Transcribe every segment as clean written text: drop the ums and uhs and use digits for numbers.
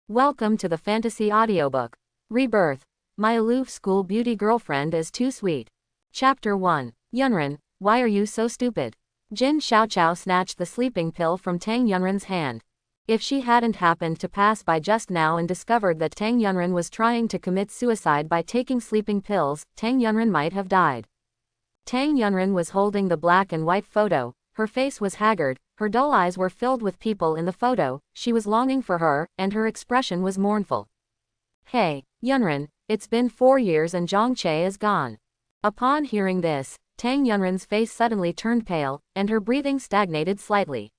Welcome to the fantasy audiobook. Rebirth. My aloof school beauty girlfriend is too sweet. Chapter 1. Yunren, why are you so stupid? Jin Xiaoqiao snatched the sleeping pill from Tang Yunren's hand. If she hadn't happened to pass by just now and discovered that Tang Yunren was trying to commit suicide by taking sleeping pills, Tang Yunren might have died. Tang Yunren was holding the black and white photo. Her face was haggard, her dull eyes were filled with people in the photo, she was longing for her, and her expression was mournful. Hey, Yunren, it's been 4 years and Zhongqie is gone. Upon hearing this, Tang Yunren's face suddenly turned pale, and her breathing stagnated slightly.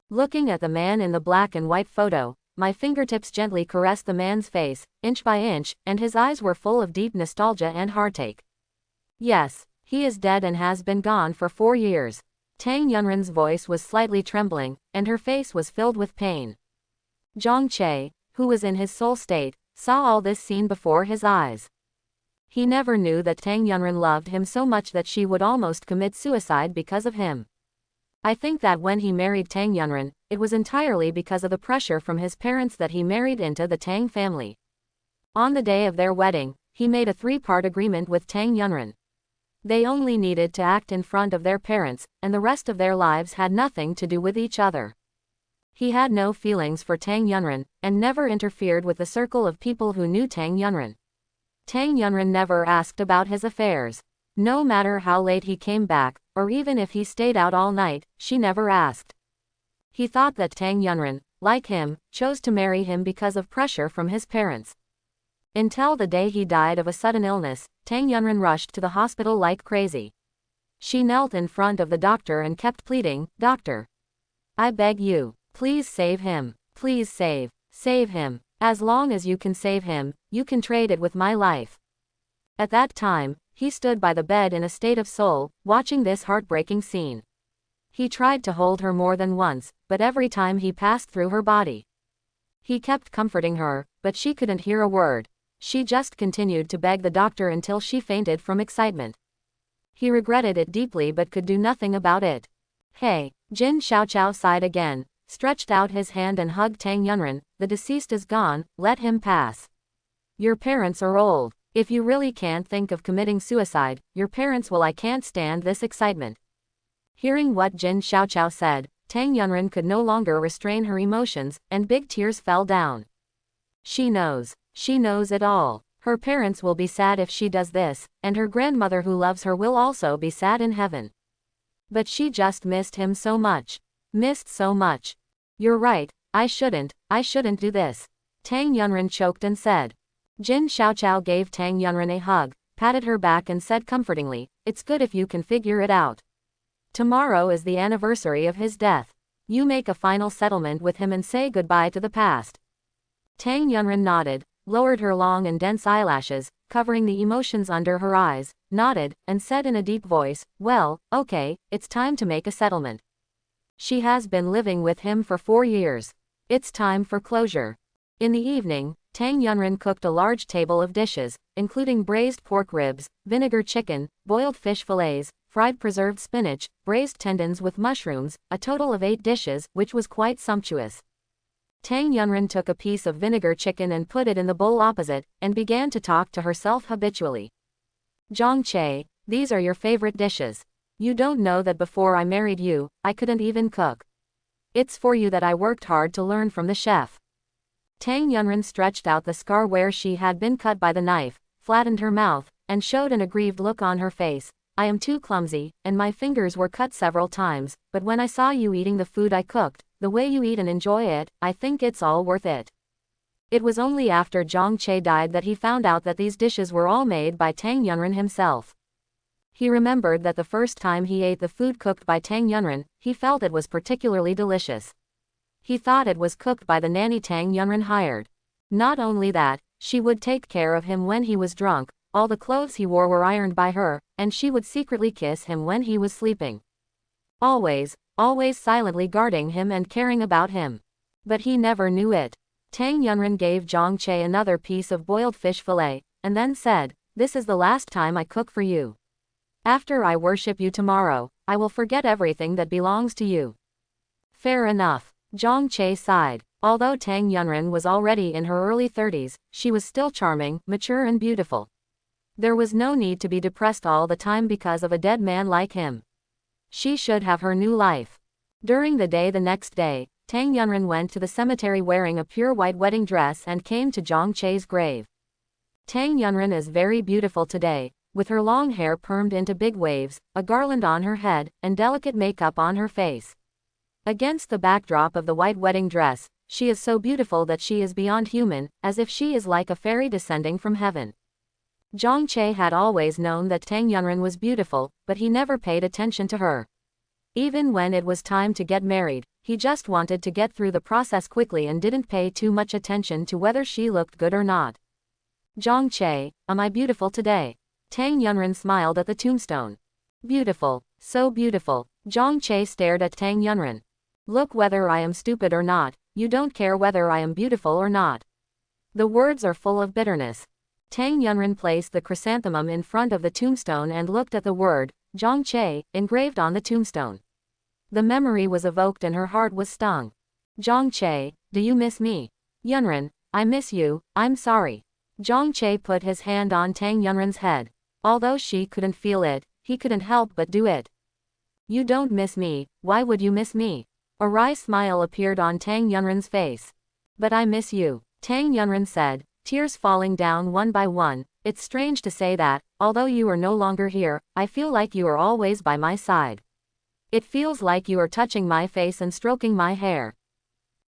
Looking at the man in the black and white photo, my fingertips gently caressed the man's face, inch by inch, and his eyes were full of deep nostalgia and heartache. Yes, he is dead and has been gone for 4 years. Tang Yunren's voice was slightly trembling, and her face was filled with pain. Zhongqie, who was in his soul state, saw all this scene before his eyes. He never knew that Tang Yunren loved him so much that she would almost commit suicide because of him. I think that when he married Tang Yunren, it was entirely because of the pressure from his parents that he married into the Tang family. On the day of their wedding, he made a 3-part agreement with Tang Yunren. They only needed to act in front of their parents, and the rest of their lives had nothing to do with each other. He had no feelings for Tang Yunren, and never interfered with the circle of people who knew Tang Yunren. Tang Yunren never asked about his affairs. No matter how late he came back, or even if he stayed out all night, she never asked. He thought that Tang Yunren, like him, chose to marry him because of pressure from his parents. Until the day he died of a sudden illness, Tang Yunren rushed to the hospital like crazy. She knelt in front of the doctor and kept pleading, "Doctor, I beg you, please save him, please save him. As long as you can save him, you can trade it with my life." At that time, he stood by the bed in a state of soul, watching this heartbreaking scene. He tried to hold her more than once, but every time he passed through her body. He kept comforting her, but she couldn't hear a word. She just continued to beg the doctor until she fainted from excitement. He regretted it deeply but could do nothing about it. Hey, Jin Xiaoqiao sighed again, stretched out his hand and hugged Tang Yunren. The deceased is gone, let him pass. Your parents are old. If you really can't think of committing suicide, your parents will. I can't stand this excitement. Hearing what Jin Xiaoqiao said, Tang Yunren could no longer restrain her emotions, and big tears fell down. She knows it all. Her parents will be sad if she does this, and her grandmother who loves her will also be sad in heaven. But she just missed him so much. Missed so much. You're right, I shouldn't do this. Tang Yunren choked and said. Jin Xiaoqiao gave Tang Yunren a hug, patted her back and said comfortingly, "It's good if you can figure it out. Tomorrow is the anniversary of his death. You make a final settlement with him and say goodbye to the past." Tang Yunren nodded, lowered her long and dense eyelashes, covering the emotions under her eyes, nodded, and said in a deep voice, "Well, okay, it's time to make a settlement. She has been living with him for 4 years. It's time for closure." In the evening, Tang Yunren cooked a large table of dishes, including braised pork ribs, vinegar chicken, boiled fish fillets, fried preserved spinach, braised tendons with mushrooms, a total of 8 dishes, which was quite sumptuous. Tang Yunren took a piece of vinegar chicken and put it in the bowl opposite, and began to talk to herself habitually. "Zhongqie, these are your favorite dishes. You don't know that before I married you, I couldn't even cook. It's for you that I worked hard to learn from the chef." Tang Yunren stretched out the scar where she had been cut by the knife, flattened her mouth, and showed an aggrieved look on her face. "I am too clumsy, and my fingers were cut several times, but when I saw you eating the food I cooked, the way you eat and enjoy it, I think it's all worth it." It was only after Zhongqie died that he found out that these dishes were all made by Tang Yunren himself. He remembered that the first time he ate the food cooked by Tang Yunren, he felt it was particularly delicious. He thought it was cooked by the nanny Tang Yunren hired. Not only that, she would take care of him when he was drunk, all the clothes he wore were ironed by her, and she would secretly kiss him when he was sleeping. Always silently guarding him and caring about him. But he never knew it. Tang Yunren gave Zhongqie another piece of boiled fish fillet, and then said, "This is the last time I cook for you. After I worship you tomorrow, I will forget everything that belongs to you." Fair enough. Zhongqie sighed. Although Tang Yunren was already in her early 30s, she was still charming, mature and beautiful. There was no need to be depressed all the time because of a dead man like him. She should have her new life. During the next day, Tang Yunren went to the cemetery wearing a pure white wedding dress and came to Zhang Che's grave. Tang Yunren is very beautiful today, with her long hair permed into big waves, a garland on her head, and delicate makeup on her face. Against the backdrop of the white wedding dress, she is so beautiful that she is beyond human, as if she is like a fairy descending from heaven. Zhang Che had always known that Tang Yunren was beautiful, but he never paid attention to her. Even when it was time to get married, he just wanted to get through the process quickly and didn't pay too much attention to whether she looked good or not. Zhang Che, am I beautiful today? Tang Yunren smiled at the tombstone. Beautiful, so beautiful. Zhang Che stared at Tang Yunren. Look, whether I am stupid or not, you don't care whether I am beautiful or not. The words are full of bitterness. Tang Yunren placed the chrysanthemum in front of the tombstone and looked at the word, Zhang Che, engraved on the tombstone. The memory was evoked and her heart was stung. Zhang Che, do you miss me? Yunren, I miss you, I'm sorry. Zhang Che put his hand on Tang Yunren's head. Although she couldn't feel it, he couldn't help but do it. You don't miss me, why would you miss me? A wry smile appeared on Tang Yunren's face. But I miss you, Tang Yunren said, tears falling down one by one. It's strange to say that, although you are no longer here, I feel like you are always by my side. It feels like you are touching my face and stroking my hair.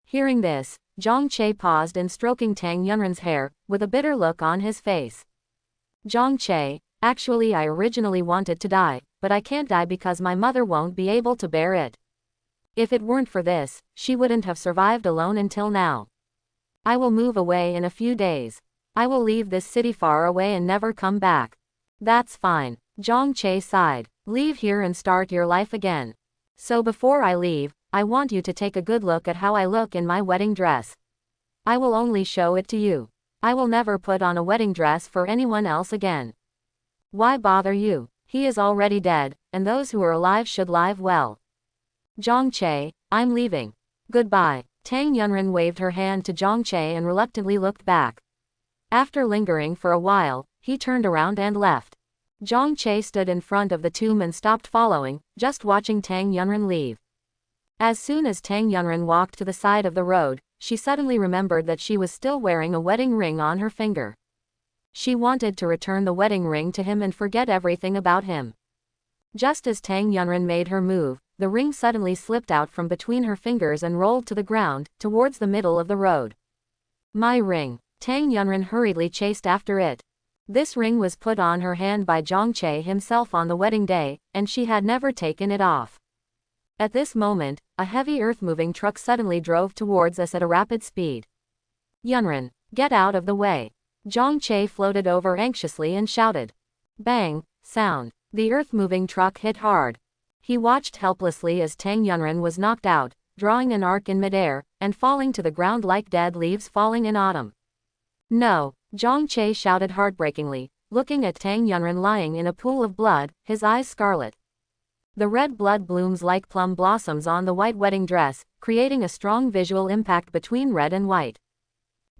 Hearing this, Zhang Che paused in stroking Tang Yunren's hair, with a bitter look on his face. Zhang Che, actually I originally wanted to die, but I can't die because my mother won't be able to bear it. If it weren't for this, she wouldn't have survived alone until now. I will move away in a few days. I will leave this city far away and never come back. That's fine. Zhang Che sighed. Leave here and start your life again. So before I leave, I want you to take a good look at how I look in my wedding dress. I will only show it to you. I will never put on a wedding dress for anyone else again. Why bother you? He is already dead, and those who are alive should live well. Zhang Che, I'm leaving. Goodbye. Tang Yunren waved her hand to Zhang Che and reluctantly looked back. After lingering for a while, he turned around and left. Zhang Che stood in front of the tomb and stopped following, just watching Tang Yunren leave. As soon as Tang Yunren walked to the side of the road, she suddenly remembered that she was still wearing a wedding ring on her finger. She wanted to return the wedding ring to him and forget everything about him. Just as Tang Yunren made her move, the ring suddenly slipped out from between her fingers and rolled to the ground, towards the middle of the road. My ring. Tang Yunren hurriedly chased after it. This ring was put on her hand by Zhang Che himself on the wedding day, and she had never taken it off. At this moment, a heavy earth-moving truck suddenly drove towards us at a rapid speed. Yunren, get out of the way. Zhang Che floated over anxiously and shouted. Bang, sound. The earth-moving truck hit hard. He watched helplessly as Tang Yunren was knocked out, drawing an arc in midair, and falling to the ground like dead leaves falling in autumn. No, Zhang Che shouted heartbreakingly, looking at Tang Yunren lying in a pool of blood, his eyes scarlet. The red blood blooms like plum blossoms on the white wedding dress, creating a strong visual impact between red and white.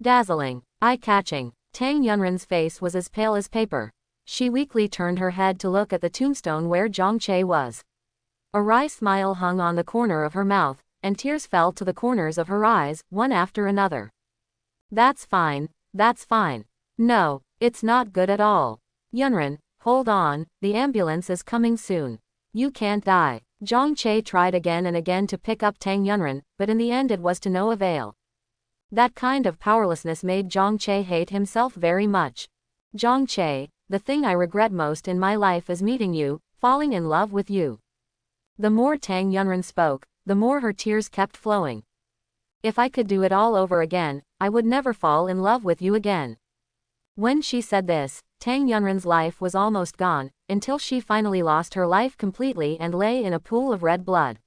Dazzling, eye-catching. Tang Yunren's face was as pale as paper. She weakly turned her head to look at the tombstone where Zhang Che was. A wry smile hung on the corner of her mouth, and tears fell to the corners of her eyes, one after another. That's fine, that's fine. No, it's not good at all. Yunren, hold on, the ambulance is coming soon. You can't die. Zhang Che tried again and again to pick up Tang Yunren, but in the end it was to no avail. That kind of powerlessness made Zhang Che hate himself very much. Zhang Che, the thing I regret most in my life is meeting you, falling in love with you. The more Tang Yunren spoke, the more her tears kept flowing. If I could do it all over again, I would never fall in love with you again. When she said this, Tang Yunren's life was almost gone, until she finally lost her life completely and lay in a pool of red blood.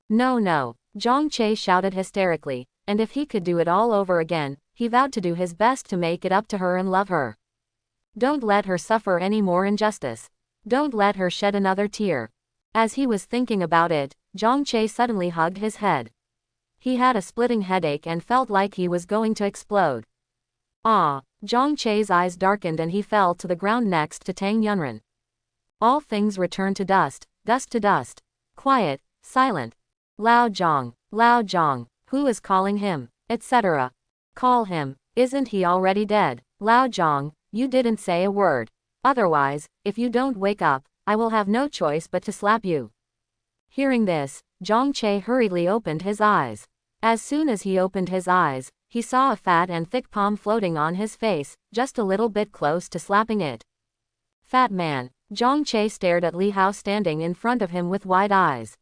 No, no, Zhang Che shouted hysterically, and if he could do it all over again, he vowed to do his best to make it up to her and love her. Don't let her suffer any more injustice. Don't let her shed another tear. As he was thinking about it, Zhang Che suddenly hugged his head. He had a splitting headache and felt like he was going to explode. Ah! Zhang Che's eyes darkened and he fell to the ground next to Tang Yunren. All things returned to dust, dust to dust. Quiet, silent. Lao Zhang, who is calling him, etc. Call him, isn't he already dead? Lao Zhang, you didn't say a word. Otherwise, if you don't wake up, I will have no choice but to slap you. Hearing this, Zhang Che hurriedly opened his eyes. As soon as he opened his eyes, he saw a fat and thick palm floating on his face, just a little bit close to slapping it. Fat man. Zhang Che stared at Li Hao standing in front of him with wide eyes.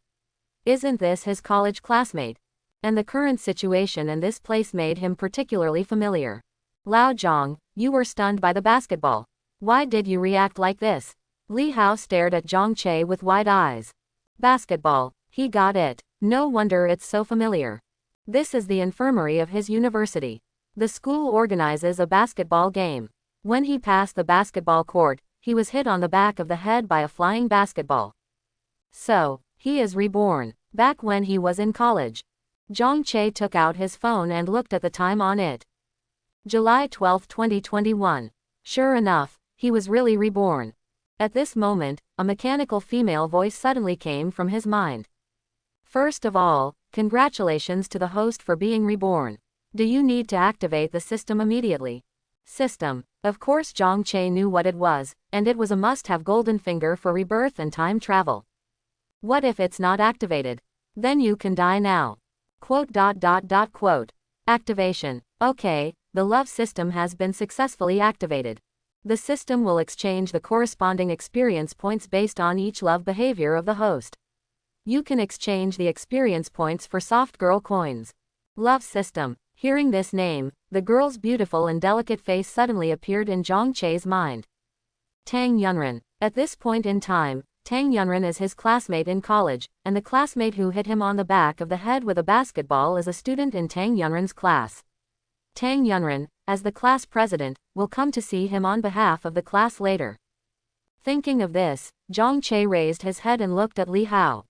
Isn't this his college classmate? And the current situation in this place made him particularly familiar. Lao Zhang, you were stunned by the basketball. Why did you react like this? Li Hao stared at Zhang Che with wide eyes. Basketball, he got it. No wonder it's so familiar. This is the infirmary of his university. The school organizes a basketball game. When he passed the basketball court, he was hit on the back of the head by a flying basketball. So, he is reborn, back when he was in college. Zhang Che took out his phone and looked at the time on it. July 12, 2021. Sure enough, he was really reborn. At this moment, a mechanical female voice suddenly came from his mind. First of all, congratulations to the host for being reborn. Do you need to activate the system immediately? System. Of course Zhang Che knew what it was, and it was a must-have golden finger for rebirth and time travel. What if it's not activated? Then you can die now. Quote. Activation. Okay, the love system has been successfully activated. The system will exchange the corresponding experience points based on each love behavior of the host. You can exchange the experience points for soft girl coins. Love system. Hearing this name, the girl's beautiful and delicate face suddenly appeared in Zhang Che's mind. Tang Yunren. At this point in time, Tang Yunren is his classmate in college, and the classmate who hit him on the back of the head with a basketball is a student in Tang Yunren's class. Tang Yunren, as the class president, will come to see him on behalf of the class later. Thinking of this, Zhang Che raised his head and looked at Li Hao.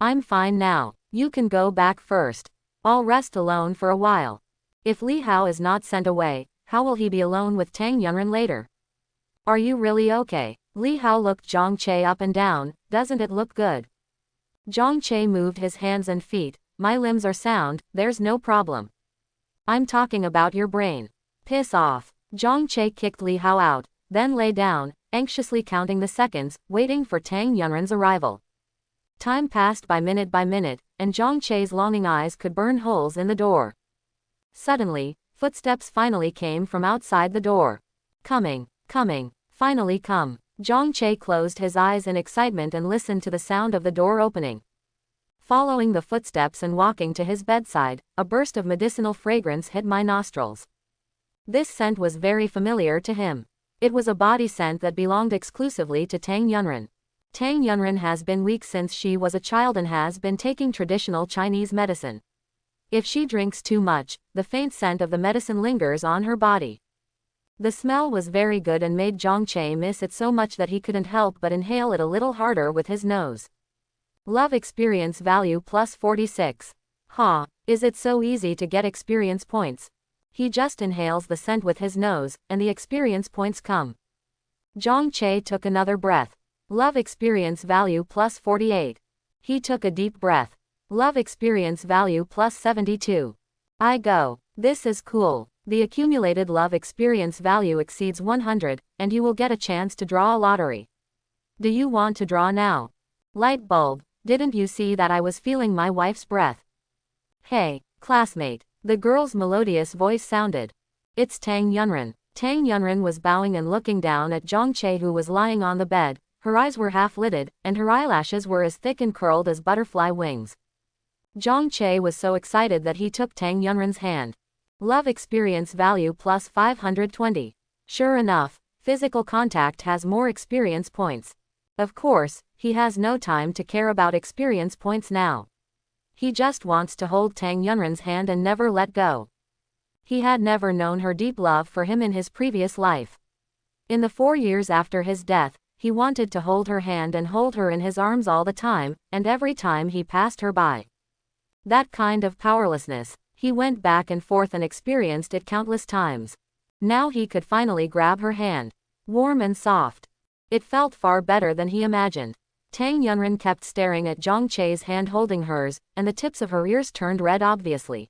I'm fine now. You can go back first. I'll rest alone for a while. If Li Hao is not sent away, how will he be alone with Tang Yunren later? Are you really okay? Li Hao looked Zhang Che up and down. Doesn't it look good? Zhang Che moved his hands and feet. My limbs are sound, there's no problem. I'm talking about your brain. Piss off. Zhang Che kicked Li Hao out, then lay down, anxiously counting the seconds, waiting for Tang Yunren's arrival. Time passed by minute, and Zhang Che's longing eyes could burn holes in the door. Suddenly, footsteps finally came from outside the door. Coming, finally come. Zhang Che closed his eyes in excitement and listened to the sound of the door opening. Following the footsteps and walking to his bedside, a burst of medicinal fragrance hit my nostrils. This scent was very familiar to him. It was a body scent that belonged exclusively to Tang Yunren. Tang Yunren has been weak since she was a child and has been taking traditional Chinese medicine. If she drinks too much, the faint scent of the medicine lingers on her body. The smell was very good and made Zhang Che miss it so much that he couldn't help but inhale it a little harder with his nose. Love experience value plus 46. Is it so easy to get experience points? He just inhales the scent with his nose, and the experience points come. Zhang Che took another breath. Love experience value plus 48. He took a deep breath. Love experience value plus 72. I go. This is cool. The accumulated love experience value exceeds 100, and you will get a chance to draw a lottery. Do you want to draw now? Light bulb, didn't you see that I was feeling my wife's breath? Hey, classmate. The girl's melodious voice sounded. It's Tang Yunren. Tang Yunren was bowing and looking down at Zhang Che, who was lying on the bed. Her eyes were half-lidded, and her eyelashes were as thick and curled as butterfly wings. Zhang Che was so excited that he took Tang Yunren's hand. Love experience value plus 520. Sure enough, physical contact has more experience points. Of course, he has no time to care about experience points now. He just wants to hold Tang Yunren's hand and never let go. He had never known her deep love for him in his previous life. In the 4 years after his death, he wanted to hold her hand and hold her in his arms all the time, and every time he passed her by. That kind of powerlessness. He went back and forth and experienced it countless times. Now he could finally grab her hand. Warm and soft. It felt far better than he imagined. Tang Yunren kept staring at Zhang Che's hand holding hers, and the tips of her ears turned red obviously.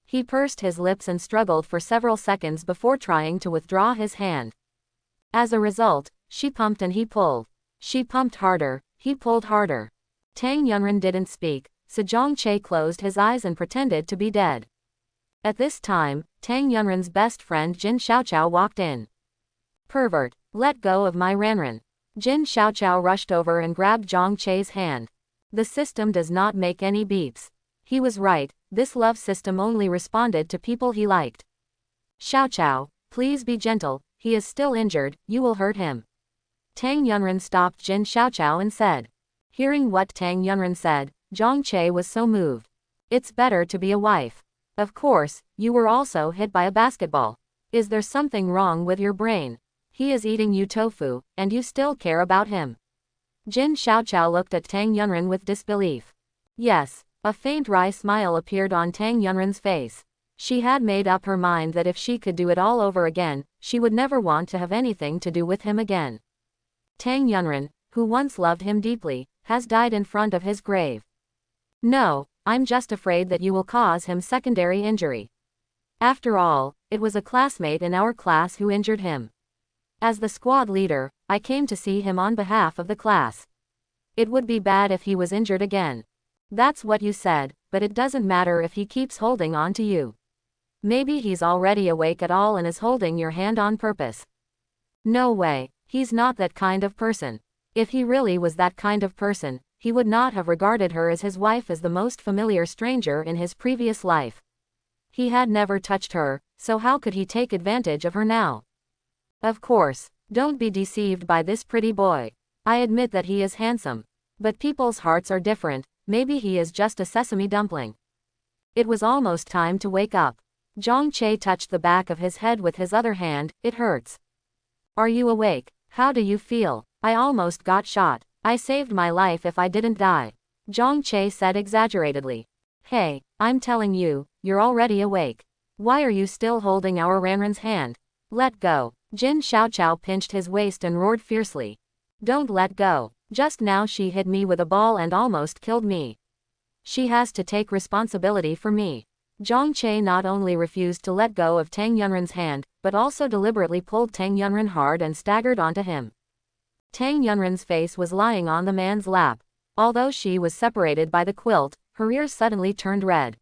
He pursed his lips and struggled for several seconds before trying to withdraw his hand. As a result, she pumped and he pulled. She pumped harder, he pulled harder. Tang Yunren didn't speak, so Zhang Che closed his eyes and pretended to be dead. At this time, Tang Yunren's best friend Jin Xiaoqiao walked in. Pervert, let go of my Ranran. Jin Xiaoqiao rushed over and grabbed Zhang Che's hand. The system does not make any beeps. He was right, this love system only responded to people he liked. Xiaoqiao, please be gentle, he is still injured, you will hurt him. Tang Yunren stopped Jin Xiaoqiao and said. Hearing what Tang Yunren said, Zhang Che was so moved. It's better to be a wife. Of course, you were also hit by a basketball. Is there something wrong with your brain? He is eating you tofu, and you still care about him. Jin Xiaoqiao looked at Tang Yunren with disbelief. Yes, a faint wry smile appeared on Tang Yunren's face. She had made up her mind that if she could do it all over again, she would never want to have anything to do with him again. Tang Yunren, who once loved him deeply, has died in front of his grave. No, I'm just afraid that you will cause him secondary injury. After all, it was a classmate in our class who injured him. As the squad leader, I came to see him on behalf of the class. It would be bad if he was injured again. That's what you said, but it doesn't matter if he keeps holding on to you. Maybe he's already awake at all and is holding your hand on purpose. No way, he's not that kind of person. If he really was that kind of person, he would not have regarded her as his wife as the most familiar stranger in his previous life. He had never touched her, so how could he take advantage of her now? Of course, don't be deceived by this pretty boy. I admit that he is handsome. But people's hearts are different, maybe he is just a sesame dumpling. It was almost time to wake up. Zhang Che touched the back of his head with his other hand, it hurts. Are you awake? How do you feel? I almost got shot. I saved my life if I didn't die. Zhang Che said exaggeratedly. Hey, I'm telling you, you're already awake. Why are you still holding our Ranran's hand? Let go. Jin Xiaoqiao pinched his waist and roared fiercely. Don't let go. Just now she hit me with a ball and almost killed me. She has to take responsibility for me. Zhang Che not only refused to let go of Tang Yunren's hand, but also deliberately pulled Tang Yunren hard and staggered onto him. Tang Yunren's face was lying on the man's lap. Although she was separated by the quilt, her ears suddenly turned red.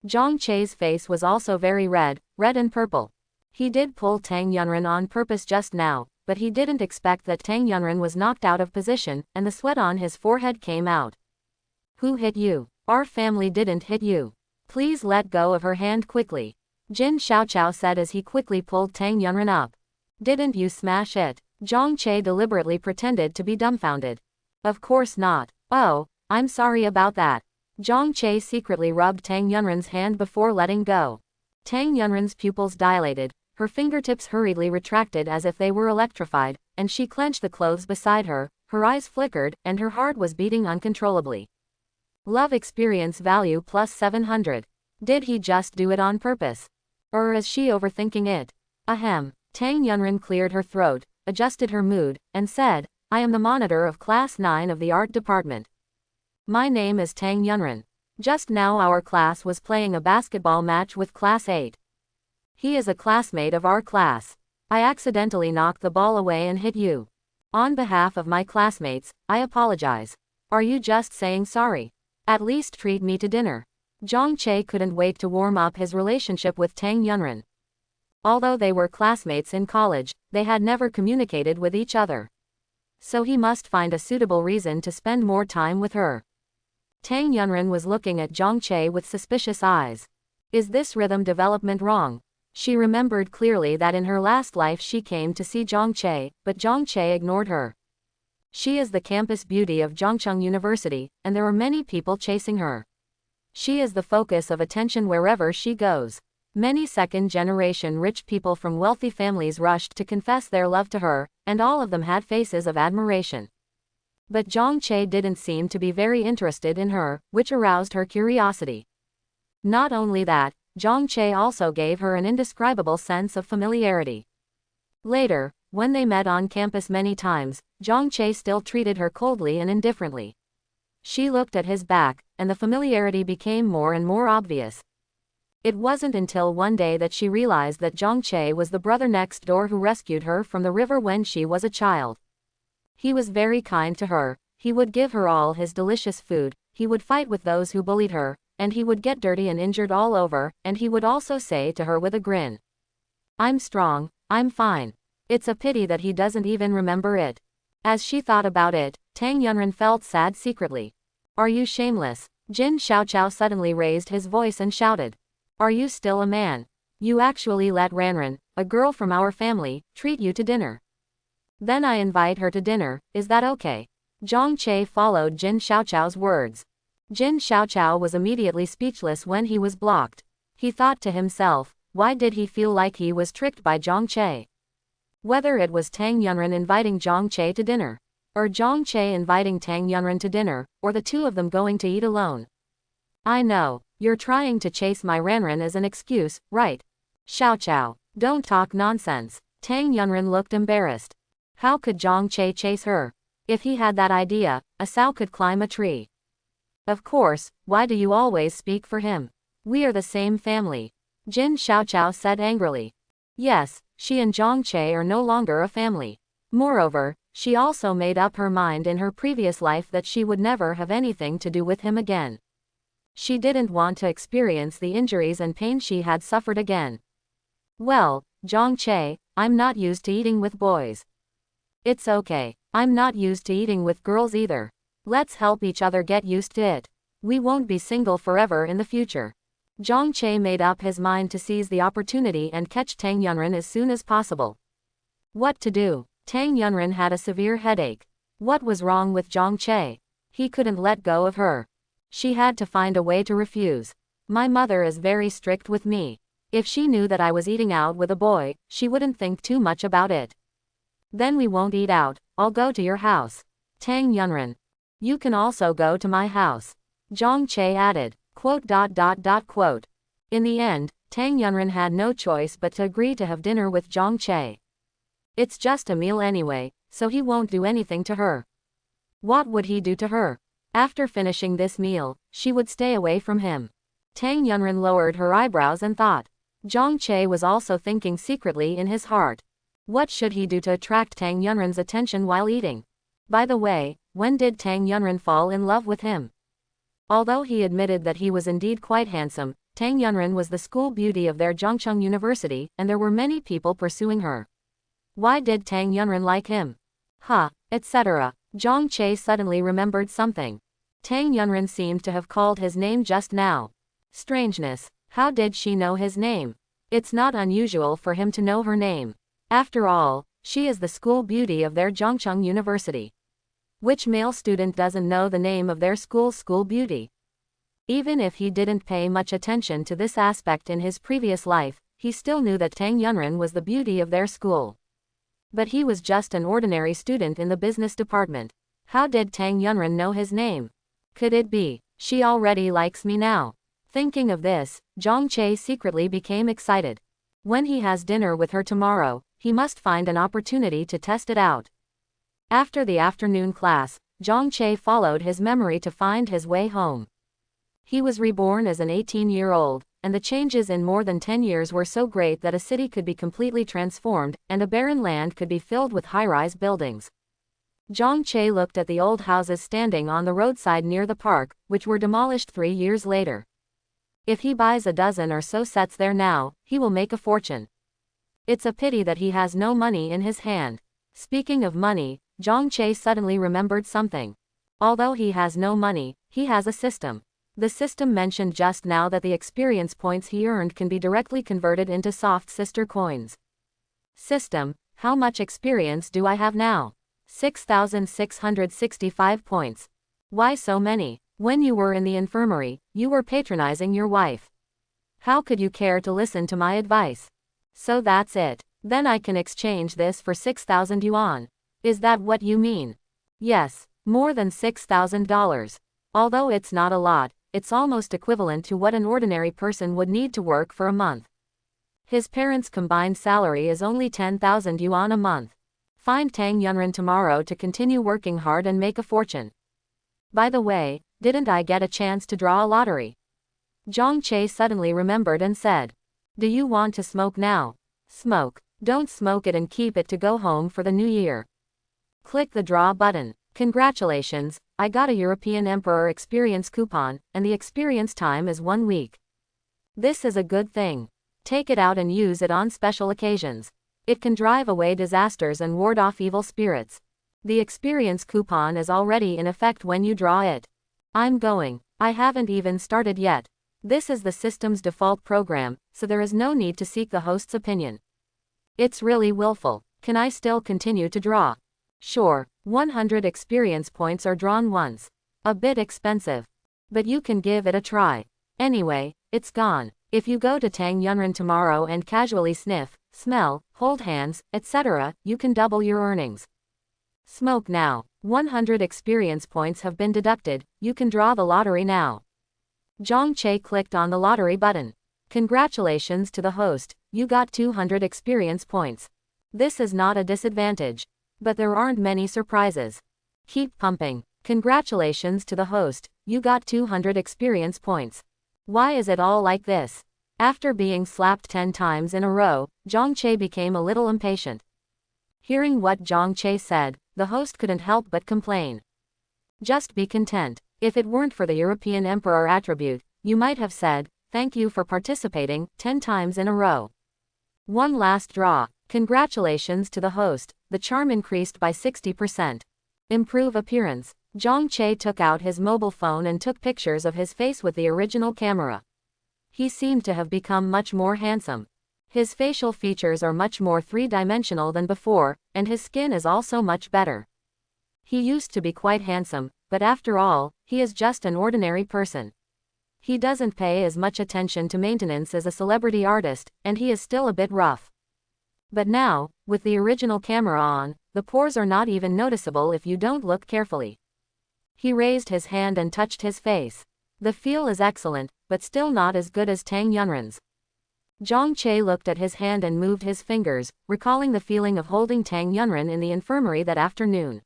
Zhang Che's face was also very red and purple. He did pull Tang Yunren on purpose just now, but he didn't expect that Tang Yunren was knocked out of position, and the sweat on his forehead came out. Who hit you? Our family didn't hit you. Please let go of her hand quickly. Jin Xiaoqiao said as he quickly pulled Tang Yunren up. Didn't you smash it? Zhang Che deliberately pretended to be dumbfounded. Of course not. Oh, I'm sorry about that. Zhang Che secretly rubbed Tang Yunren's hand before letting go. Tang Yunren's pupils dilated, her fingertips hurriedly retracted as if they were electrified, and she clenched the clothes beside her, her eyes flickered, and her heart was beating uncontrollably. Love experience value plus 700. Did he just do it on purpose? Or is she overthinking it? Ahem. Tang Yunren cleared her throat, adjusted her mood, and said, I am the monitor of Class 9 of the art department. My name is Tang Yunren. Just now our class was playing a basketball match with Class 8. He is a classmate of our class. I accidentally knocked the ball away and hit you. On behalf of my classmates, I apologize. Are you just saying sorry? At least treat me to dinner. Zhang Che couldn't wait to warm up his relationship with Tang Yunren. Although they were classmates in college, they had never communicated with each other. So he must find a suitable reason to spend more time with her. Tang Yunren was looking at Zhang Che with suspicious eyes. Is this rhythm development wrong? She remembered clearly that in her last life she came to see Zhang Che, but Zhang Che ignored her. She is the campus beauty of Zhongcheng University, and there are many people chasing her. She is the focus of attention wherever she goes. Many second-generation rich people from wealthy families rushed to confess their love to her, and all of them had faces of admiration. But Zhang Che didn't seem to be very interested in her, which aroused her curiosity. Not only that, Zhang Che also gave her an indescribable sense of familiarity. Later, when they met on campus many times, Zhang Che still treated her coldly and indifferently. She looked at his back, and the familiarity became more and more obvious. It wasn't until one day that she realized that Zhang Che was the brother next door who rescued her from the river when she was a child. He was very kind to her, he would give her all his delicious food, he would fight with those who bullied her, and he would get dirty and injured all over, and he would also say to her with a grin, "I'm strong, I'm fine." It's a pity that he doesn't even remember it. As she thought about it, Tang Yunren felt sad secretly. "Are you shameless?" Jin Xiaoqiao suddenly raised his voice and shouted. "Are you still a man? You actually let Ranran, a girl from our family, treat you to dinner. Then I invite her to dinner, is that okay?" Zhang Che followed Jin Xiaoqiao's words. Jin Xiaoqiao was immediately speechless when he was blocked. He thought to himself, why did he feel like he was tricked by Zhang Che? Whether it was Tang Yunren inviting Zhang Che to dinner, or Zhang Che inviting Tang Yunren to dinner, or the two of them going to eat alone. "I know, you're trying to chase my Ranran as an excuse, right? Xiaoqiao, don't talk nonsense." Tang Yunren looked embarrassed. How could Zhang Che chase her? If he had that idea, a sow could climb a tree. Of course, why do you always speak for him? We are the same family. Jin Xiaoqiao said angrily. Yes, she and Zhang Che are no longer a family. Moreover, she also made up her mind in her previous life that she would never have anything to do with him again. She didn't want to experience the injuries and pain she had suffered again. Well, Zhang Che, I'm not used to eating with boys. It's okay, I'm not used to eating with girls either. Let's help each other get used to it. We won't be single forever in the future. Zhang Che made up his mind to seize the opportunity and catch Tang Yunren as soon as possible. What to do? Tang Yunren had a severe headache. What was wrong with Zhang Che? He couldn't let go of her. She had to find a way to refuse. My mother is very strict with me. If she knew that I was eating out with a boy, she wouldn't think too much about it. Then we won't eat out, I'll go to your house. Tang Yunren. You can also go to my house. Zhang Che added. Quote. In the end, Tang Yunren had no choice but to agree to have dinner with Zhang Che. It's just a meal anyway, so he won't do anything to her. What would he do to her? After finishing this meal, she would stay away from him. Tang Yunren lowered her eyebrows and thought. Zhang Che was also thinking secretly in his heart. What should he do to attract Tang Yunren's attention while eating? By the way, when did Tang Yunren fall in love with him? Although he admitted that he was indeed quite handsome, Tang Yunren was the school beauty of their Zhongcheng University, and there were many people pursuing her. Why did Tang Yunren like him? Etc. Zhang Che suddenly remembered something. Tang Yunren seemed to have called his name just now. Strangeness. How did she know his name? It's not unusual for him to know her name. After all, she is the school beauty of their Zhongcheng University. Which male student doesn't know the name of their school beauty? Even if he didn't pay much attention to this aspect in his previous life, he still knew that Tang Yunren was the beauty of their school. But he was just an ordinary student in the business department. How did Tang Yunren know his name? Could it be, she already likes me now? Thinking of this, Zhang Che secretly became excited. When he has dinner with her tomorrow, he must find an opportunity to test it out. After the afternoon class, Zhang Che followed his memory to find his way home. He was reborn as an 18-year-old, and the changes in more than 10 years were so great that a city could be completely transformed, and a barren land could be filled with high-rise buildings. Zhang Che looked at the old houses standing on the roadside near the park, which were demolished 3 years later. If he buys a dozen or so sets there now, he will make a fortune. It's a pity that he has no money in his hand. Speaking of money, Zhang Che suddenly remembered something. Although he has no money, he has a system. The system mentioned just now that the experience points he earned can be directly converted into soft sister coins. System, how much experience do I have now? 6,665 points. Why so many? When you were in the infirmary, you were patronizing your wife. How could you care to listen to my advice? So that's it. Then I can exchange this for 6,000 yuan. Is that what you mean? Yes, More than $6,000. Although it's not a lot, it's almost equivalent to what an ordinary person would need to work for a month. His parents' combined salary is only 10,000 yuan a month. Find Tang Yunren tomorrow to continue working hard and make a fortune. By the way, didn't I get a chance to draw a lottery? Zhang Che suddenly remembered and said. Do you want to smoke now? Smoke. Don't smoke it and keep it to go home for the new year. Click the draw button. Congratulations, I got a European Emperor experience coupon, and the experience time is 1 week. This is a good thing. Take it out and use it on special occasions. It can drive away disasters and ward off evil spirits. The experience coupon is already in effect when you draw it. I'm going. I haven't even started yet. This is the system's default program, so there is no need to seek the host's opinion. It's really willful. Can I still continue to draw? Sure, 100 experience points are drawn once. A bit expensive. But you can give it a try. Anyway, it's gone. If you go to Tang Yunren tomorrow and casually sniff, smell, hold hands, etc., you can double your earnings. Smoke now. 100 experience points have been deducted, you can draw the lottery now. Zhang Che clicked on the lottery button. Congratulations to the host, you got 200 experience points. This is not a disadvantage. But there aren't many surprises. Keep pumping. Congratulations to the host, you got 200 experience points. Why is it all like this? After being slapped 10 times in a row, Zhang Che became a little impatient. Hearing what Zhang Che said, the host couldn't help but complain. Just be content. If it weren't for the European Emperor attribute, you might have said, thank you for participating, 10 times in a row. One last draw. Congratulations to the host, the charm increased by 60%. Improve appearance. Zhang Che took out his mobile phone and took pictures of his face with the original camera. He seemed to have become much more handsome. His facial features are much more three-dimensional than before, and his skin is also much better. He used to be quite handsome, but after all, he is just an ordinary person. He doesn't pay as much attention to maintenance as a celebrity artist, and he is still a bit rough. But now, with the original camera on, the pores are not even noticeable if you don't look carefully. He raised his hand and touched his face. The feel is excellent, but still not as good as Tang Yunren's. Zhang Che looked at his hand and moved his fingers, recalling the feeling of holding Tang Yunren in the infirmary that afternoon.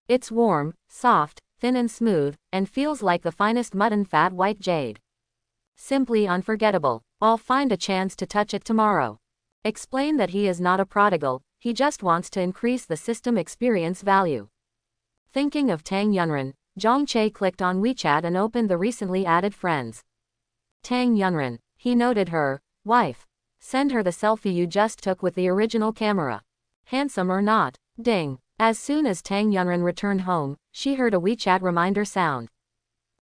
It's warm, soft, thin and smooth, and feels like the finest mutton fat white jade. Simply unforgettable. I'll find a chance to touch it tomorrow. Explain that he is not a prodigal, he just wants to increase the system experience value. Thinking of Tang Yunren, Zhang Che clicked on WeChat and opened the recently added friends. Tang Yunren. He noted her. Wife. Send her the selfie you just took with the original camera. Handsome or not? Ding. As soon as Tang Yunren returned home, she heard a WeChat reminder sound.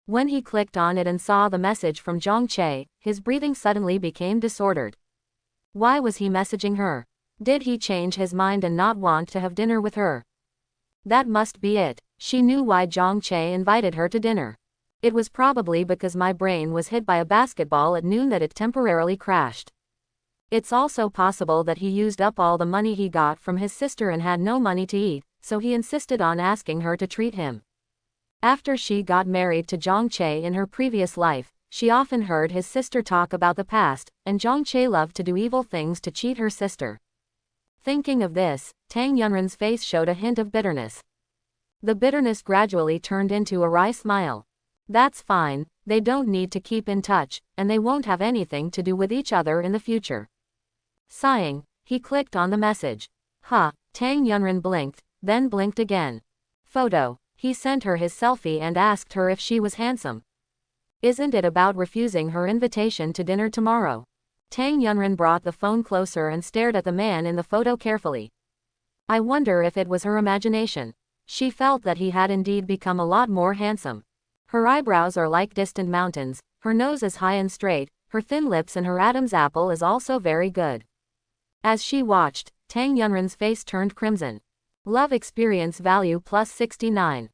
When he clicked on it and saw the message from Zhang Che, his breathing suddenly became disordered. Why was he messaging her? Did he change his mind and not want to have dinner with her? That must be it. She knew why Zhang Che invited her to dinner. It was probably because my brain was hit by a basketball at noon that it temporarily crashed. It's also possible that he used up all the money he got from his sister and had no money to eat, so he insisted on asking her to treat him. After she got married to Zhang Che in her previous life, she often heard his sister talk about the past, and Zhang Che loved to do evil things to cheat her sister. Thinking of this, Tang Yunren's face showed a hint of bitterness. The bitterness gradually turned into a wry smile. That's fine, they don't need to keep in touch, and they won't have anything to do with each other in the future. Sighing, he clicked on the message. Tang Yunren blinked, then blinked again. Photo. He sent her his selfie and asked her if she was handsome. Isn't it about refusing her invitation to dinner tomorrow? Tang Yunren brought the phone closer and stared at the man in the photo carefully. I wonder if it was her imagination. She felt that he had indeed become a lot more handsome. Her eyebrows are like distant mountains, her nose is high and straight, her thin lips and her Adam's apple is also very good. As she watched, Tang Yunren's face turned crimson. Love experience value plus 69. ?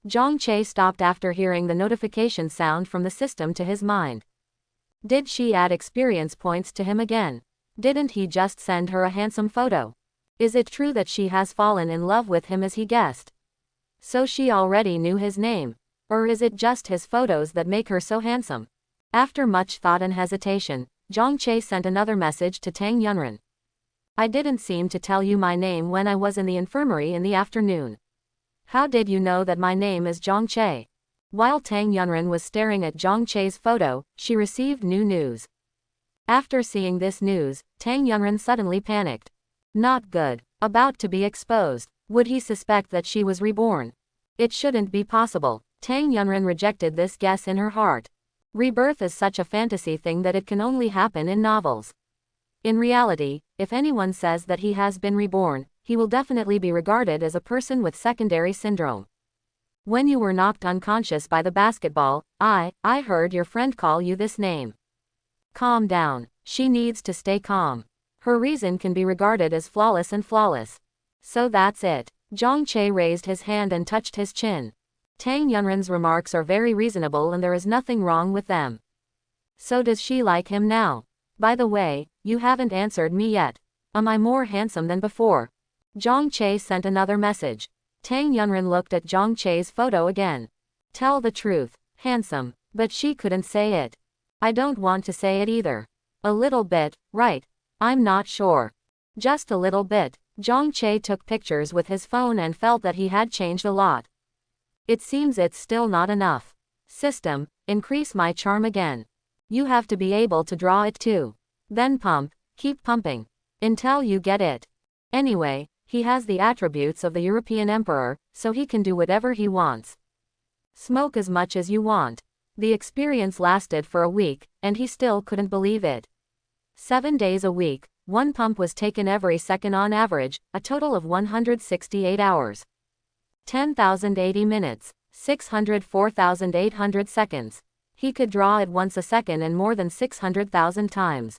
Zhang Che stopped after hearing the notification sound from the system to his mind. Did she add experience points to him again? Didn't he just send her a handsome photo? Is it true that she has fallen in love with him as he guessed? So she already knew his name. Or is it just his photos that make her so handsome? After much thought and hesitation, Zhang Che sent another message to Tang Yunren. I didn't seem to tell you my name when I was in the infirmary in the afternoon. How did you know that my name is Zhang Che? While Tang Yunren was staring at Zhang Che's photo, she received new news. After seeing this news, Tang Yunren suddenly panicked. Not good. About to be exposed. Would he suspect that she was reborn? It shouldn't be possible. Tang Yunren rejected this guess in her heart. Rebirth is such a fantasy thing that it can only happen in novels. In reality, if anyone says that he has been reborn, he will definitely be regarded as a person with secondary syndrome. When you were knocked unconscious by the basketball, I heard your friend call you this name. Calm down. She needs to stay calm. Her reason can be regarded as flawless and flawless. So that's it. Zhang Che raised his hand and touched his chin. Tang Yunren's remarks are very reasonable and there is nothing wrong with them. So does she like him now? By the way, you haven't answered me yet. Am I more handsome than before? Zhang Che sent another message. Tang Yunren looked at Zhang Che's photo again. Tell the truth. Handsome. But she couldn't say it. I don't want to say it either. A little bit, right? I'm not sure. Just a little bit. Zhang Che took pictures with his phone and felt that he had changed a lot. It seems it's still not enough. System, increase my charm again. You have to be able to draw it too. Then pump, keep pumping. Until you get it. Anyway, he has the attributes of the European emperor, so he can do whatever he wants. Smoke as much as you want. The experience lasted for a week, and he still couldn't believe it. 7 days a week, one pump was taken every second on average, a total of 168 hours. 10,080 minutes, 604,800 seconds. He could draw it once a second and more than 600,000 times.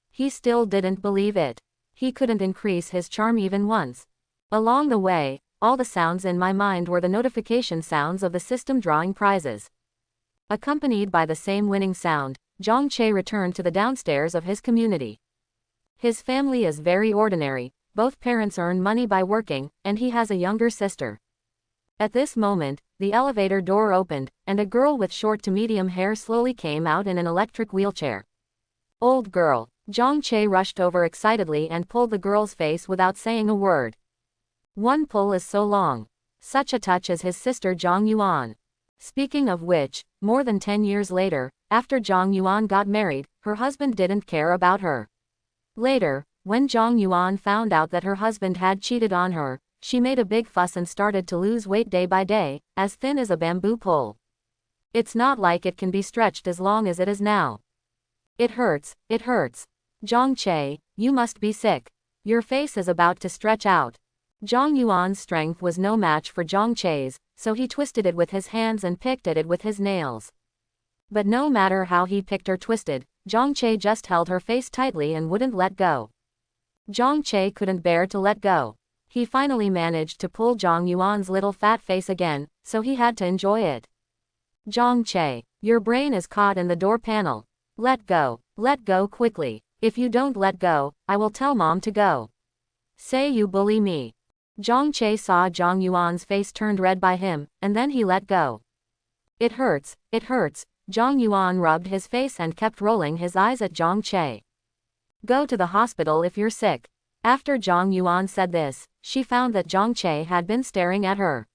He still didn't believe it. He couldn't increase his charm even once. Along the way, all the sounds in my mind were the notification sounds of the system drawing prizes. Accompanied by the same winning sound, Zhang Che returned to the downstairs of his community. His family is very ordinary, both parents earn money by working, and he has a younger sister. At this moment, the elevator door opened, and a girl with short to medium hair slowly came out in an electric wheelchair. Old girl. Zhang Che rushed over excitedly and pulled the girl's face without saying a word. One pull is so long. Such a touch as his sister Zhang Yuan. Speaking of which, more than 10 years later, after Zhang Yuan got married, her husband didn't care about her. Later, when Zhang Yuan found out that her husband had cheated on her, she made a big fuss and started to lose weight day by day, as thin as a bamboo pole. It's not like it can be stretched as long as it is now. It hurts, it hurts. Zhang Che, you must be sick. Your face is about to stretch out. Zhang Yuan's strength was no match for Zhang Che's, so he twisted it with his hands and picked at it with his nails. But no matter how he picked or twisted, Zhang Che just held her face tightly and wouldn't let go. Zhang Che couldn't bear to let go. He finally managed to pull Zhang Yuan's little fat face again, so he had to enjoy it. Zhang Che, your brain is caught in the door panel. Let go quickly. If you don't let go, I will tell mom to go. Say you bully me. Zhang Che saw Zhang Yuan's face turned red by him, and then he let go. It hurts, it hurts. Zhang Yuan rubbed his face and kept rolling his eyes at Zhang Che. Go to the hospital if you're sick. After Zhang Yuan said this, she found that Zhang Che had been staring at her.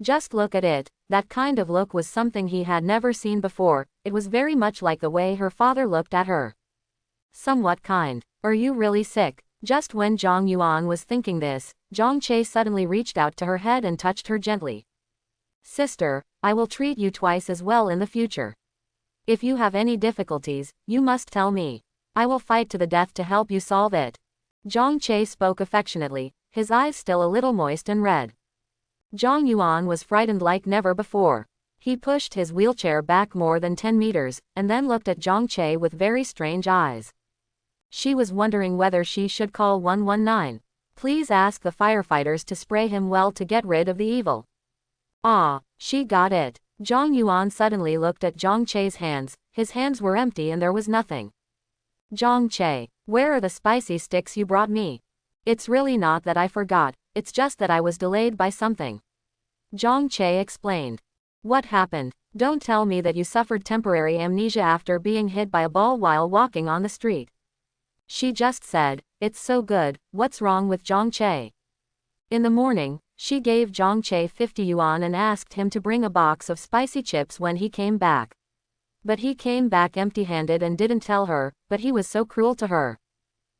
Just look at it. That kind of look was something he had never seen before. It was very much like the way her father looked at her. Somewhat kind. Are you really sick? Just when Zhang Yuan was thinking this, Zhang Che suddenly reached out to her head and touched her gently. Sister, I will treat you twice as well in the future. If you have any difficulties, you must tell me. I will fight to the death to help you solve it. Zhang Che spoke affectionately, his eyes still a little moist and red. Zhang Yuan was frightened like never before. He pushed his wheelchair back more than 10 meters, and then looked at Zhang Che with very strange eyes. She was wondering whether she should call 119. Please ask the firefighters to spray him well to get rid of the evil. Ah, she got it. Zhang Yuan suddenly looked at Zhang Che's hands. His hands were empty and there was nothing. Zhang Che, where are the spicy sticks you brought me? It's really not that I forgot, it's just that I was delayed by something. Zhang Che explained. What happened? Don't tell me that you suffered temporary amnesia after being hit by a ball while walking on the street. She just said, it's so good, what's wrong with Zhang Che? In the morning, she gave Zhang Che 50 yuan and asked him to bring a box of spicy chips when he came back. But he came back empty-handed and didn't tell her, but he was so cruel to her.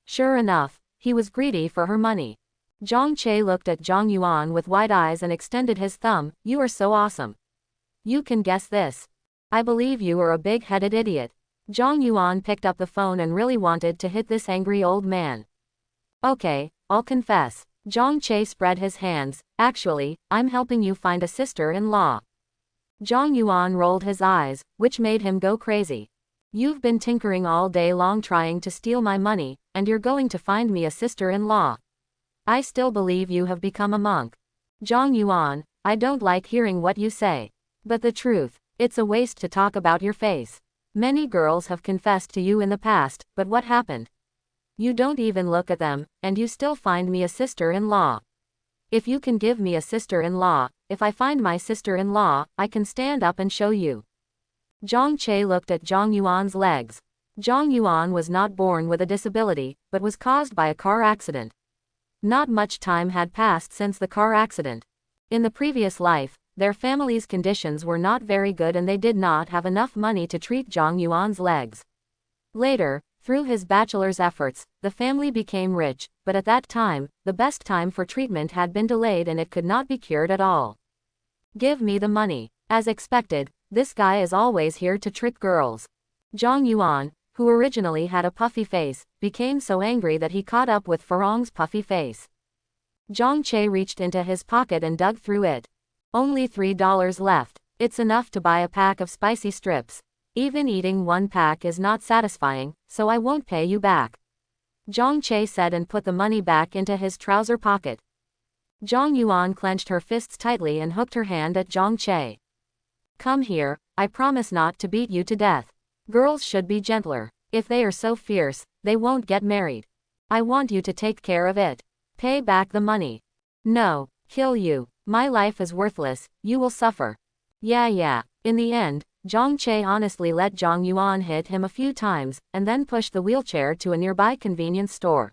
Sure enough, he was greedy for her money. Zhang Che looked at Zhang Yuan with wide eyes and extended his thumb. You are so awesome. You can guess this. I believe you are a big-headed idiot. Zhang Yuan picked up the phone and really wanted to hit this angry old man. Okay, I'll confess. Zhang Che spread his hands. Actually, I'm helping you find a sister-in-law. Zhang Yuan rolled his eyes, which made him go crazy. You've been tinkering all day long trying to steal my money, and you're going to find me a sister-in-law. I still believe you have become a monk. Zhang Yuan, I don't like hearing what you say. But the truth, it's a waste to talk about your face. Many girls have confessed to you in the past, but what happened? You don't even look at them, and you still find me a sister-in-law. If you can give me a sister-in-law, if I find my sister-in-law, I can stand up and show you. Zhang Che looked at Zhang Yuan's legs. Zhang Yuan was not born with a disability, but was caused by a car accident. Not much time had passed since the car accident. In the previous life, their family's conditions were not very good and they did not have enough money to treat Zhang Yuan's legs. Later, through his bachelor's efforts, the family became rich, but at that time, the best time for treatment had been delayed and it could not be cured at all. Give me the money. As expected, this guy is always here to trick girls. Zhang Yuan, who originally had a puffy face, became so angry that he caught up with Farong's puffy face. Zhang Che reached into his pocket and dug through it. Only $3 left. It's enough to buy a pack of spicy strips. Even eating one pack is not satisfying, so I won't pay you back. Zhang Che said and put the money back into his trouser pocket. Zhang Yuan clenched her fists tightly and hooked her hand at Zhang Che. Come here, I promise not to beat you to death. Girls should be gentler. If they are so fierce, they won't get married. I want you to take care of it. Pay back the money. No, kill you. My life is worthless, you will suffer. Yeah. In the end, Zhang Che honestly let Zhang Yuan hit him a few times, and then pushed the wheelchair to a nearby convenience store.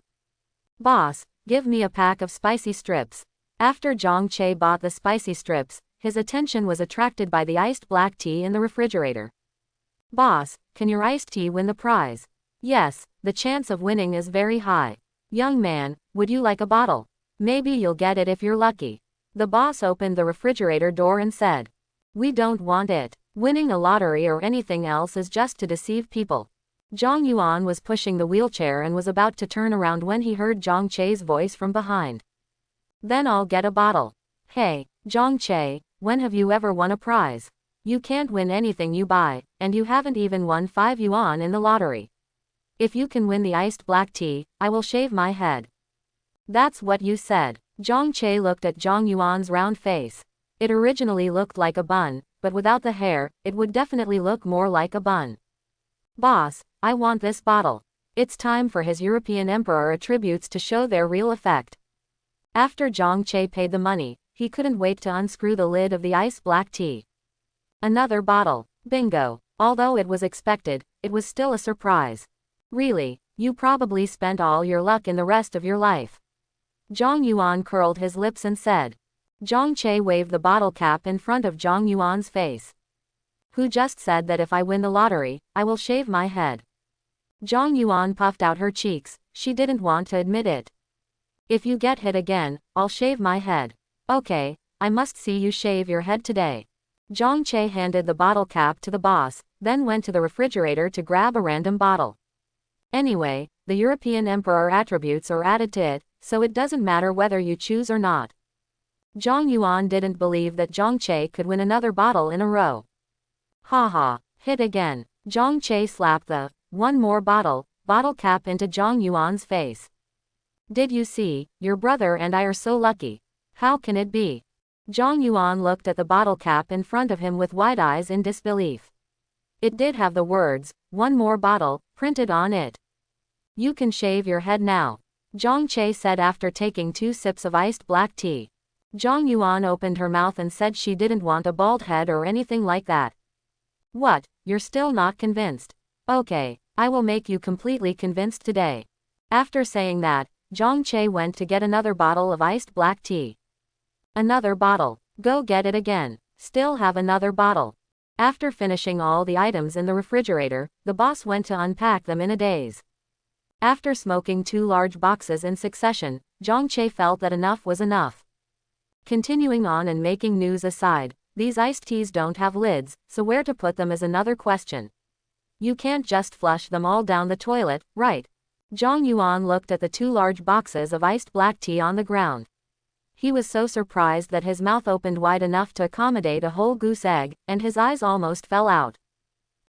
Boss, give me a pack of spicy strips. After Zhang Che bought the spicy strips, his attention was attracted by the iced black tea in the refrigerator. Boss, can your iced tea win the prize? Yes, the chance of winning is very high. Young man, would you like a bottle? Maybe you'll get it if you're lucky. The boss opened the refrigerator door and said, we don't want it. Winning a lottery or anything else is just to deceive people. Zhang Yuan was pushing the wheelchair and was about to turn around when he heard Zhang Che's voice from behind. Then I'll get a bottle. Hey, Zhang Che, when have you ever won a prize? You can't win anything you buy, and you haven't even won 5 yuan in the lottery. If you can win the iced black tea, I will shave my head. That's what you said. Zhang Che looked at Zhang Yuan's round face. It originally looked like a bun, but without the hair, it would definitely look more like a bun. Boss, I want this bottle. It's time for his European Emperor attributes to show their real effect. After Zhang Che paid the money, he couldn't wait to unscrew the lid of the ice black tea. Another bottle. Bingo. Although it was expected, it was still a surprise. Really, you probably spent all your luck in the rest of your life. Zhang Yuan curled his lips and said. Zhang Che waved the bottle cap in front of Zhang Yuan's face. Who just said that if I win the lottery, I will shave my head? Zhang Yuan puffed out her cheeks. She didn't want to admit it. If you get hit again, I'll shave my head. Okay, I must see you shave your head today. Zhang Che handed the bottle cap to the boss, then went to the refrigerator to grab a random bottle. Anyway, the European Emperor attributes are added to it, so it doesn't matter whether you choose or not. Zhang Yuan didn't believe that Zhang Che could win another bottle in a row. Haha, hit again. Zhang Che slapped the one more bottle cap into Zhang Yuan's face. Did you see, your brother and I are so lucky. How can it be? Zhang Yuan looked at the bottle cap in front of him with wide eyes in disbelief. It did have the words, one more bottle, printed on it. You can shave your head now. Zhang Che said after taking 2 sips of iced black tea. Zhang Yuan opened her mouth and said she didn't want a bald head or anything like that. What, you're still not convinced? Okay, I will make you completely convinced today. After saying that, Zhang Che went to get another bottle of iced black tea. Another bottle. Go get it again. Still have another bottle. After finishing all the items in the refrigerator, the boss went to unpack them in a daze. After smoking 2 large boxes in succession, Zhang Che felt that enough was enough. Continuing on and making news aside, these iced teas don't have lids, so where to put them is another question. You can't just flush them all down the toilet, right? Zhang Yuan looked at the 2 large boxes of iced black tea on the ground. He was so surprised that his mouth opened wide enough to accommodate a whole goose egg, and his eyes almost fell out.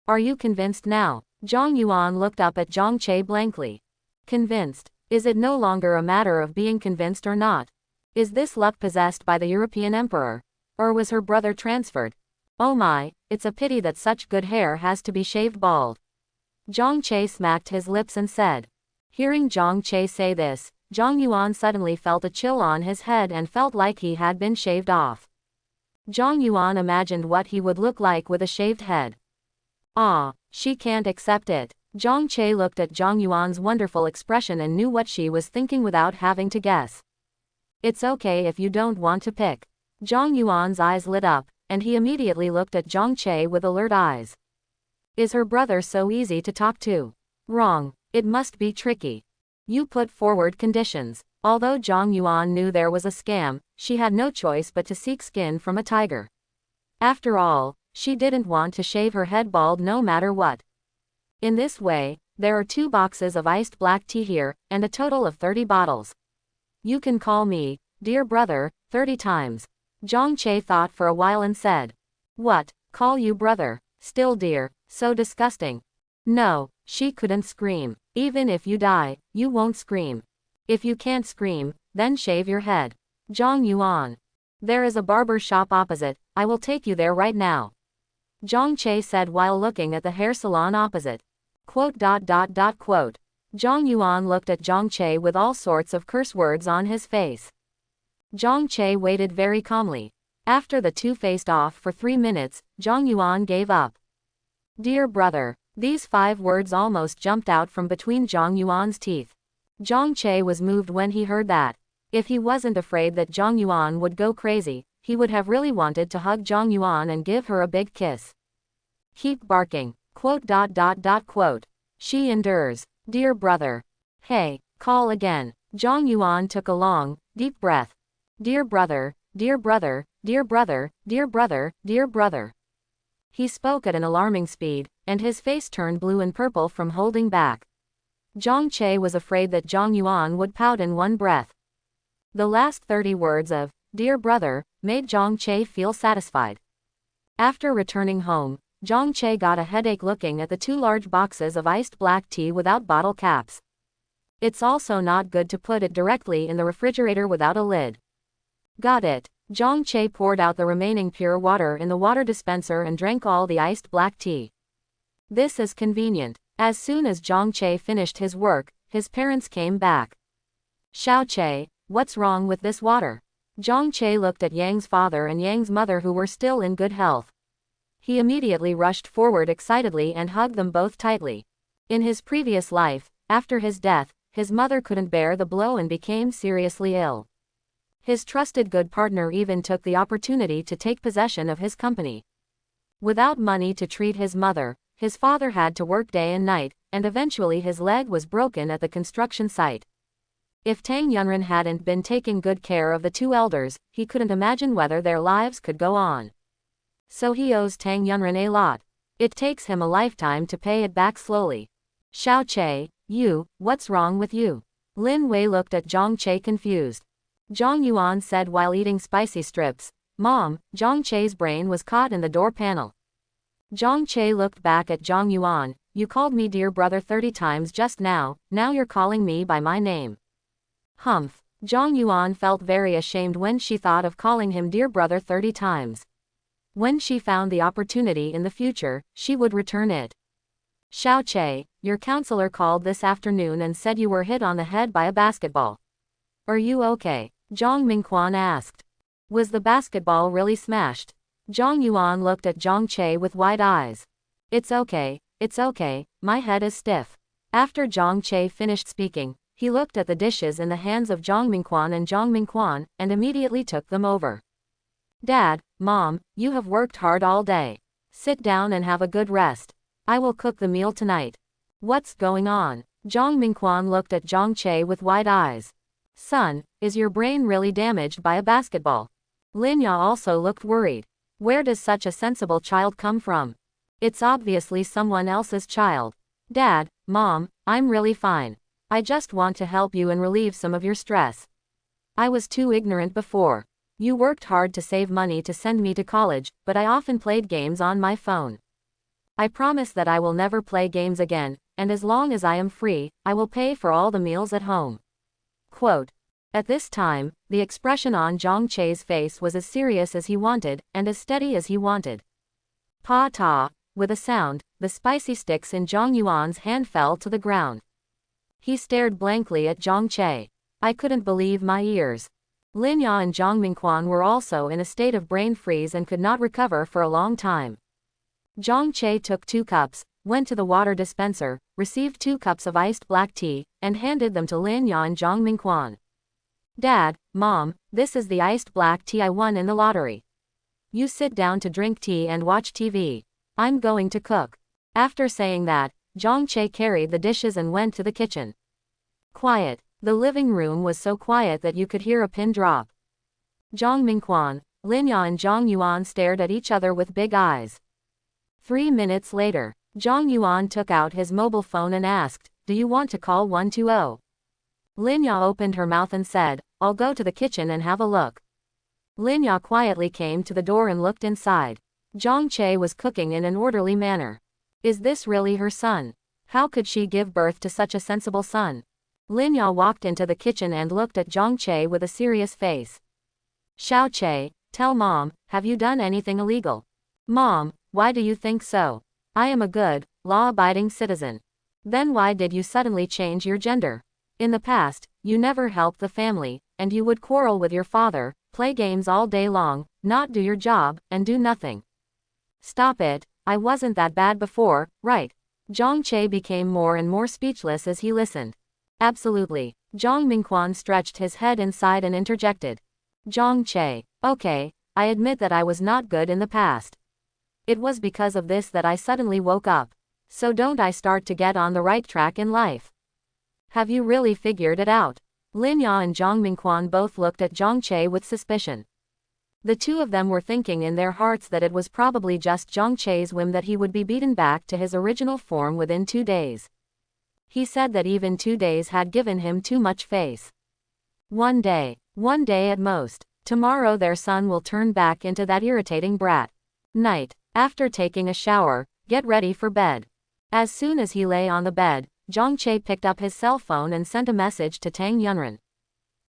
Are you convinced now? Zhang Yuan looked up at Zhang Che blankly. Convinced? Is it no longer a matter of being convinced or not? Is this luck possessed by the European emperor? Or was her brother transferred? Oh my, it's a pity that such good hair has to be shaved bald. Zhang Che smacked his lips and said. Hearing Zhang Che say this, Zhang Yuan suddenly felt a chill on his head and felt like he had been shaved off. Zhang Yuan imagined what he would look like with a shaved head. Ah, she can't accept it. Zhang Che looked at Zhang Yuan's wonderful expression and knew what she was thinking without having to guess. It's okay if you don't want to pick. Zhang Yuan's eyes lit up, and he immediately looked at Zhang Che with alert eyes. Is her brother so easy to talk to? Wrong. It must be tricky. You put forward conditions. Although Zhang Yuan knew there was a scam, she had no choice but to seek skin from a tiger. After all, she didn't want to shave her head bald no matter what. In this way, there are 2 boxes of iced black tea here, and a total of 30 bottles. You can call me, dear brother, 30 times. Zhang Che thought for a while and said. What, call you brother? Still dear, so disgusting. No, she couldn't scream. Even if you die, you won't scream. If you can't scream, then shave your head. Zhang Yuan. There is a barber shop opposite, I will take you there right now. Zhang Che said while looking at the hair salon opposite. Quote. Zhang Yuan looked at Zhang Che with all sorts of curse words on his face. Zhang Che waited very calmly. After the 2 faced off for 3 minutes, Zhang Yuan gave up. Dear brother. These 5 words almost jumped out from between Zhang Yuan's teeth. Zhang Che was moved when he heard that. If he wasn't afraid that Zhang Yuan would go crazy, he would have really wanted to hug Zhang Yuan and give her a big kiss. Keep barking. Quote. She endures. Dear brother. Hey, call again. Zhang Yuan took a long, deep breath. Dear brother, dear brother, dear brother, dear brother, dear brother. He spoke at an alarming speed, and his face turned blue and purple from holding back. Zhang Che was afraid that Zhang Yuan would pout in one breath. The last 30 words of, dear brother, made Zhang Che feel satisfied. After returning home, Zhang Che got a headache looking at the 2 large boxes of iced black tea without bottle caps. It's also not good to put it directly in the refrigerator without a lid. Got it. Zhang Che poured out the remaining pure water in the water dispenser and drank all the iced black tea. This is convenient. As soon as Zhang Che finished his work, his parents came back. Xiao Che, what's wrong with this water? Zhang Che looked at Yang's father and Yang's mother who were still in good health. He immediately rushed forward excitedly and hugged them both tightly. In his previous life, after his death, his mother couldn't bear the blow and became seriously ill. His trusted good partner even took the opportunity to take possession of his company. Without money to treat his mother, his father had to work day and night, and eventually his leg was broken at the construction site. If Tang Yunren hadn't been taking good care of the 2 elders, he couldn't imagine whether their lives could go on. So he owes Tang Yunren a lot. It takes him a lifetime to pay it back slowly. Xiao Che, what's wrong with you? Lin Wei looked at Zhang Che confused. Zhang Yuan said while eating spicy strips, Mom, Zhang Che's brain was caught in the door panel. Zhang Che looked back at Zhang Yuan, you called me dear brother 30 times just now you're calling me by my name. Humph. Zhang Yuan felt very ashamed when she thought of calling him dear brother 30 times. When she found the opportunity in the future, she would return it. Xiao Che, your counselor called this afternoon and said you were hit on the head by a basketball. Are you okay? Zhang Mingquan asked. Was the basketball really smashed? Zhang Yuan looked at Zhang Che with wide eyes. It's okay, my head is stiff. After Zhang Che finished speaking, he looked at the dishes in the hands of Zhang Mingquan and immediately took them over. Dad, Mom, you have worked hard all day. Sit down and have a good rest. I will cook the meal tonight. What's going on? Zhang Mingquan looked at Zhang Che with wide eyes. Son, is your brain really damaged by a basketball? Lin Ya also looked worried. Where does such a sensible child come from? It's obviously someone else's child. Dad, Mom, I'm really fine. I just want to help you and relieve some of your stress. I was too ignorant before. You worked hard to save money to send me to college, but I often played games on my phone. I promise that I will never play games again, and as long as I am free, I will pay for all the meals at home. Quote. At this time, the expression on Zhang Che's face was as serious as he wanted, and as steady as he wanted. Pa-ta, with a sound, the spicy sticks in Zhang Yuan's hand fell to the ground. He stared blankly at Zhang Che. I couldn't believe my ears. Lin Ya and Zhang Mingquan were also in a state of brain freeze and could not recover for a long time. Zhang Che took 2 cups, went to the water dispenser, received 2 cups of iced black tea, and handed them to Lin Ya and Zhang Mingquan. Dad, Mom, this is the iced black tea I won in the lottery. You sit down to drink tea and watch TV. I'm going to cook. After saying that, Zhang Che carried the dishes and went to the kitchen. Quiet. The living room was so quiet that you could hear a pin drop. Zhang Mingquan, Lin Ya and Zhang Yuan stared at each other with big eyes. 3 minutes later, Zhang Yuan took out his mobile phone and asked, "Do you want to call 120?" Lin Ya opened her mouth and said, "I'll go to the kitchen and have a look." Lin Ya quietly came to the door and looked inside. Zhang Che was cooking in an orderly manner. Is this really her son? How could she give birth to such a sensible son? Lin Ya walked into the kitchen and looked at Zhang Che with a serious face. Xiao Che, tell Mom, have you done anything illegal? Mom, why do you think so? I am a good, law-abiding citizen. Then why did you suddenly change your gender? In the past, you never helped the family, and you would quarrel with your father, play games all day long, not do your job, and do nothing. Stop it, I wasn't that bad before, right? Zhang Che became more and more speechless as he listened. Absolutely. Zhang Mingquan stretched his head inside and interjected. Zhang Che, okay, I admit that I was not good in the past. It was because of this that I suddenly woke up. So don't I start to get on the right track in life? Have you really figured it out? Lin Ya and Zhang Mingquan both looked at Zhang Che with suspicion. The two of them were thinking in their hearts that it was probably just Zhang Che's whim that he would be beaten back to his original form within 2 days. He said that even 2 days had given him too much face. 1 day at most. Tomorrow their son will turn back into that irritating brat. Night. After taking a shower, get ready for bed. As soon as he lay on the bed, Zhang Che picked up his cell phone and sent a message to Tang Yunren.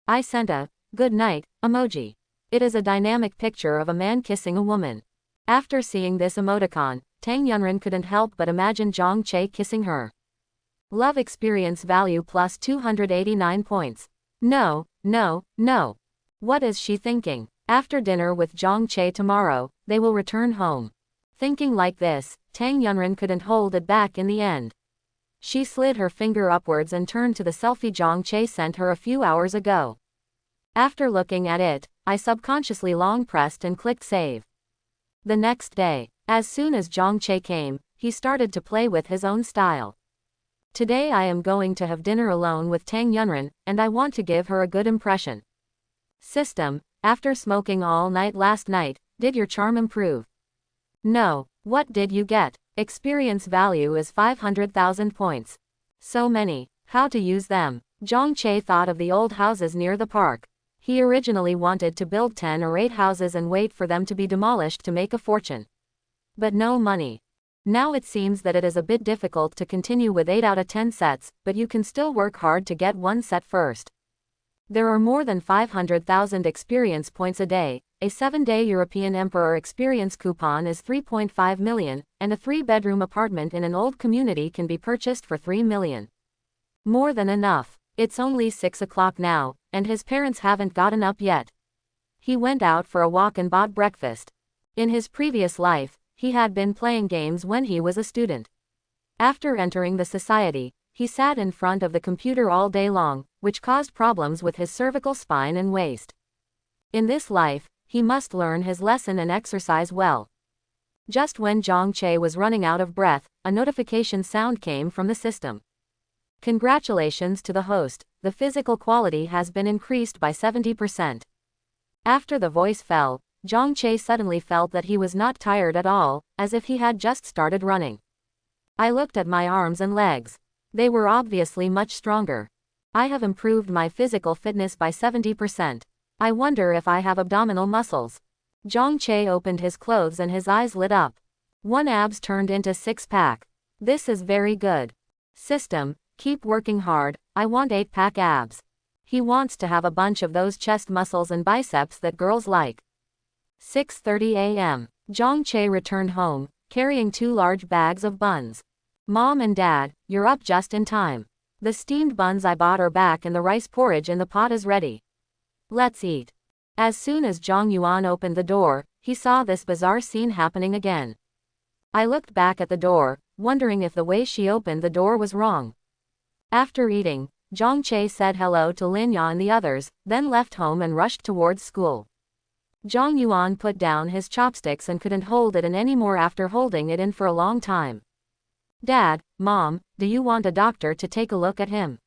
I sent a good night emoji. It is a dynamic picture of a man kissing a woman. After seeing this emoticon, Tang Yunren couldn't help but imagine Zhang Che kissing her. Love experience value plus 289 points. No. What is she thinking? After dinner with Zhang Che tomorrow, they will return home. Thinking like this, Tang Yunren couldn't hold it back in the end. She slid her finger upwards and turned to the selfie Zhang Che sent her a few hours ago. After looking at it, I subconsciously long pressed and clicked save. The next day, as soon as Zhang Che came, he started to play with his own style. Today I am going to have dinner alone with Tang Yunren, and I want to give her a good impression. System, after smoking all night last night, did your charm improve? No. What did you get? Experience value is 500,000 points. So many. How to use them? Zhang Che thought of the old houses near the park. He originally wanted to build 10 or 8 houses and wait for them to be demolished to make a fortune. But no money. Now it seems that it is a bit difficult to continue with 8 out of 10 sets, but you can still work hard to get one set first. There are more than 500,000 experience points a day, a 7-day European Emperor experience coupon is 3.5 million, and a 3-bedroom apartment in an old community can be purchased for 3 million. More than enough. It's only 6 o'clock now, and his parents haven't gotten up yet. He went out for a walk and bought breakfast. In his previous life, he had been playing games when he was a student. After entering the society, he sat in front of the computer all day long, which caused problems with his cervical spine and waist. In this life, he must learn his lesson and exercise well. Just when Zhang Che was running out of breath, a notification sound came from the system. Congratulations to the host, the physical quality has been increased by 70%. After the voice fell, Zhang Che suddenly felt that he was not tired at all, as if he had just started running. I looked at my arms and legs. They were obviously much stronger. I have improved my physical fitness by 70%. I wonder if I have abdominal muscles. Zhang Che opened his clothes and his eyes lit up. 1 abs turned into 6-pack. This is very good. System, keep working hard, I want 8-pack abs. He wants to have a bunch of those chest muscles and biceps that girls like. 6:30 a.m. Zhang Che returned home, carrying 2 large bags of buns. Mom and Dad, you're up just in time. The steamed buns I bought are back and the rice porridge in the pot is ready. Let's eat. As soon as Zhang Yuan opened the door, he saw this bizarre scene happening again. I looked back at the door, wondering if the way she opened the door was wrong. After eating, Zhang Che said hello to Lin Ya and the others, then left home and rushed towards school. Zhang Yuan put down his chopsticks and couldn't hold it in anymore after holding it in for a long time. Dad, Mom, do you want a doctor to take a look at him?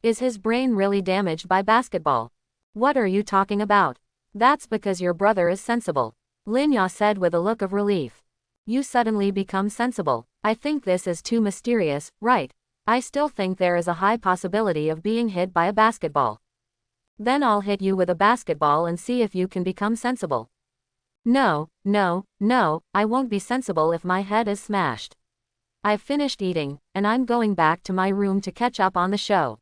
Is his brain really damaged by basketball? What are you talking about? That's because your brother is sensible, Lin Ya said with a look of relief. You suddenly become sensible. I think this is too mysterious, right? I still think there is a high possibility of being hit by a basketball. Then I'll hit you with a basketball and see if you can become sensible. No, I won't be sensible if my head is smashed. I've finished eating, and I'm going back to my room to catch up on the show.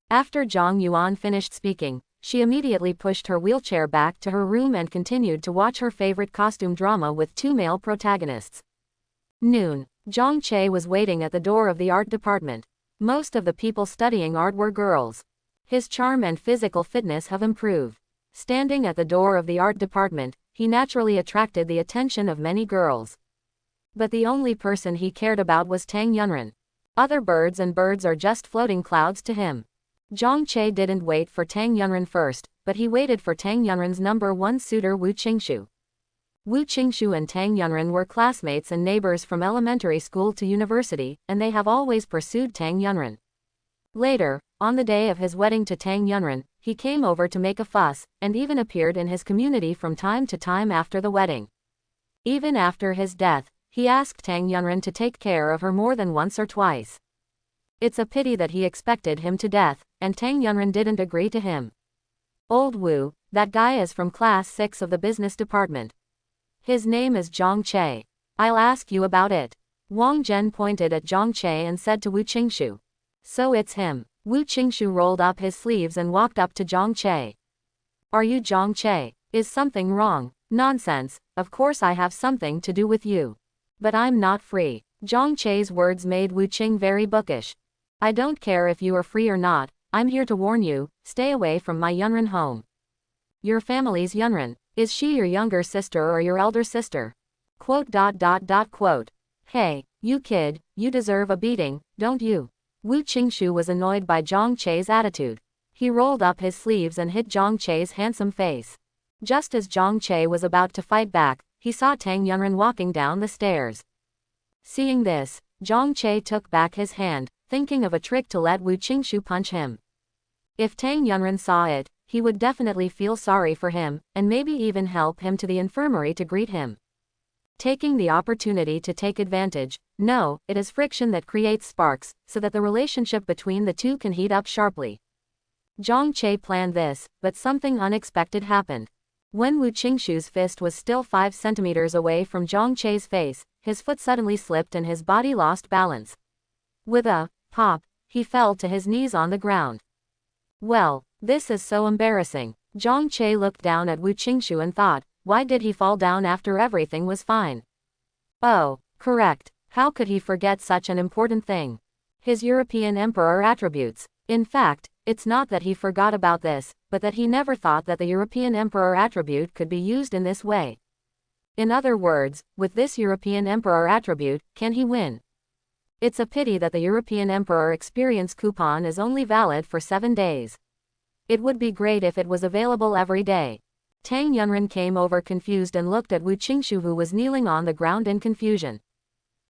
After Zhang Yuan finished speaking, she immediately pushed her wheelchair back to her room and continued to watch her favorite costume drama with 2 male protagonists. Noon. Zhang Che was waiting at the door of the art department. Most of the people studying art were girls. His charm and physical fitness have improved. Standing at the door of the art department, he naturally attracted the attention of many girls. But the only person he cared about was Tang Yunren. Other birds are just floating clouds to him. Zhang Che didn't wait for Tang Yunren first, but he waited for Tang Yunren's number 1 suitor Wu Qingshu. Wu Qingshu and Tang Yunren were classmates and neighbors from elementary school to university, and they have always pursued Tang Yunren. Later, on the day of his wedding to Tang Yunren, he came over to make a fuss, and even appeared in his community from time to time after the wedding. Even after his death, he asked Tang Yunren to take care of her more than once or twice. It's a pity that he expected him to death, and Tang Yunren didn't agree to him. Old Wu, that guy is from class 6 of the business department. His name is Zhang Che. I'll ask you about it. Wang Zhen pointed at Zhang Che and said to Wu Qingshu. So it's him. Wu Qingshu rolled up his sleeves and walked up to Zhang Che. Are you Zhang Che? Is something wrong? Nonsense, of course I have something to do with you. But I'm not free. Zhang Che's words made Wu Qing very bookish. I don't care if you are free or not, I'm here to warn you, stay away from my Yunren home. Your family's Yunren. Is she your younger sister or your elder sister? Quote. Hey, you kid, you deserve a beating, don't you? Wu Qingshu was annoyed by Zhang Che's attitude. He rolled up his sleeves and hit Zhang Che's handsome face. Just as Zhang Che was about to fight back, he saw Tang Yunren walking down the stairs. Seeing this, Zhang Che took back his hand, thinking of a trick to let Wu Qingshu punch him. If Tang Yunren saw it, he would definitely feel sorry for him, and maybe even help him to the infirmary to greet him. Taking the opportunity to take advantage, no, it is friction that creates sparks, so that the relationship between the two can heat up sharply. Zhang Che planned this, but something unexpected happened. When Wu Qingshu's fist was still 5 centimeters away from Zhang Che's face, his foot suddenly slipped and his body lost balance. With a pop, he fell to his knees on the ground. Well, This is so embarrassing. Zhang Che looked down at Wu Qingshu and thought, why did he fall down after everything was fine? Oh, correct. How could he forget such an important thing? His European Emperor attributes. In fact, it's not that he forgot about this, but that he never thought that the European Emperor attribute could be used in this way. In other words, with this European Emperor attribute, can he win? It's a pity that the European Emperor experience coupon is only valid for 7 days. It would be great if it was available every day. Tang Yunren came over confused and looked at Wu Qingshu, who was kneeling on the ground in confusion.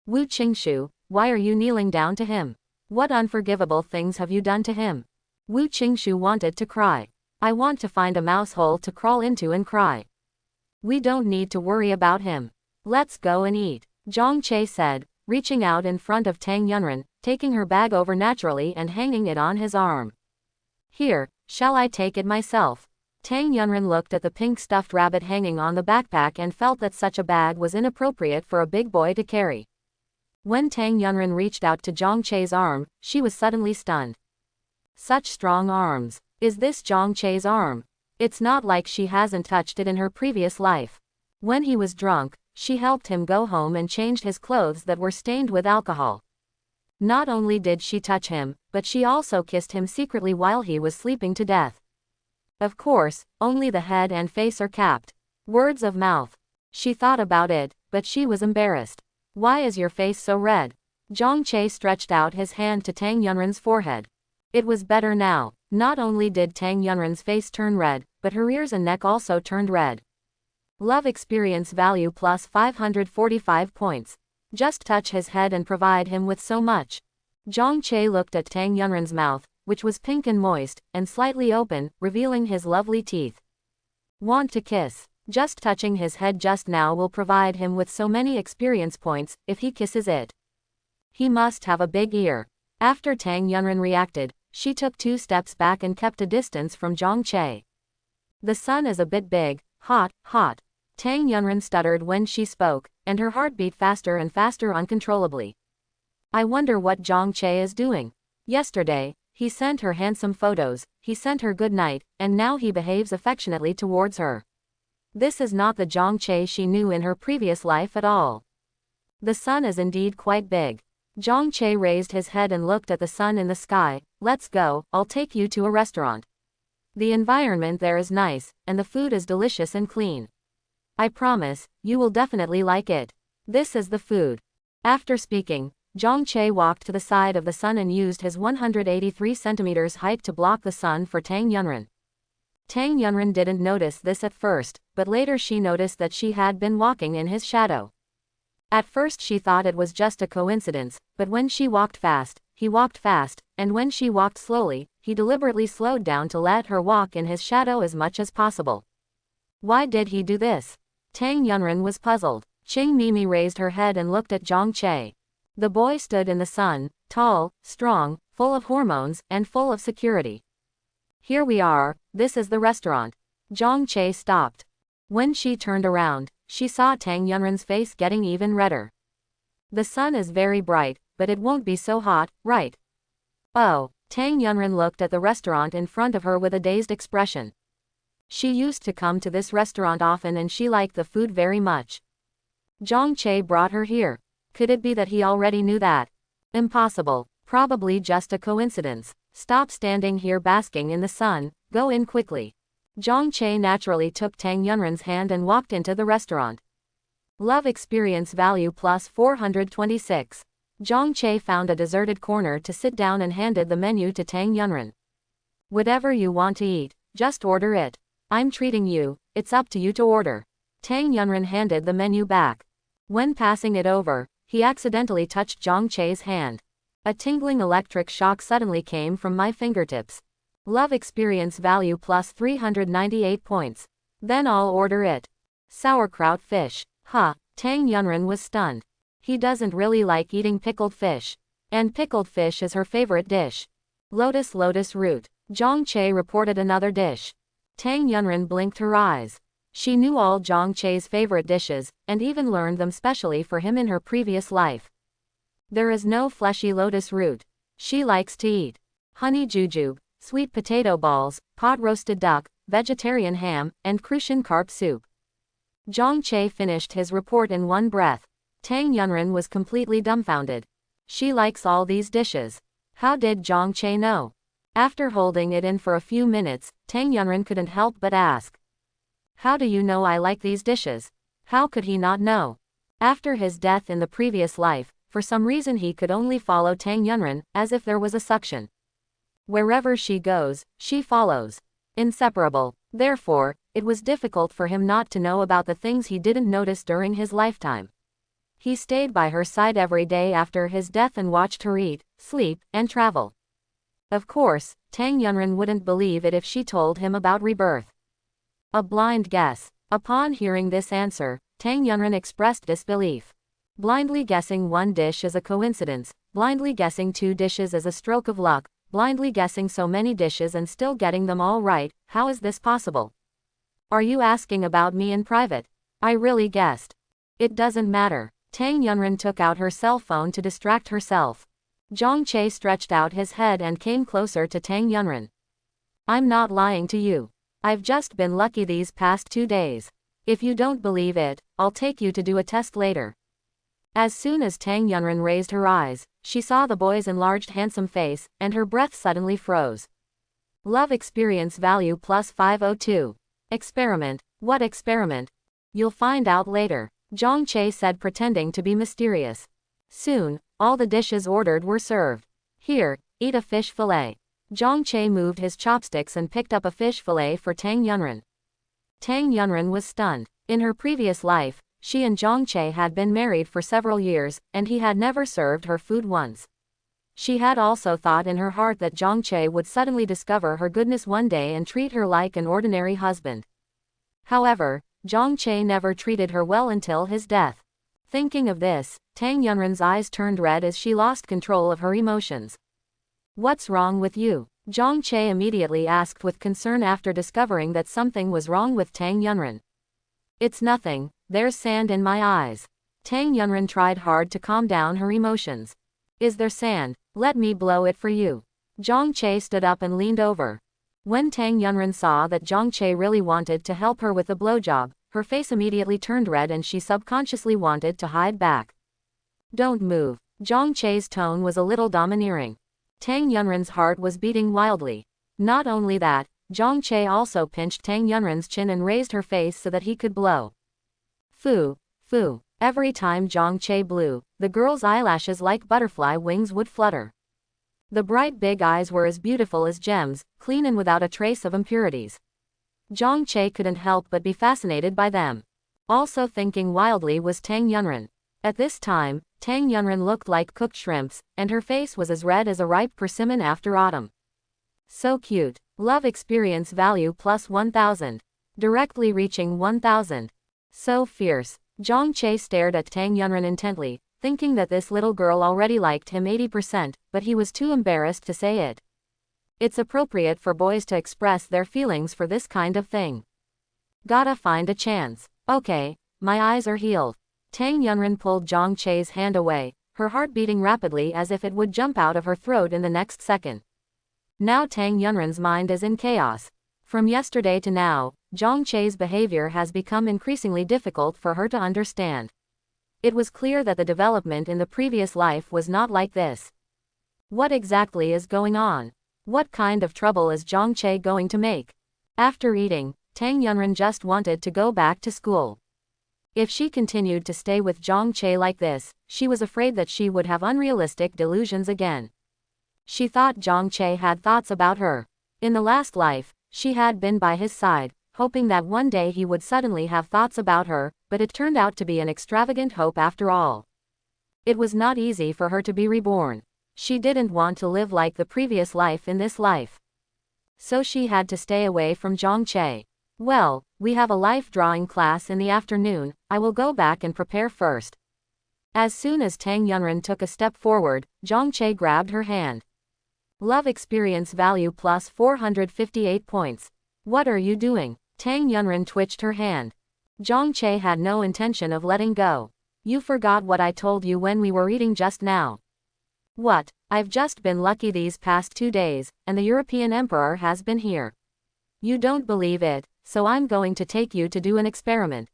Wu Qingshu, why are you kneeling down to him? What unforgivable things have you done to him? Wu Qingshu wanted to cry. I want to find a mouse hole to crawl into and cry. We don't need to worry about him. Let's go and eat, Zhang Che said, reaching out in front of Tang Yunren, taking her bag over naturally and hanging it on his arm. Here, shall I take it myself? Tang Yunren looked at the pink stuffed rabbit hanging on the backpack and felt that such a bag was inappropriate for a big boy to carry. When Tang Yunren reached out to Zhang Che's arm, she was suddenly stunned. Such strong arms. Is this Zhang Che's arm? It's not like she hasn't touched it in her previous life. When he was drunk, she helped him go home and changed his clothes that were stained with alcohol. Not only did she touch him, but she also kissed him secretly while he was sleeping to death. Of course, only the head and face are capped. Words of mouth. She thought about it, but she was embarrassed. Why is your face so red? Zhang Che stretched out his hand to Tang Yunren's forehead. It was better now. Not only did Tang Yunren's face turn red, but her ears and neck also turned red. Love experience value plus 545 points. Just touch his head and provide him with so much. Zhang Che looked at Tang Yunren's mouth, which was pink and moist, and slightly open, revealing his lovely teeth. Want to kiss? Just touching his head just now will provide him with so many experience points, if he kisses it. He must have a big ear. After Tang Yunren reacted, she took 2 steps back and kept a distance from Zhang Che. The sun is a bit big, hot, hot. Tang Yunren stuttered when she spoke, and her heart beat faster and faster uncontrollably. I wonder what Zhang Che is doing. Yesterday, he sent her handsome photos, he sent her good night, and now he behaves affectionately towards her. This is not the Zhang Che she knew in her previous life at all. The sun is indeed quite big. Zhang Che raised his head and looked at the sun in the sky. Let's go, I'll take you to a restaurant. The environment there is nice, and the food is delicious and clean. I promise, you will definitely like it. This is the food. After speaking, Zhang Che walked to the side of the sun and used his 183 centimeters height to block the sun for Tang Yunren. Tang Yunren didn't notice this at first, but later she noticed that she had been walking in his shadow. At first she thought it was just a coincidence, but when she walked fast, he walked fast, and when she walked slowly, he deliberately slowed down to let her walk in his shadow as much as possible. Why did he do this? Tang Yunren was puzzled. Qing Mimi raised her head and looked at Zhang Che. The boy stood in the sun, tall, strong, full of hormones, and full of security. Here we are, this is the restaurant. Zhang Che stopped. When she turned around, she saw Tang Yunren's face getting even redder. The sun is very bright, but it won't be so hot, right? Oh, Tang Yunren looked at the restaurant in front of her with a dazed expression. She used to come to this restaurant often and she liked the food very much. Zhang Che brought her here. Could it be that he already knew that? Impossible. Probably just a coincidence. Stop standing here basking in the sun, go in quickly. Zhang Che naturally took Tang Yunren's hand and walked into the restaurant. Love experience value plus 426. Zhang Che found a deserted corner to sit down and handed the menu to Tang Yunren. Whatever you want to eat, just order it. I'm treating you, it's up to you to order. Tang Yunren handed the menu back. When passing it over, he accidentally touched Zhang Che's hand. A tingling electric shock suddenly came from my fingertips. Love experience value plus 398 points. Then I'll order it. Sauerkraut fish. Huh, Tang Yunren was stunned. He doesn't really like eating pickled fish. And pickled fish is her favorite dish. Lotus root. Zhang Che reported another dish. Tang Yunren blinked her eyes. She knew all Zhang Che's favorite dishes, and even learned them specially for him in her previous life. There is no fleshy lotus root. She likes to eat honey jujube. sweet potato balls, pot roasted duck, vegetarian ham, and Crucian carp soup. Zhang Che finished his report in one breath. Tang Yunren was completely dumbfounded. She likes all these dishes. How did Zhang Che know? After holding it in for a few minutes, Tang Yunren couldn't help but ask. How do you know I like these dishes? How could he not know? After his death in the previous life, for some reason he could only follow Tang Yunren, as if there was a suction. Wherever she goes, she follows. Inseparable. Therefore, it was difficult for him not to know about the things he didn't notice during his lifetime. He stayed by her side every day after his death and watched her eat, sleep, and travel. Of course, Tang Yunren wouldn't believe it if she told him about Rebirth. A blind guess. Upon hearing this answer, Tang Yunren expressed disbelief. Blindly guessing one dish is a coincidence, blindly guessing two dishes is a stroke of luck, blindly guessing so many dishes and still getting them all right, how is this possible? Are you asking about me in private? I really guessed. It doesn't matter. Tang Yunren took out her cell phone to distract herself. Zhang Che stretched out his head and came closer to Tang Yunren. I'm not lying to you. I've just been lucky these past 2 days. If you don't believe it, I'll take you to do a test later. As soon as Tang Yunren raised her eyes, she saw the boy's enlarged handsome face, and her breath suddenly froze. Love experience value plus 502. Experiment. What experiment? You'll find out later, Zhang Che said, pretending to be mysterious. Soon, all the dishes ordered were served. Here, eat a fish fillet. Zhang Che moved his chopsticks and picked up a fish fillet for Tang Yunren. Tang Yunren was stunned. In her previous life, she and Zhang Che had been married for several years, and he had never served her food once. She had also thought in her heart that Zhang Che would suddenly discover her goodness one day and treat her like an ordinary husband. However, Zhang Che never treated her well until his death. Thinking of this, Tang Yunren's eyes turned red as she lost control of her emotions. What's wrong with you? Zhang Che immediately asked with concern after discovering that something was wrong with Tang Yunren. It's nothing, there's sand in my eyes. Tang Yunren tried hard to calm down her emotions. Is there sand? Let me blow it for you. Zhang Che stood up and leaned over. When Tang Yunren saw that Zhang Che really wanted to help her with the blowjob, her face immediately turned red and she subconsciously wanted to hide back. Don't move. Zhang Che's tone was a little domineering. Tang Yunren's heart was beating wildly. Not only that, Zhang Che also pinched Tang Yunren's chin and raised her face so that he could blow. Foo, foo. Every time Zhang Che blew, the girl's eyelashes like butterfly wings would flutter. The bright big eyes were as beautiful as gems, clean and without a trace of impurities. Zhang Che couldn't help but be fascinated by them. Also thinking wildly was Tang Yunren. At this time, Tang Yunren looked like cooked shrimps, and her face was as red as a ripe persimmon after autumn. So cute. Love experience value plus 1000. Directly reaching 1000. So fierce. Zhang Che stared at Tang Yunren intently, thinking that this little girl already liked him 80%, but he was too embarrassed to say it. It's appropriate for boys to express their feelings for this kind of thing. Gotta find a chance. Okay, my eyes are healed. Tang Yunren pulled Zhang Che's hand away, her heart beating rapidly as if it would jump out of her throat in the next second. Now Tang Yunren's mind is in chaos. From yesterday to now, Zhang Che's behavior has become increasingly difficult for her to understand. It was clear that the development in the previous life was not like this. What exactly is going on? What kind of trouble is Zhang Che going to make? After eating, Tang Yunren just wanted to go back to school. If she continued to stay with Zhang Che like this, she was afraid that she would have unrealistic delusions again. She thought Zhang Che had thoughts about her. In the last life, she had been by his side, hoping that one day he would suddenly have thoughts about her, but it turned out to be an extravagant hope after all. It was not easy for her to be reborn. She didn't want to live like the previous life in this life. So she had to stay away from Zhang Che. Well, we have a life drawing class in the afternoon, I will go back and prepare first. As soon as Tang Yunren took a step forward, Zhang Che grabbed her hand. Love experience value plus 458 points. What are you doing? Tang Yunren twitched her hand. Zhang Che had no intention of letting go. You forgot what I told you when we were eating just now. What? I've just been lucky these past 2 days, and the European Emperor has been here. You don't believe it, so I'm going to take you to do an experiment.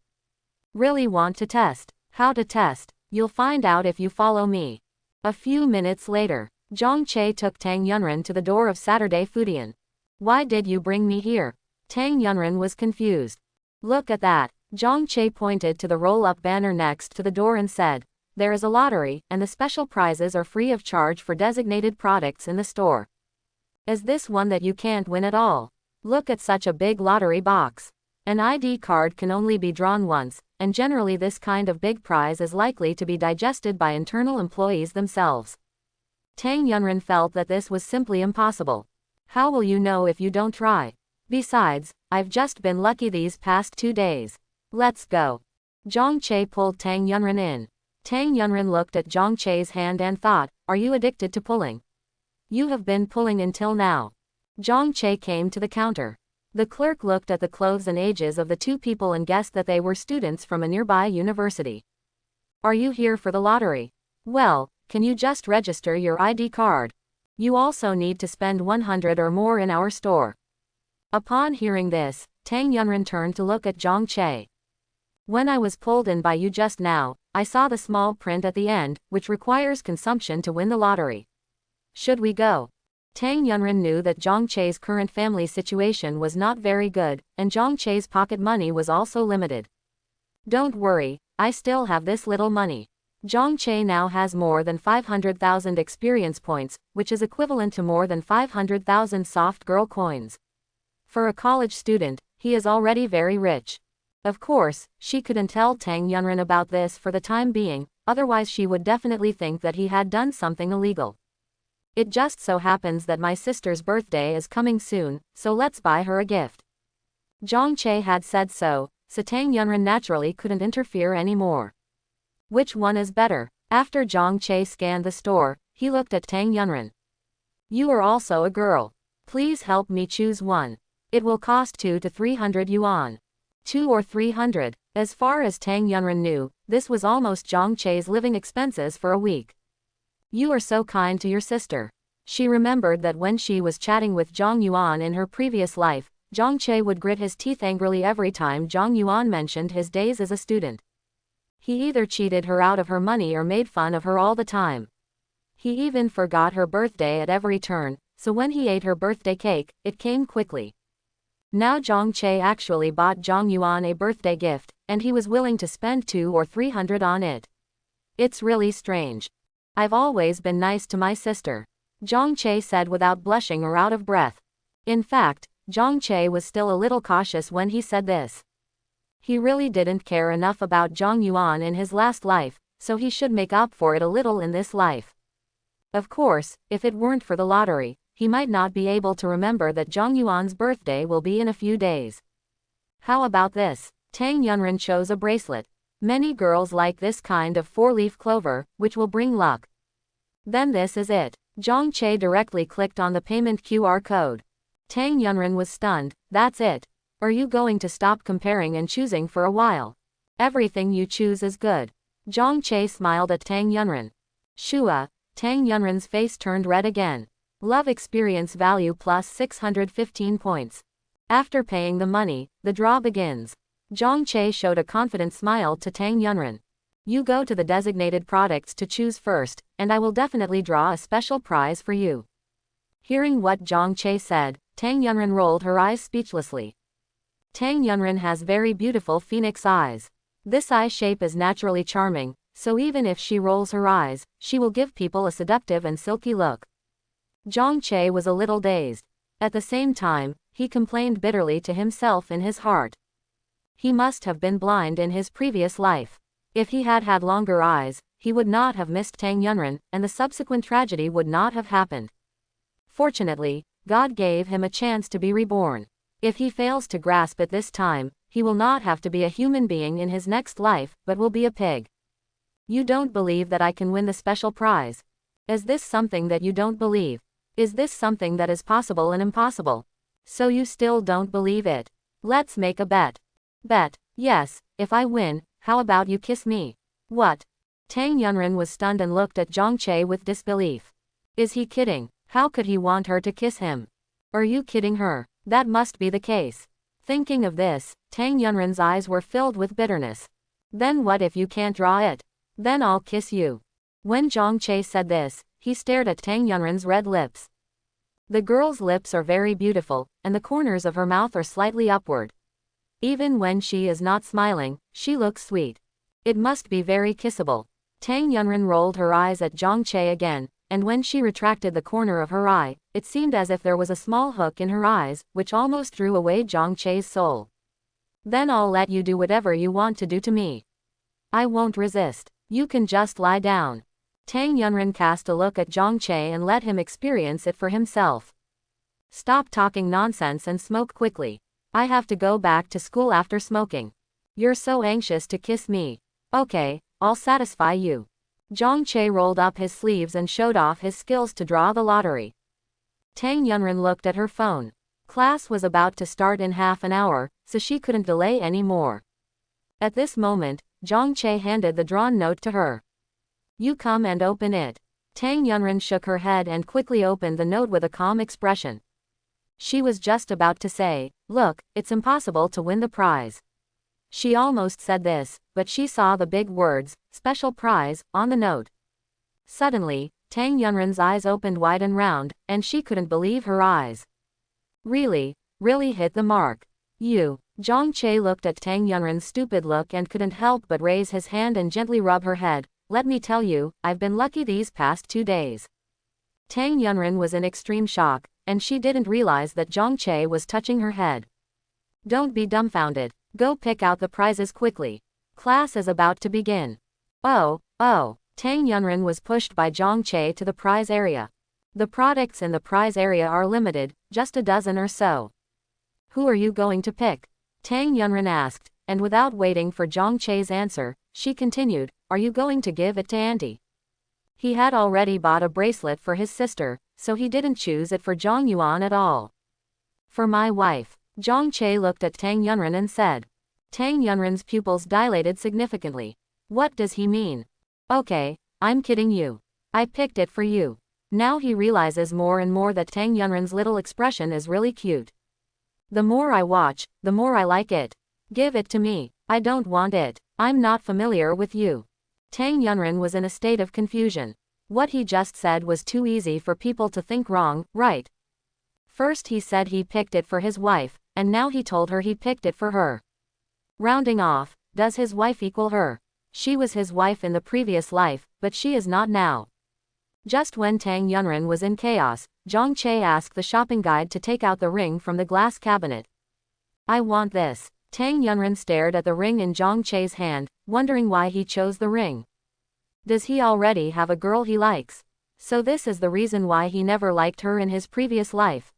Really want to test? How to test? You'll find out if you follow me. A few minutes later, Zhang Che took Tang Yunren to the door of Saturday Fudian. Why did you bring me here? Tang Yunren was confused. Look at that. Zhang Che pointed to the roll-up banner next to the door and said, there is a lottery, and the special prizes are free of charge for designated products in the store. Is this one that you can't win at all? Look at such a big lottery box. An ID card can only be drawn once, and generally this kind of big prize is likely to be digested by internal employees themselves. Tang Yunren felt that this was simply impossible. How will you know if you don't try? Besides, I've just been lucky these past 2 days. Let's go. Zhang Che pulled Tang Yunren in. Tang Yunren looked at Zhang Che's hand and thought, are you addicted to pulling? You have been pulling until now. Zhang Che came to the counter. The clerk looked at the clothes and ages of the two people and guessed that they were students from a nearby university. Are you here for the lottery? Well, can you just register your ID card? You also need to spend 100 or more in our store. Upon hearing this, Tang Yunren turned to look at Zhang Che. When I was pulled in by you just now, I saw the small print at the end, which requires consumption to win the lottery. Should we go? Tang Yunren knew that Zhang Che's current family situation was not very good, and Zhang Che's pocket money was also limited. Don't worry, I still have this little money. Zhang Che now has more than 500,000 experience points, which is equivalent to more than 500,000 soft girl coins. For a college student, he is already very rich. Of course, she couldn't tell Tang Yunren about this for the time being, otherwise she would definitely think that he had done something illegal. It just so happens that my sister's birthday is coming soon, so let's buy her a gift. Zhang Che had said so Tang Yunren naturally couldn't interfere anymore. Which one is better? After Zhang Che scanned the store, he looked at Tang Yunren. You are also a girl. Please help me choose one. It will cost 2 to 300 yuan. 2 or 300. As far as Tang Yunren knew, this was almost Zhang Che's living expenses for a week. You are so kind to your sister. She remembered that when she was chatting with Zhang Yuan in her previous life, Zhang Che would grit his teeth angrily every time Zhang Yuan mentioned his days as a student. He either cheated her out of her money or made fun of her all the time. He even forgot her birthday at every turn, so when he ate her birthday cake, it came quickly. Now Zhang Che actually bought Zhang Yuan a birthday gift, and he was willing to spend 200 or 300 on it. It's really strange. I've always been nice to my sister, Zhang Che said without blushing or out of breath. In fact, Zhang Che was still a little cautious when he said this. He really didn't care enough about Zhang Yuan in his last life, so he should make up for it a little in this life. Of course, if it weren't for the lottery, he might not be able to remember that Zhang Yuan's birthday will be in a few days. How about this? Tang Yunren chose a bracelet. Many girls like this kind of 4-leaf clover, which will bring luck. Then this is it. Zhang Che directly clicked on the payment QR code. Tang Yunren was stunned. That's it. Are you going to stop comparing and choosing for a while? Everything you choose is good. Zhang Che smiled at Tang Yunren. Shua. Tang Yunren's face turned red again. Love experience value plus 615 points. After paying the money, the draw begins. Zhang Che showed a confident smile to Tang Yunren. You go to the designated products to choose first, and I will definitely draw a special prize for you. Hearing what Zhang Che said, Tang Yunren rolled her eyes speechlessly. Tang Yunren has very beautiful phoenix eyes. This eye shape is naturally charming, so even if she rolls her eyes, she will give people a seductive and silky look. Zhang Che was a little dazed. At the same time, he complained bitterly to himself in his heart. He must have been blind in his previous life. If he had had longer eyes, he would not have missed Tang Yunren, and the subsequent tragedy would not have happened. Fortunately, God gave him a chance to be reborn. If he fails to grasp it this time, he will not have to be a human being in his next life, but will be a pig. You don't believe that I can win the special prize? Is this something that you don't believe? Is this something that is possible and impossible? So you still don't believe it? Let's make a bet. Bet. Yes, if I win, how about you kiss me? What? Tang Yunren was stunned and looked at Zhang Che with disbelief. Is he kidding? How could he want her to kiss him? Are you kidding her? That must be the case. Thinking of this, Tang Yunren's eyes were filled with bitterness. Then what if you can't draw it? Then I'll kiss you. When Zhang Che said this, he stared at Tang Yunren's red lips. The girl's lips are very beautiful, and the corners of her mouth are slightly upward. Even when she is not smiling, she looks sweet. It must be very kissable. Tang Yunren rolled her eyes at Zhang Che again, and when she retracted the corner of her eye, it seemed as if there was a small hook in her eyes, which almost drew away Zhang Che's soul. Then I'll let you do whatever you want to do to me. I won't resist. You can just lie down. Tang Yunren cast a look at Zhang Che and let him experience it for himself. Stop talking nonsense and smoke quickly. I have to go back to school after smoking. You're so anxious to kiss me. Okay, I'll satisfy you. Zhang Che rolled up his sleeves and showed off his skills to draw the lottery. Tang Yunren looked at her phone. Class was about to start in half an hour, so she couldn't delay any more. At this moment, Zhang Che handed the drawn note to her. You come and open it. Tang Yunren shook her head and quickly opened the note with a calm expression. She was just about to say, look, it's impossible to win the prize. She almost said this, but she saw the big words, special prize, on the note. Suddenly, Tang Yunren's eyes opened wide and round, and she couldn't believe her eyes. Really hit the mark. You. Zhang Che looked at Tang Yunren's stupid look and couldn't help but raise his hand and gently rub her head. Let me tell you, I've been lucky these past 2 days. Tang Yunren was in extreme shock, and she didn't realize that Zhang Che was touching her head. Don't be dumbfounded. Go pick out the prizes quickly. Class is about to begin. Oh. Tang Yunren was pushed by Zhang Che to the prize area. The products in the prize area are limited, just a dozen or so. Who are you going to pick? Tang Yunren asked, and without waiting for Zhang Che's answer, she continued, are you going to give it to Auntie? He had already bought a bracelet for his sister, so he didn't choose it for Zhang Yuan at all. For my wife. Zhang Che looked at Tang Yunren and said. Tang Yunren's pupils dilated significantly. What does he mean? Okay, I'm kidding you. I picked it for you. Now he realizes more and more that Tang Yunren's little expression is really cute. The more I watch, the more I like it. Give it to me. I don't want it. I'm not familiar with you. Tang Yunren was in a state of confusion. What he just said was too easy for people to think wrong, right? First he said he picked it for his wife, and now he told her he picked it for her. Rounding off, does his wife equal her? She was his wife in the previous life, but she is not now. Just when Tang Yunren was in chaos, Zhang Che asked the shopping guide to take out the ring from the glass cabinet. I want this. Tang Yunren stared at the ring in Zhang Che's hand, wondering why he chose the ring. Does he already have a girl he likes? So this is the reason why he never liked her in his previous life.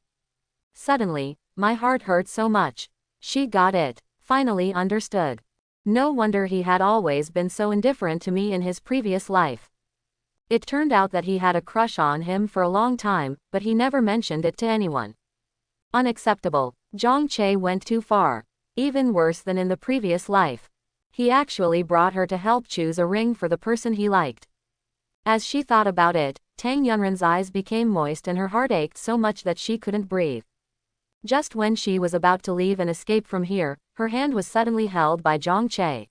Suddenly, my heart hurt so much. She got it. Finally understood. No wonder he had always been so indifferent to me in his previous life. It turned out that he had a crush on him for a long time, but he never mentioned it to anyone. Unacceptable. Zhang Che went too far. Even worse than in the previous life. He actually brought her to help choose a ring for the person he liked. As she thought about it, Tang Yunren's eyes became moist and her heart ached so much that she couldn't breathe. Just when she was about to leave and escape from here, her hand was suddenly held by Zhang Che.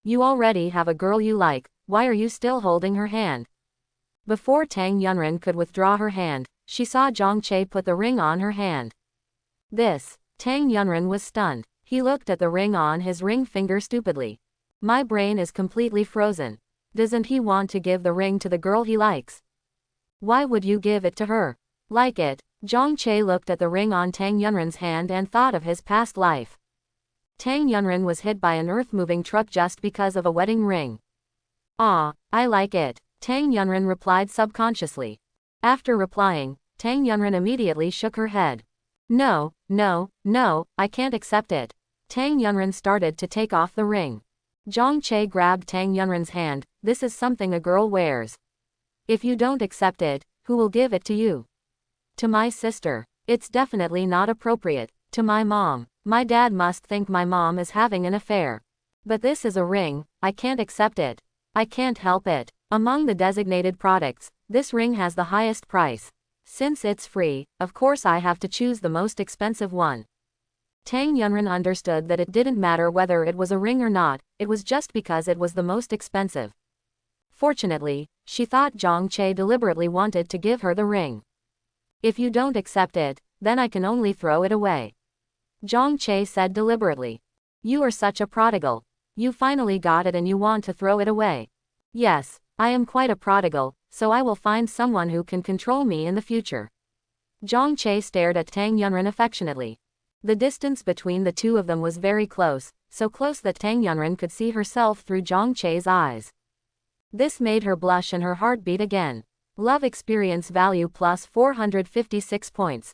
You already have a girl you like, why are you still holding her hand? Before Tang Yunren could withdraw her hand, she saw Zhang Che put the ring on her hand. Tang Yunren was stunned. He looked at the ring on his ring finger stupidly. My brain is completely frozen. Doesn't he want to give the ring to the girl he likes? Why would you give it to her? Like it? Zhang Che looked at the ring on Tang Yunren's hand and thought of his past life. Tang Yunren was hit by an earth-moving truck just because of a wedding ring. Ah, I like it. Tang Yunren replied subconsciously. After replying, Tang Yunren immediately shook her head. No, I can't accept it. Tang Yunren started to take off the ring. Zhang Che grabbed Tang Yunren's hand. This is something a girl wears. If you don't accept it, who will give it to you? To my sister. It's definitely not appropriate. To my mom. My dad must think my mom is having an affair. But this is a ring, I can't accept it. I can't help it. Among the designated products, this ring has the highest price. Since it's free, of course I have to choose the most expensive one. Tang Yunren understood that it didn't matter whether it was a ring or not, it was just because it was the most expensive. Fortunately, she thought Zhang Che deliberately wanted to give her the ring. If you don't accept it, then I can only throw it away. Zhang Che said deliberately. You are such a prodigal. You finally got it and you want to throw it away. Yes, I am quite a prodigal, so I will find someone who can control me in the future. Zhang Che stared at Tang Yunren affectionately. The distance between the two of them was very close, so close that Tang Yunren could see herself through Zhang Che's eyes. This made her blush and her heart beat again. Love experience value plus 456 points.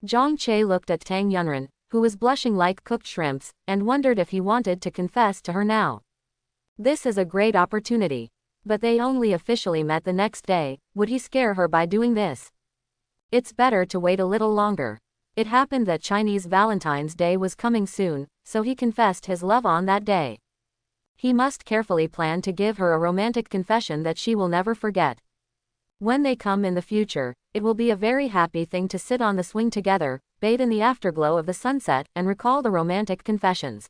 Zhang Che looked at Tang Yunren, who was blushing like cooked shrimps, and wondered if he wanted to confess to her now. This is a great opportunity. But they only officially met the next day. Would he scare her by doing this? It's better to wait a little longer. It happened that Chinese Valentine's Day was coming soon, so he confessed his love on that day. He must carefully plan to give her a romantic confession that she will never forget. When they come in the future, it will be a very happy thing to sit on the swing together, bathe in the afterglow of the sunset, and recall the romantic confessions.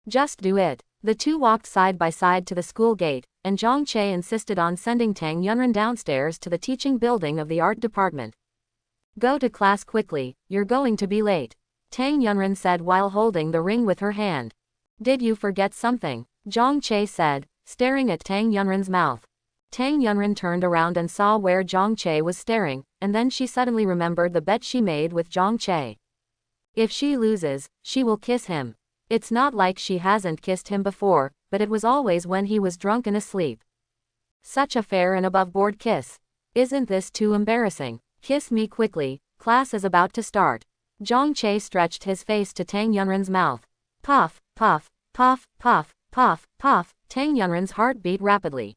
Just do it. The two walked side by side to the school gate, and Zhang Che insisted on sending Tang Yunren downstairs to the teaching building of the art department. Go to class quickly, you're going to be late, Tang Yunren said while holding the ring with her hand. Did you forget something? Zhang Che said, staring at Tang Yunren's mouth. Tang Yunren turned around and saw where Zhang Che was staring, and then she suddenly remembered the bet she made with Zhang Che. If she loses, she will kiss him. It's not like she hasn't kissed him before, but it was always when he was drunk and asleep. Such a fair and above-board kiss. Isn't this too embarrassing? Kiss me quickly, class is about to start. Zhang Che stretched his face to Tang Yunren's mouth. Puff, puff, puff, puff, puff, puff, Tang Yunren's heart beat rapidly.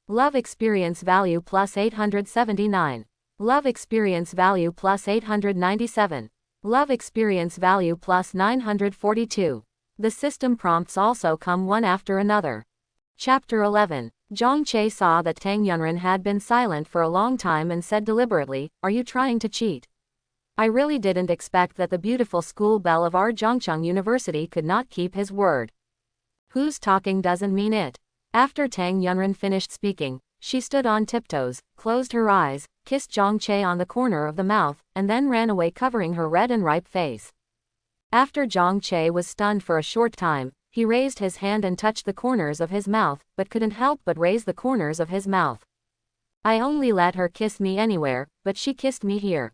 Love experience value plus 879. Love experience value plus 897. Love experience value plus 942. The system prompts also come one after another. Chapter 11. Zhang Che saw that Tang Yunren had been silent for a long time and said deliberately, "Are you trying to cheat? I really didn't expect that the beautiful school belle of our Zhongcheng University could not keep his word." Who's talking doesn't mean it. After Tang Yunren finished speaking, she stood on tiptoes, closed her eyes, kissed Zhang Che on the corner of the mouth, and then ran away covering her red and ripe face. After Zhang Che was stunned for a short time, he raised his hand and touched the corners of his mouth, but couldn't help but raise the corners of his mouth. I only let her kiss me anywhere, but she kissed me here.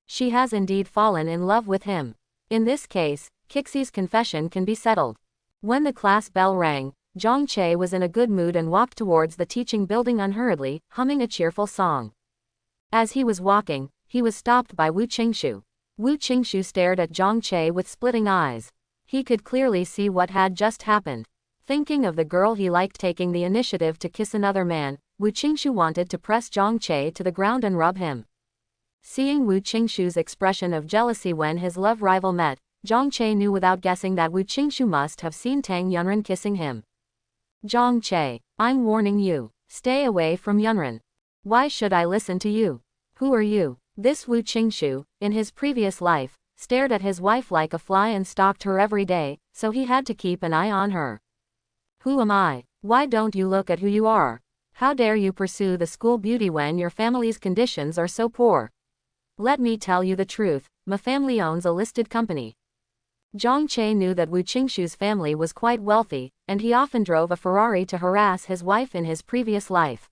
She has indeed fallen in love with him. In this case, Kixie's confession can be settled. When the class bell rang, Zhang Che was in a good mood and walked towards the teaching building unhurriedly, humming a cheerful song. As he was walking, he was stopped by Wu Qingshu. Wu Qingshu stared at Zhang Che with splitting eyes. He could clearly see what had just happened. Thinking of the girl he liked taking the initiative to kiss another man, Wu Qingshu wanted to press Zhang Che to the ground and rub him. Seeing Wu Qingshu's expression of jealousy when his love rival met, Zhang Che knew without guessing that Wu Qingshu must have seen Tang Yunren kissing him. Zhang Che, I'm warning you. Stay away from Yunren. Why should I listen to you? Who are you? This Wu Qingshu, in his previous life, stared at his wife like a fly and stalked her every day, so he had to keep an eye on her. Who am I? Why don't you look at who you are? How dare you pursue the school beauty when your family's conditions are so poor? Let me tell you the truth, my family owns a listed company. Zhang Che knew that Wu Qingshu's family was quite wealthy, and he often drove a Ferrari to harass his wife in his previous life.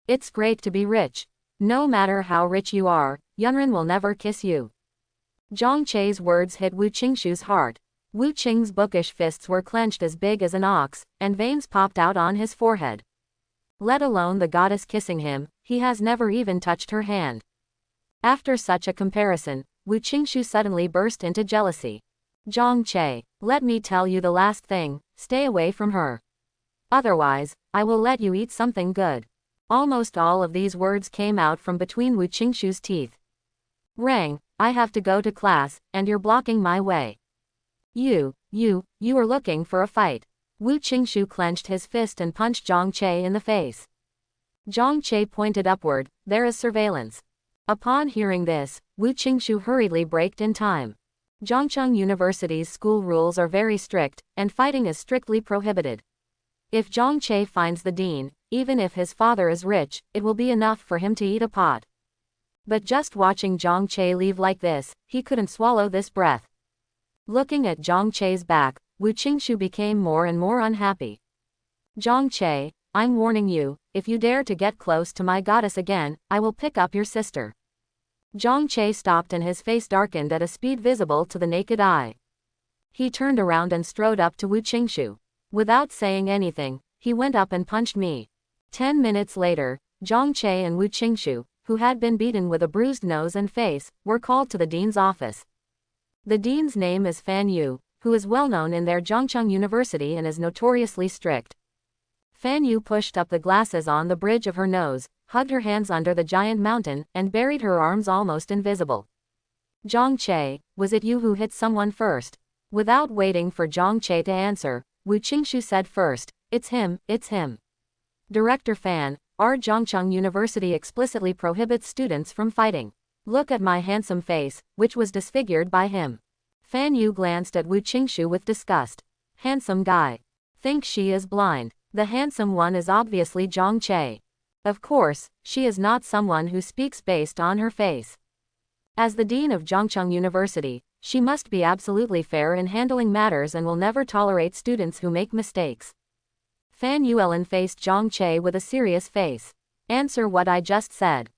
It's great to be rich. No matter how rich you are, Yunren will never kiss you. Zhang Che's words hit Wu Qingshu's heart. Wu Qing's bookish fists were clenched as big as an ox, and veins popped out on his forehead. Let alone the goddess kissing him, he has never even touched her hand. After such a comparison, Wu Qingshu suddenly burst into jealousy. Zhang Che, let me tell you the last thing, stay away from her. Otherwise, I will let you eat something good. Almost all of these words came out from between Wu Qingshu's teeth. Rang, I have to go to class, and you're blocking my way. You are looking for a fight. Wu Qingshu clenched his fist and punched Zhang Che in the face. Zhang Che pointed upward. There is surveillance. Upon hearing this, Wu Qingshu hurriedly braked in time. Zhongcheng University's school rules are very strict, and fighting is strictly prohibited. If Zhang Che finds the dean, even if his father is rich, it will be enough for him to eat a pot. But just watching Zhang Che leave like this, he couldn't swallow this breath. Looking at Zhang Che's back, Wu Qingshu became more and more unhappy. Zhang Che, I'm warning you, if you dare to get close to my goddess again, I will pick up your sister. Zhang Che stopped and his face darkened at a speed visible to the naked eye. He turned around and strode up to Wu Qingshu. Without saying anything, he went up and punched me. 10 minutes later, Zhang Che and Wu Qingshu, who had been beaten with a bruised nose and face, were called to the dean's office. The dean's name is Fan Yu, who is well known in their Zhongcheng University and is notoriously strict. Fan Yu pushed up the glasses on the bridge of her nose, hugged her hands under the giant mountain, and buried her arms almost invisible. Zhang Che, was it you who hit someone first? Without waiting for Zhang Che to answer, Wu Qingshu said first, it's him, it's him. Director Fan, our Zhongcheng University explicitly prohibits students from fighting. Look at my handsome face, which was disfigured by him. Fan Yu glanced at Wu Qingshu with disgust. Handsome guy. Think she is blind. The handsome one is obviously Zhang Che. Of course, she is not someone who speaks based on her face. As the dean of Zhongcheng University, she must be absolutely fair in handling matters and will never tolerate students who make mistakes. Fan Yuelin faced Zhang Che with a serious face. Answer what I just said.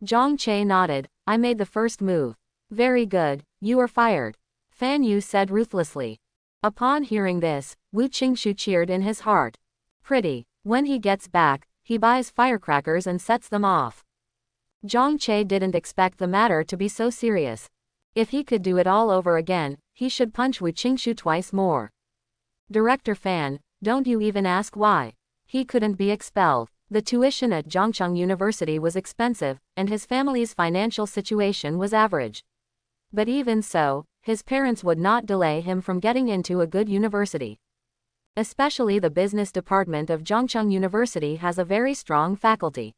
Zhang Che nodded. I made the first move. Very good, you are fired. Fan Yu said ruthlessly. Upon hearing this, Wu Qingshu cheered in his heart. Pretty. When he gets back, he buys firecrackers and sets them off. Zhang Che didn't expect the matter to be so serious. If he could do it all over again, he should punch Wu Qingshu twice more. Director Fan, don't you even ask why. He couldn't be expelled. The tuition at Zhongcheng University was expensive, and his family's financial situation was average. But even so, his parents would not delay him from getting into a good university. Especially the business department of Zhongcheng University has a very strong faculty.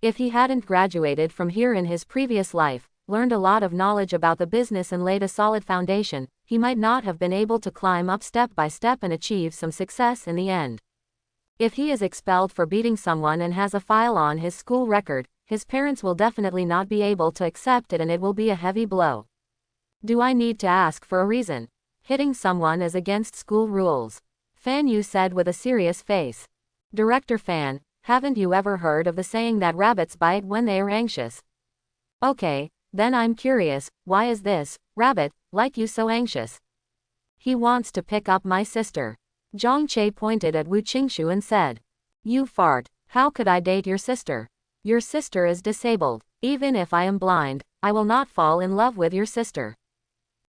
If he hadn't graduated from here in his previous life, learned a lot of knowledge about the business and laid a solid foundation, he might not have been able to climb up step by step and achieve some success in the end. If he is expelled for beating someone and has a file on his school record, his parents will definitely not be able to accept it and it will be a heavy blow. Do I need to ask for a reason? Hitting someone is against school rules. Fan Yu said with a serious face. Director Fan, haven't you ever heard of the saying that rabbits bite when they are anxious? Okay, then I'm curious, why is this rabbit like you so anxious? He wants to pick up my sister. Zhang Che pointed at Wu Qingshu and said. You fart, how could I date your sister? Your sister is disabled. Even if I am blind, I will not fall in love with your sister.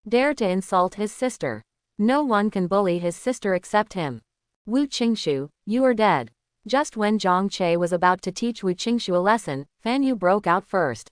Dare to insult his sister. No one can bully his sister except him. Wu Qingshu, you are dead. Just when Zhang Che was about to teach Wu Qingshu a lesson, Fan Yu broke out first.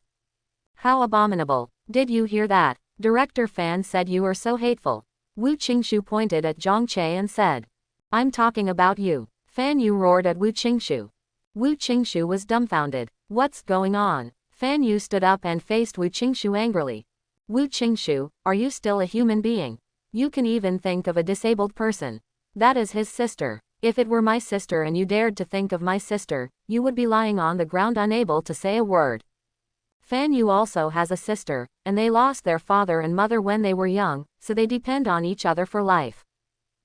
How abominable. Did you hear that? Director Fan said you are so hateful. Wu Qingshu pointed at Zhang Che and said. I'm talking about you. Fan Yu roared at Wu Qingshu. Wu Qingshu was dumbfounded. What's going on? Fan Yu stood up and faced Wu Qingshu angrily. Wu Qingshu, are you still a human being? You can even think of a disabled person. That is his sister. If it were my sister and you dared to think of my sister, you would be lying on the ground unable to say a word. Fan Yu also has a sister, and they lost their father and mother when they were young, so they depend on each other for life.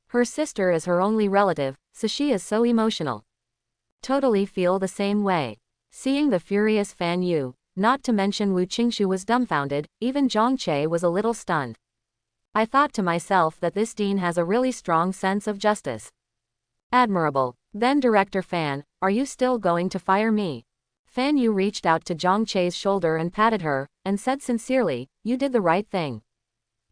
Her sister is her only relative, so she is so emotional. Totally feel the same way. Seeing the furious Fan Yu, not to mention Wu Qingshu was dumbfounded, even Zhang Che was a little stunned. I thought to myself that this dean has a really strong sense of justice. Admirable. Then Director Fan, are you still going to fire me? Fan Yu reached out to Zhang Che's shoulder and patted her, and said sincerely, you did the right thing.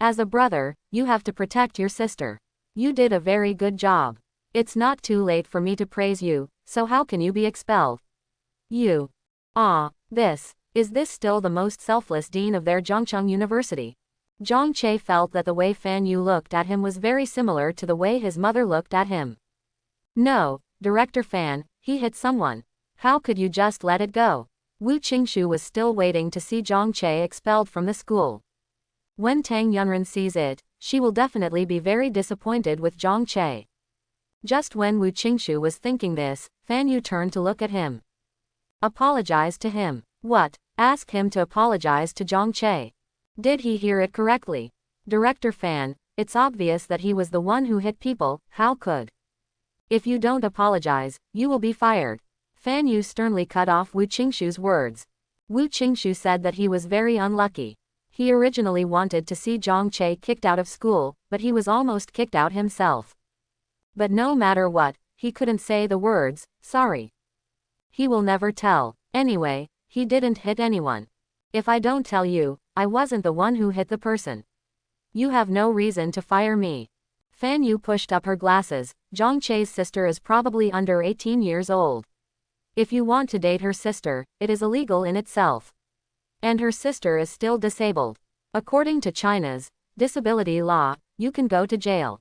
As a brother, you have to protect your sister. You did a very good job. It's not too late for me to praise you, so how can you be expelled? You. Is this still the most selfless dean of their Zhongcheng University? Zhang Che felt that the way Fan Yu looked at him was very similar to the way his mother looked at him. No, Director Fan, he hit someone. How could you just let it go? Wu Qingshu was still waiting to see Zhang Che expelled from the school. When Tang Yunren sees it, she will definitely be very disappointed with Zhang Che. Just when Wu Qingshu was thinking this, Fan Yu turned to look at him. Apologize to him. What? Ask him to apologize to Zhang Che. Did he hear it correctly? Director Fan, it's obvious that he was the one who hit people, how could? If you don't apologize, you will be fired. Fan Yu sternly cut off Wu Qingshu's words. Wu Qingshu said that he was very unlucky. He originally wanted to see Zhang Che kicked out of school, but he was almost kicked out himself. But no matter what, he couldn't say the words, sorry. He will never tell. Anyway, he didn't hit anyone. If I don't tell you, I wasn't the one who hit the person. You have no reason to fire me. Fan Yu pushed up her glasses. Zhang Che's sister is probably under 18 years old. If you want to date her sister, it is illegal in itself. And her sister is still disabled. According to China's disability law, you can go to jail.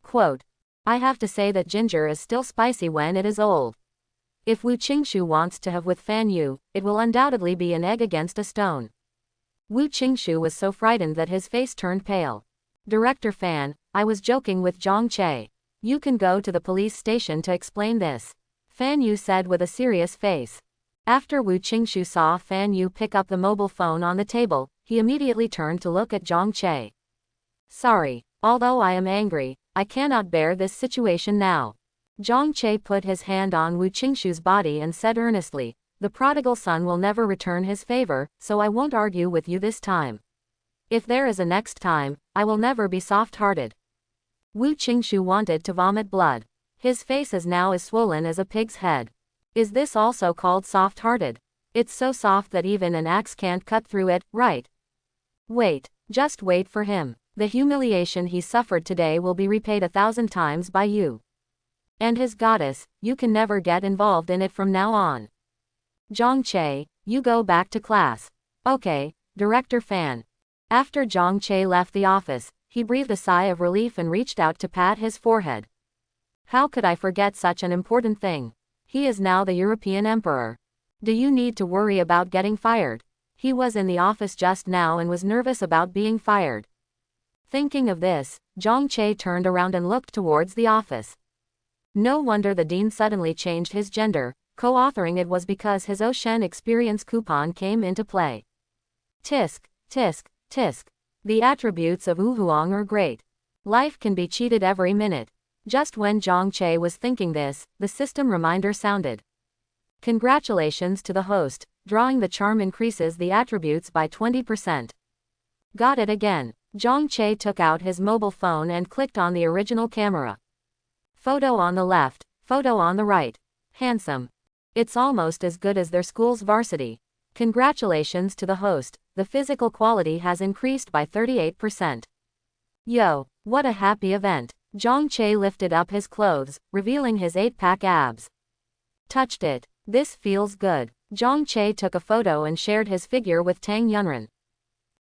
Quote, I have to say that ginger is still spicy when it is old. If Wu Qingshu wants to have with Fan Yu, it will undoubtedly be an egg against a stone. Wu Qingshu was so frightened that his face turned pale. Director Fan, I was joking with Zhang Che. You can go to the police station to explain this. Fan Yu said with a serious face. After Wu Qingshu saw Fan Yu pick up the mobile phone on the table, he immediately turned to look at Zhang Che. Sorry, although I am angry, I cannot bear this situation now. Zhang Che put his hand on Wu Qingshu's body and said earnestly, the prodigal son will never return his favor, so I won't argue with you this time. If there is a next time, I will never be soft-hearted. Wu Qingshu wanted to vomit blood. His face is now as swollen as a pig's head. Is this also called soft-hearted? It's so soft that even an axe can't cut through it, right? Wait, just wait for him. The humiliation he suffered today will be repaid 1,000 times by you. And his goddess, you can never get involved in it from now on. Zhang Che, you go back to class. Okay, Director Fan. After Zhang Che left the office, he breathed a sigh of relief and reached out to pat his forehead. How could I forget such an important thing? He is now the European Emperor. Do you need to worry about getting fired? He was in the office just now and was nervous about being fired. Thinking of this, Zhang Che turned around and looked towards the office. No wonder the dean suddenly changed his gender. Co-authoring it was because his Ocean experience coupon came into play. Tisk, tisk, tisk. The attributes of Wu Huang are great. Life can be cheated every minute. Just when Zhang Che was thinking this, the system reminder sounded. Congratulations to the host, drawing the charm increases the attributes by 20%. Got it again. Zhang Che took out his mobile phone and clicked on the original camera. Photo on the left, photo on the right. Handsome. It's almost as good as their school's varsity. Congratulations to the host, the physical quality has increased by 38%. Yo, what a happy event. Zhang Che lifted up his clothes, revealing his 8-pack abs. Touched it. This feels good. Zhang Che took a photo and shared his figure with Tang Yunren.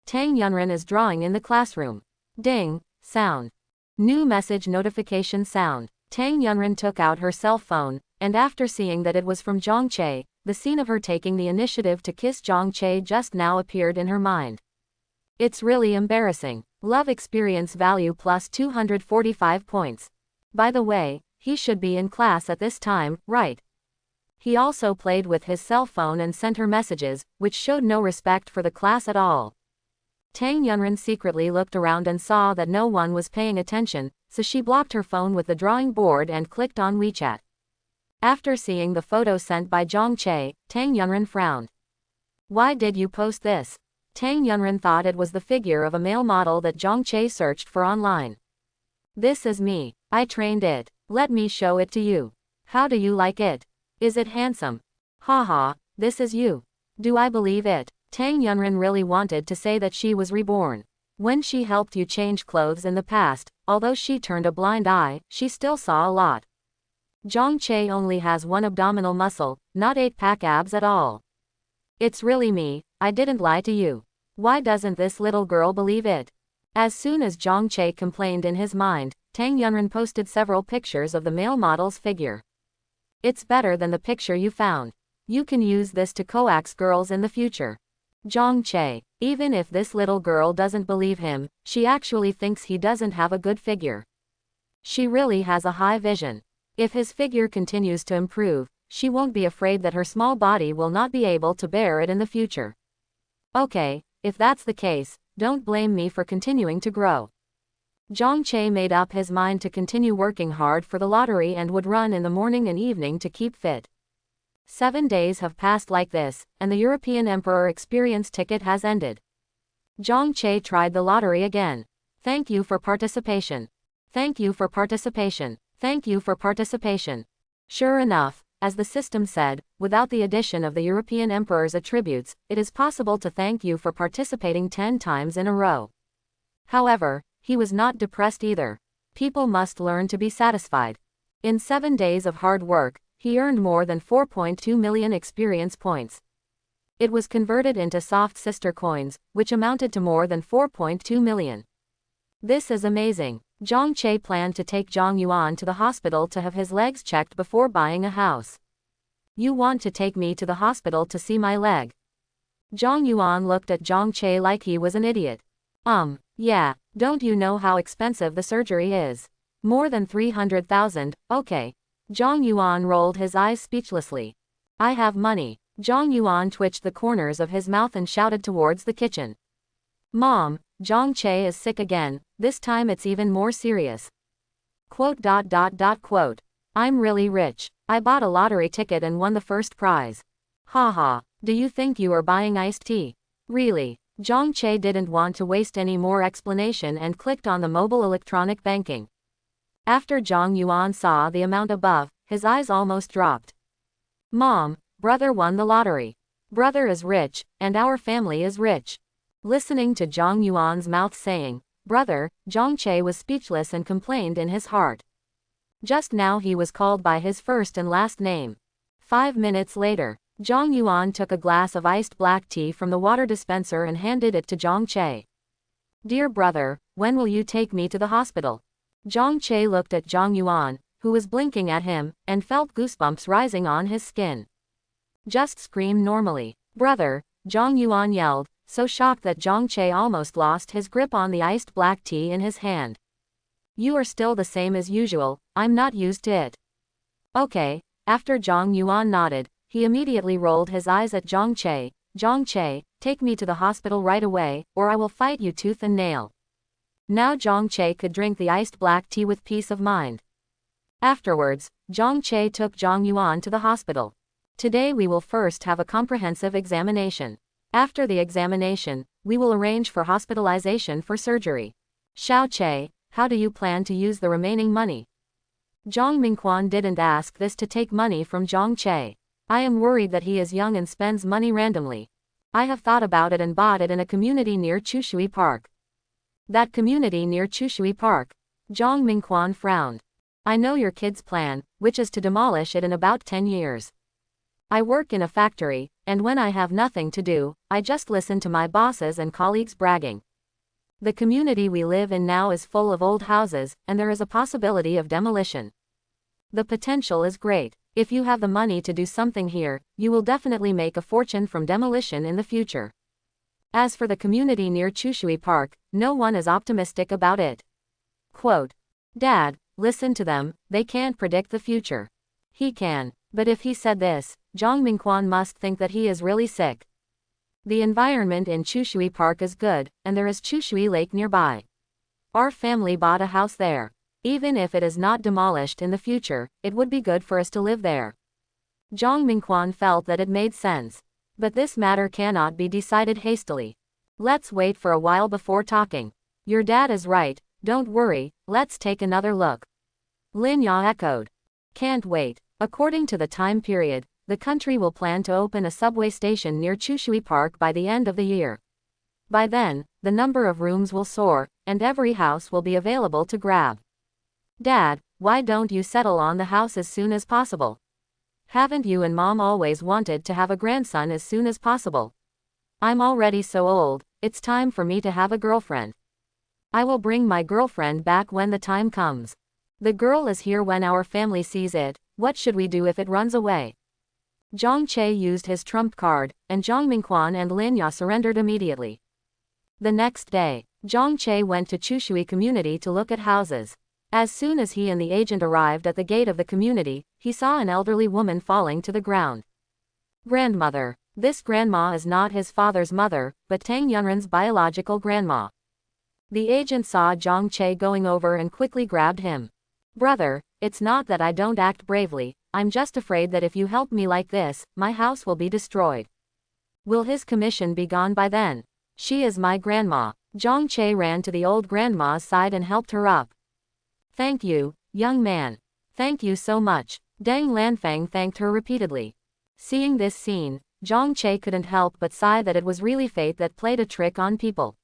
Tang Yunren is drawing in the classroom. Ding, sound. New message notification sound. Tang Yunren took out her cell phone, and after seeing that it was from Zhang Che, the scene of her taking the initiative to kiss Zhang Che just now appeared in her mind. It's really embarrassing. Love experience value plus 245 points. By the way, he should be in class at this time, right? He also played with his cell phone and sent her messages, which showed no respect for the class at all. Tang Yunren secretly looked around and saw that no one was paying attention, so she blocked her phone with the drawing board and clicked on WeChat. After seeing the photo sent by Zhang Che, Tang Yunren frowned. Why did you post this? Tang Yunren thought it was the figure of a male model that Zhang Che searched for online. This is me. I trained it. Let me show it to you. How do you like it? Is it handsome? Haha, this is you. Do I believe it? Tang Yunren really wanted to say that she was reborn. When she helped you change clothes in the past, although she turned a blind eye, she still saw a lot. Zhang Che only has one abdominal muscle, not 8-pack abs at all. It's really me, I didn't lie to you. Why doesn't this little girl believe it? As soon as Zhang Che complained in his mind, Tang Yunren posted several pictures of the male model's figure. It's better than the picture you found. You can use this to coax girls in the future. Zhang Che. Even if this little girl doesn't believe him, she actually thinks he doesn't have a good figure. She really has a high vision. If his figure continues to improve, she won't be afraid that her small body will not be able to bear it in the future. Okay, if that's the case, don't blame me for continuing to grow. Zhang Che made up his mind to continue working hard for the lottery and would run in the morning and evening to keep fit. 7 days have passed like this, and the European Emperor experience ticket has ended. Zhang Che tried the lottery again. Thank you for participation. Thank you for participation. Thank you for participation. Sure enough, as the system said, without the addition of the European Emperor's attributes, it is possible to thank you for participating 10 times in a row. However, he was not depressed either. People must learn to be satisfied. In 7 days of hard work, he earned more than 4.2 million experience points. It was converted into soft sister coins, which amounted to more than 4.2 million. This is amazing. Zhang Che planned to take Zhang Yuan to the hospital to have his legs checked before buying a house. You want to take me to the hospital to see my leg? Zhang Yuan looked at Zhang Che like he was an idiot. Yeah, don't you know how expensive the surgery is? More than 300,000, okay. Zhang Yuan rolled his eyes speechlessly. I have money. Zhang Yuan twitched the corners of his mouth and shouted towards the kitchen. Mom, Zhang Che is sick again, this time it's even more serious. Quote. I'm really rich. I bought a lottery ticket and won the first prize. Haha, do you think you are buying iced tea? Really? Zhang Che didn't want to waste any more explanation and clicked on the mobile electronic banking. After Zhang Yuan saw the amount above, his eyes almost dropped. Mom, brother won the lottery. Brother is rich, and our family is rich. Listening to Zhang Yuan's mouth saying, brother, Zhang Che was speechless and complained in his heart. Just now he was called by his first and last name. 5 minutes later, Zhang Yuan took a glass of iced black tea from the water dispenser and handed it to Zhang Che. Dear brother, when will you take me to the hospital? Zhang Che looked at Zhang Yuan, who was blinking at him, and felt goosebumps rising on his skin. Just scream normally. Brother, Zhang Yuan yelled, so shocked that Zhang Che almost lost his grip on the iced black tea in his hand. You are still the same as usual, I'm not used to it. Okay, after Zhang Yuan nodded, he immediately rolled his eyes at Zhang Che. Zhang Che, take me to the hospital right away, or I will fight you tooth and nail. Now Zhang Che could drink the iced black tea with peace of mind. Afterwards, Zhang Che took Zhang Yuan to the hospital. Today we will first have a comprehensive examination. After the examination, we will arrange for hospitalization for surgery. Xiao Che, how do you plan to use the remaining money? Zhang Mingquan didn't ask this to take money from Zhang Che. I am worried that he is young and spends money randomly. I have thought about it and bought it in a community near Chushui Park. That community near Chushui Park. Zhang Mingquan frowned. I know your kid's plan, which is to demolish it in about 10 years. I work in a factory, and when I have nothing to do, I just listen to my bosses and colleagues bragging. The community we live in now is full of old houses, and there is a possibility of demolition. The potential is great. If you have the money to do something here, you will definitely make a fortune from demolition in the future. As for the community near Chushui Park, no one is optimistic about it. Quote. Dad, listen to them, they can't predict the future. He can. But if he said this, Zhang Mingquan must think that he is really sick. The environment in Chushui Park is good, and there is Chushui Lake nearby. Our family bought a house there. Even if it is not demolished in the future, it would be good for us to live there. Zhang Mingquan felt that it made sense. But this matter cannot be decided hastily. Let's wait for a while before talking. Your dad is right, don't worry, let's take another look. Lin Ya echoed. Can't wait. According to the time period, the country will plan to open a subway station near Chushui Park by the end of the year. By then, the number of rooms will soar, and every house will be available to grab. Dad, why don't you settle on the house as soon as possible? Haven't you and Mom always wanted to have a grandson as soon as possible? I'm already so old, it's time for me to have a girlfriend. I will bring my girlfriend back when the time comes. The girl is here when our family sees it, what should we do if it runs away? Zhang Che used his trump card, and Zhang Mingquan and Lin Ya surrendered immediately. The next day, Zhang Che went to Chushui community to look at houses. As soon as he and the agent arrived at the gate of the community, he saw an elderly woman falling to the ground. Grandmother. This grandma is not his father's mother, but Tang Yunren's biological grandma. The agent saw Zhang Che going over and quickly grabbed him. Brother, it's not that I don't act bravely, I'm just afraid that if you help me like this, my house will be destroyed. Will his commission be gone by then? She is my grandma. Zhang Che ran to the old grandma's side and helped her up. Thank you, young man. Thank you so much. Deng Lanfang thanked her repeatedly. Seeing this scene, Zhang Che couldn't help but sigh that it was really fate that played a trick on people.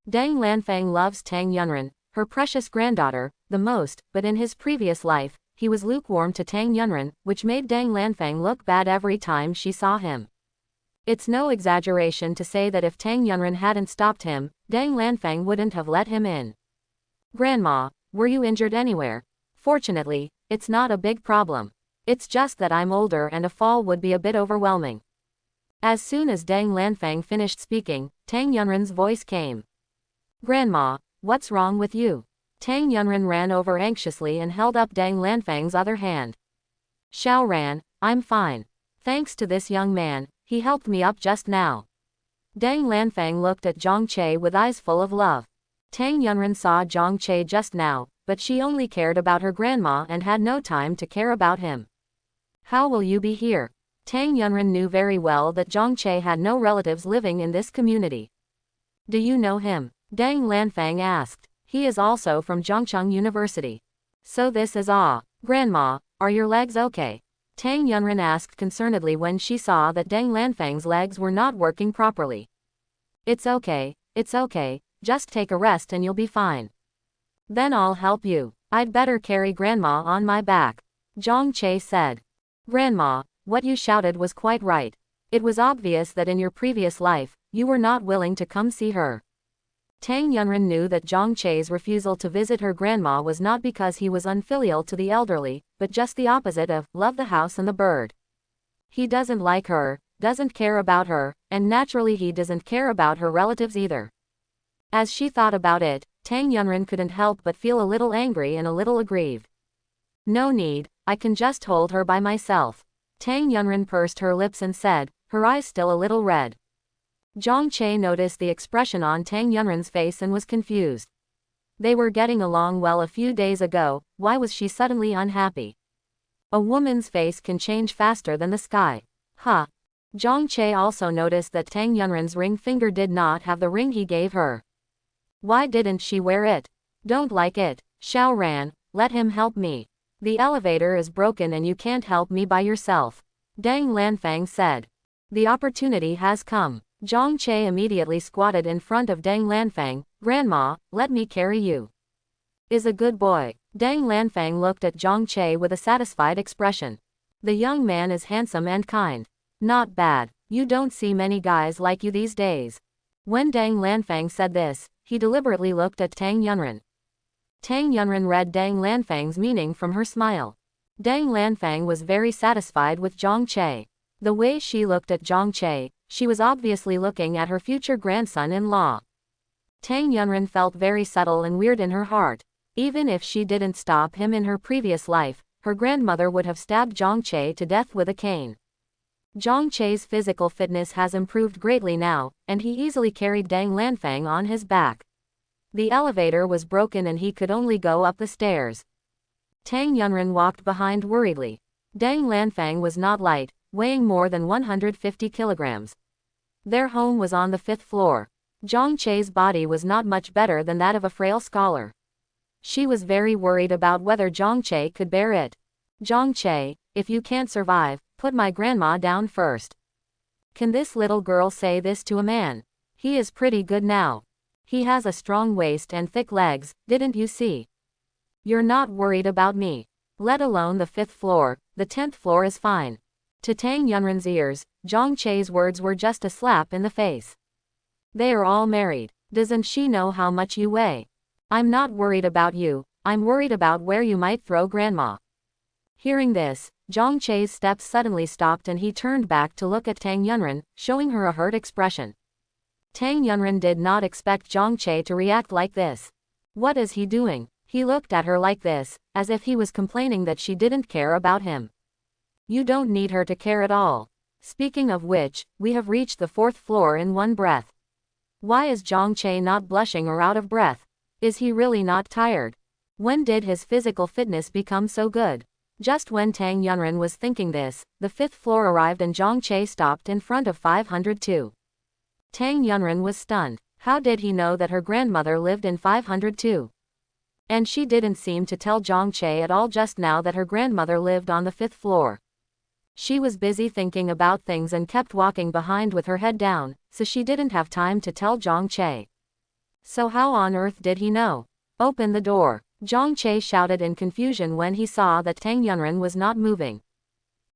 Deng Lanfang loves Tang Yunren, her precious granddaughter, the most, but in his previous life, he was lukewarm to Tang Yunren, which made Deng Lanfang look bad every time she saw him. It's no exaggeration to say that if Tang Yunren hadn't stopped him, Deng Lanfang wouldn't have let him in. Grandma, were you injured anywhere? Fortunately, it's not a big problem. It's just that I'm older and a fall would be a bit overwhelming. As soon as Deng Lanfang finished speaking, Tang Yunren's voice came. Grandma, what's wrong with you? Tang Yunren ran over anxiously and held up Deng Lanfang's other hand. Xiao Ran, I'm fine. Thanks to this young man, he helped me up just now. Deng Lanfang looked at Zhang Che with eyes full of love. Tang Yunren saw Zhang Che just now, but she only cared about her grandma and had no time to care about him. How will you be here? Tang Yunren knew very well that Zhang Che had no relatives living in this community. Do you know him? Deng Lanfang asked. He is also from Zhongcheng University. So this is Grandma, are your legs okay? Tang Yunren asked concernedly when she saw that Deng Lanfang's legs were not working properly. It's okay, just take a rest and you'll be fine. Then I'll help you. I'd better carry Grandma on my back. Zhang Che said. Grandma, what you shouted was quite right. It was obvious that in your previous life, you were not willing to come see her. Tang Yunren knew that Zhang Che's refusal to visit her grandma was not because he was unfilial to the elderly, but just the opposite of love the house and the bird. He doesn't like her, doesn't care about her, and naturally he doesn't care about her relatives either. As she thought about it, Tang Yunren couldn't help but feel a little angry and a little aggrieved. No need, I can just hold her by myself. Tang Yunren pursed her lips and said, her eyes still a little red. Zhang Che noticed the expression on Tang Yunren's face and was confused. They were getting along well a few days ago, why was she suddenly unhappy? A woman's face can change faster than the sky. Huh. Zhang Che also noticed that Tang Yunren's ring finger did not have the ring he gave her. Why didn't she wear it? Don't like it. Xiao Ran, let him help me. The elevator is broken and you can't help me by yourself. Deng Lanfang said. The opportunity has come. Zhang Che immediately squatted in front of Deng Lanfang. Grandma, let me carry you. Is a good boy. Deng Lanfang looked at Zhang Che with a satisfied expression. The young man is handsome and kind. Not bad. You don't see many guys like you these days. When Deng Lanfang said this, he deliberately looked at Tang Yunren. Tang Yunren read Deng Lanfang's meaning from her smile. Deng Lanfang was very satisfied with Zhang Che. The way she looked at Zhang Che, she was obviously looking at her future grandson-in-law. Tang Yunren felt very subtle and weird in her heart. Even if she didn't stop him in her previous life, her grandmother would have stabbed Zhang Che to death with a cane. Zhang Che's physical fitness has improved greatly now, and he easily carried Deng Lanfang on his back. The elevator was broken and he could only go up the stairs. Tang Yunren walked behind worriedly. Deng Lanfang was not light, weighing more than 150 kilograms. Their home was on the 5th floor. Zhang Che's body was not much better than that of a frail scholar. She was very worried about whether Zhang Che could bear it. Zhang Che, if you can't survive, put my grandma down first. Can this little girl say this to a man? He is pretty good now. He has a strong waist and thick legs, didn't you see? You're not worried about me. Let alone the 5th floor, the 10th floor is fine. To Tang Yunren's ears, Zhang Che's words were just a slap in the face. They are all married. Doesn't she know how much you weigh? I'm not worried about you, I'm worried about where you might throw grandma. Hearing this, Zhang Che's steps suddenly stopped and he turned back to look at Tang Yunren, showing her a hurt expression. Tang Yunren did not expect Zhang Che to react like this. What is he doing? He looked at her like this, as if he was complaining that she didn't care about him. You don't need her to care at all. Speaking of which, we have reached the 4th floor in one breath. Why is Zhang Che not blushing or out of breath? Is he really not tired? When did his physical fitness become so good? Just when Tang Yunren was thinking this, the 5th floor arrived and Zhang Che stopped in front of 502. Tang Yunren was stunned. How did he know that her grandmother lived in 502? And she didn't seem to tell Zhang Che at all just now that her grandmother lived on the 5th floor. She was busy thinking about things and kept walking behind with her head down, so she didn't have time to tell Zhang Che. So how on earth did he know? Open the door. Zhang Che shouted in confusion when he saw that Tang Yunren was not moving.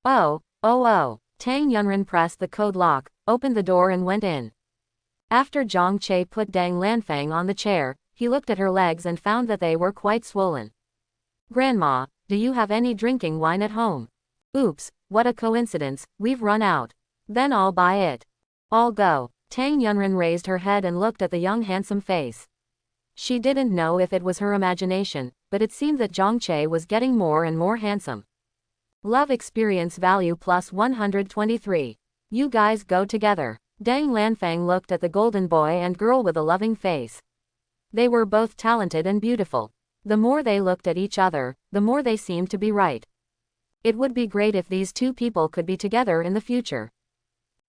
Oh. Tang Yunren pressed the code lock, opened the door and went in. After Zhang Che put Dang Lanfang on the chair, he looked at her legs and found that they were quite swollen. Grandma, do you have any drinking wine at home? Oops, what a coincidence, we've run out. Then I'll buy it. I'll go. Tang Yunren raised her head and looked at the young handsome face. She didn't know if it was her imagination, but it seemed that Zhang Che was getting more and more handsome. Love experience value plus 123. You guys go together. Dang Lanfang looked at the golden boy and girl with a loving face. They were both talented and beautiful. The more they looked at each other, the more they seemed to be right. It would be great if these two people could be together in the future.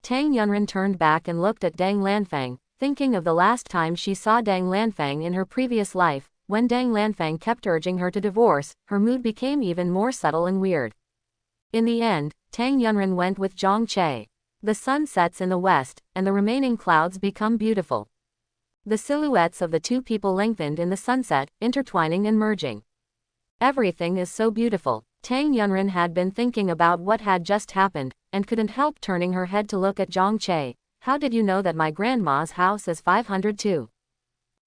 Tang Yunren turned back and looked at Dang Lanfang, thinking of the last time she saw Dang Lanfang in her previous life. When Dang Lanfang kept urging her to divorce, her mood became even more subtle and weird. In the end, Tang Yunren went with Zhang Che. The sun sets in the west, and the remaining clouds become beautiful. The silhouettes of the two people lengthened in the sunset, intertwining and merging. Everything is so beautiful. Tang Yunren had been thinking about what had just happened, and couldn't help turning her head to look at Zhang Che. How did you know that my grandma's house is 502?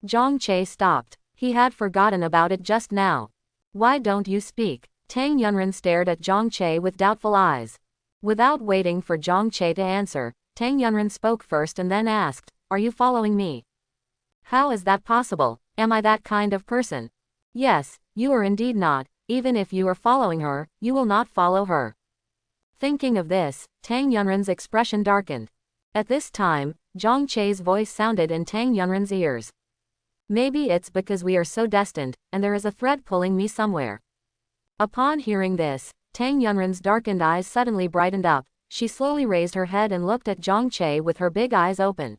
Zhang Che stopped. He had forgotten about it just now. Why don't you speak? Tang Yunren stared at Zhang Che with doubtful eyes. Without waiting for Zhang Che to answer, Tang Yunren spoke first and then asked, "Are you following me?" How is that possible? Am I that kind of person? Yes, you are indeed not. Even if you are following her, you will not follow her. Thinking of this, Tang Yunren's expression darkened. At this time, Zhang Che's voice sounded in Tang Yunren's ears. Maybe it's because we are so destined, and there is a thread pulling me somewhere. Upon hearing this, Tang Yunren's darkened eyes suddenly brightened up. She slowly raised her head and looked at Zhang Che with her big eyes open.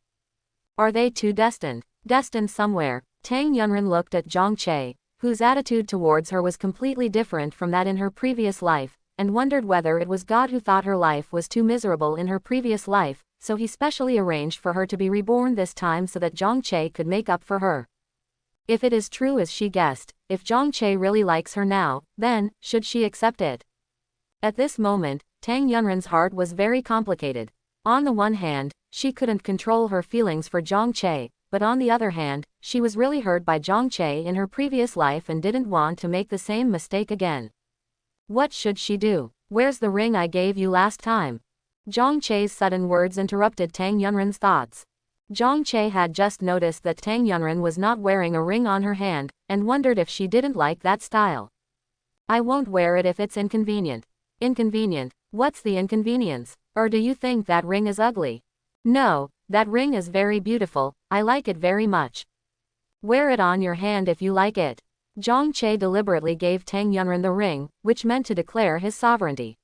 Are they two destined? Destined somewhere? Tang Yunren looked at Zhang Che, whose attitude towards her was completely different from that in her previous life, and wondered whether it was God who thought her life was too miserable in her previous life, so he specially arranged for her to be reborn this time so that Zhang Che could make up for her. If it is true as she guessed, if Zhang Che really likes her now, then, should she accept it? At this moment, Tang Yunren's heart was very complicated. On the one hand, she couldn't control her feelings for Zhang Che, but on the other hand, she was really hurt by Zhang Che in her previous life and didn't want to make the same mistake again. What should she do? Where's the ring I gave you last time? Zhang Che's sudden words interrupted Tang Yunren's thoughts. Zhang Che had just noticed that Tang Yunren was not wearing a ring on her hand, and wondered if she didn't like that style. I won't wear it if it's inconvenient. Inconvenient? What's the inconvenience? Or do you think that ring is ugly? No, that ring is very beautiful, I like it very much. Wear it on your hand if you like it. Zhang Che deliberately gave Tang Yunren the ring, which meant to declare his sovereignty.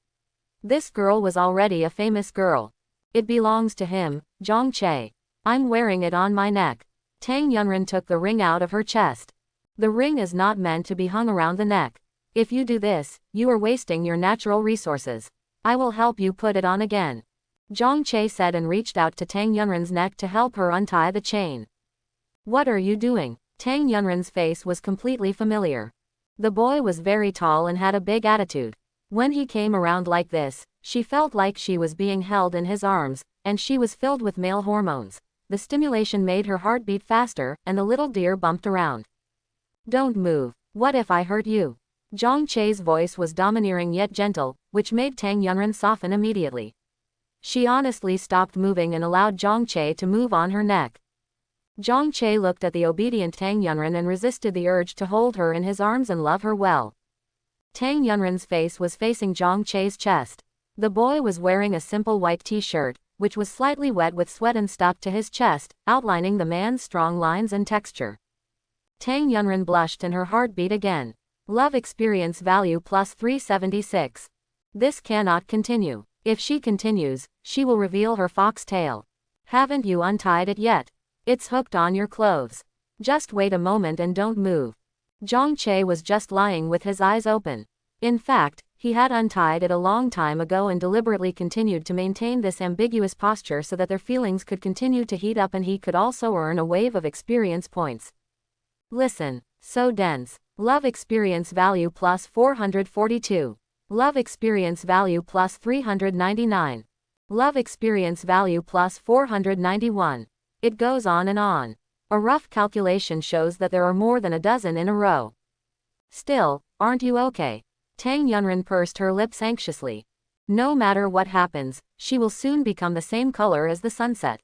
This girl was already a famous girl. It belongs to him, Zhang Che. I'm wearing it on my neck. Tang Yunren took the ring out of her chest. The ring is not meant to be hung around the neck. If you do this, you are wasting your natural resources. I will help you put it on again. Zhang Che said and reached out to Tang Yunren's neck to help her untie the chain. What are you doing? Tang Yunren's face was completely familiar. The boy was very tall and had a big attitude. When he came around like this, she felt like she was being held in his arms, and she was filled with male hormones. The stimulation made her heart beat faster, and the little deer bumped around. Don't move. What if I hurt you? Zhang Che's voice was domineering yet gentle, which made Tang Yunren soften immediately. She honestly stopped moving and allowed Zhang Che to move on her neck. Zhang Che looked at the obedient Tang Yunren and resisted the urge to hold her in his arms and love her well. Tang Yunren's face was facing Zhang Che's chest. The boy was wearing a simple white t-shirt, which was slightly wet with sweat and stuck to his chest, outlining the man's strong lines and texture. Tang Yunren blushed and her heart beat again. Love experience value plus 376. This cannot continue. If she continues, she will reveal her fox tail. Haven't you untied it yet? It's hooked on your clothes. Just wait a moment and don't move. Zhang Che was just lying with his eyes open. In fact, he had untied it a long time ago and deliberately continued to maintain this ambiguous posture so that their feelings could continue to heat up and he could also earn a wave of experience points. Listen, so dense. Love experience value plus 442. Love experience value plus 399. Love experience value plus 491. It goes on and on. A rough calculation shows that there are more than a dozen in a row. Still, aren't you okay? Tang Yunren pursed her lips anxiously. No matter what happens, she will soon become the same color as the sunset.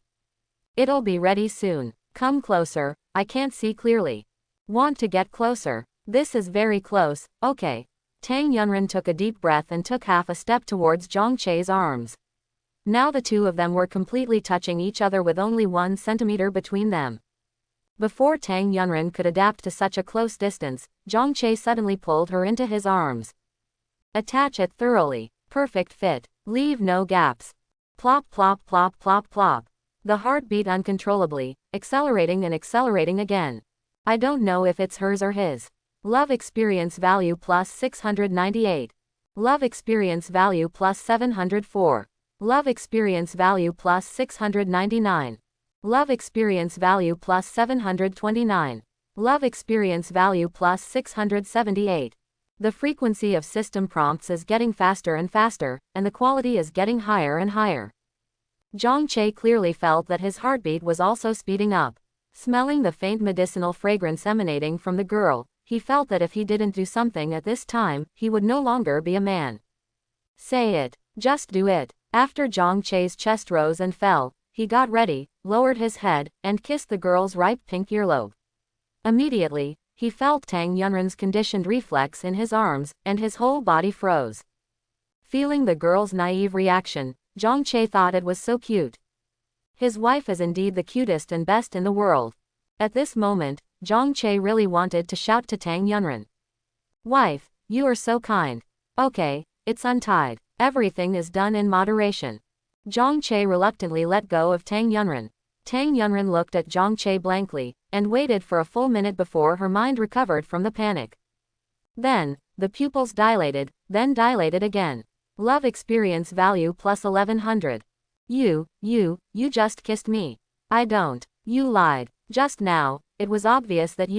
It'll be ready soon. Come closer, I can't see clearly. Want to get closer? This is very close, okay. Tang Yunren took a deep breath and took half a step towards Zhang Che's arms. Now the two of them were completely touching each other with only 1 centimeter between them. Before Tang Yunren could adapt to such a close distance, Zhang Che suddenly pulled her into his arms. Attach it thoroughly. Perfect fit. Leave no gaps. Plop plop plop plop plop. The heart beat uncontrollably, accelerating and accelerating again. I don't know if it's hers or his. Love experience value plus 698. Love experience value plus 704. Love experience value plus 699. Love experience value plus 729. Love experience value plus 678. The frequency of system prompts is getting faster and faster, and the quality is getting higher and higher. Zhang Che clearly felt that his heartbeat was also speeding up. Smelling the faint medicinal fragrance emanating from the girl, he felt that if he didn't do something at this time, he would no longer be a man. Say it. Just do it. After Zhang Che's chest rose and fell, he got ready, lowered his head, and kissed the girl's ripe pink earlobe. Immediately, he felt Tang Yunren's conditioned reflex in his arms, and his whole body froze. Feeling the girl's naive reaction, Zhang Che thought it was so cute. His wife is indeed the cutest and best in the world. At this moment, Zhang Che really wanted to shout to Tang Yunren. Wife, you are so kind. Okay, it's untied. Everything is done in moderation. Zhang Che reluctantly let go of Tang Yunren. Tang Yunren looked at Zhang Che blankly, and waited for a full minute before her mind recovered from the panic. Then, the pupils dilated, then dilated again. Love experience value plus 1100. You just kissed me. I don't. You lied. Just now, it was obvious that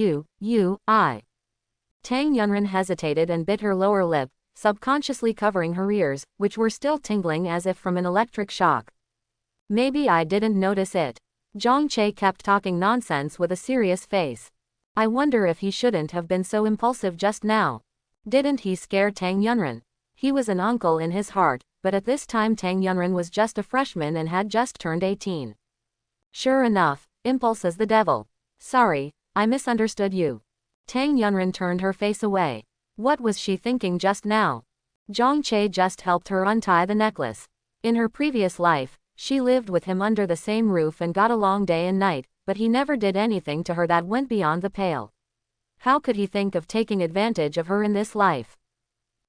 I. Tang Yunren hesitated and bit her lower lip, subconsciously covering her ears, which were still tingling as if from an electric shock. Maybe I didn't notice it. Zhang Che kept talking nonsense with a serious face. I wonder if he shouldn't have been so impulsive just now. Didn't he scare Tang Yunren? He was an uncle in his heart, but at this time Tang Yunren was just a freshman and had just turned 18. Sure enough, impulse is the devil. Sorry, I misunderstood you. Tang Yunren turned her face away. What was she thinking just now? Zhang Che just helped her untie the necklace. In her previous life, she lived with him under the same roof and got along day and night, but he never did anything to her that went beyond the pale. How could he think of taking advantage of her in this life?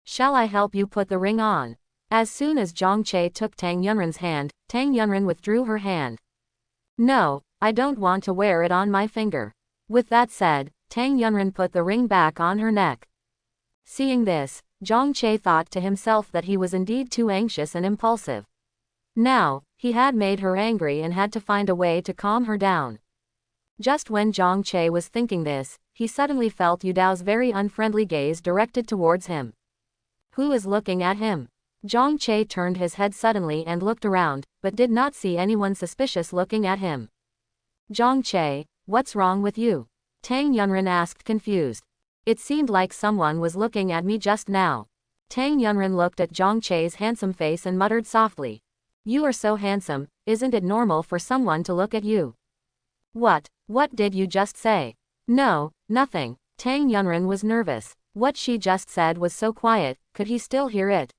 Shall I help you put the ring on? As soon as Zhang Che took Tang Yunren's hand, Tang Yunren withdrew her hand. No, I don't want to wear it on my finger. With that said, Tang Yunren put the ring back on her neck. Seeing this, Zhang Che thought to himself that he was indeed too anxious and impulsive. Now, he had made her angry and had to find a way to calm her down. Just when Zhang Che was thinking this, he suddenly felt Yu Dao's very unfriendly gaze directed towards him. Who is looking at him? Zhang Che turned his head suddenly and looked around, but did not see anyone suspicious looking at him. Zhang Che, what's wrong with you? Tang Yunren asked confused. It seemed like someone was looking at me just now. Tang Yunren looked at Zhang Chei's handsome face and muttered softly. You are so handsome, isn't it normal for someone to look at you? What did you just say? No, nothing. Tang Yunren was nervous. What she just said was so quiet, could he still hear it?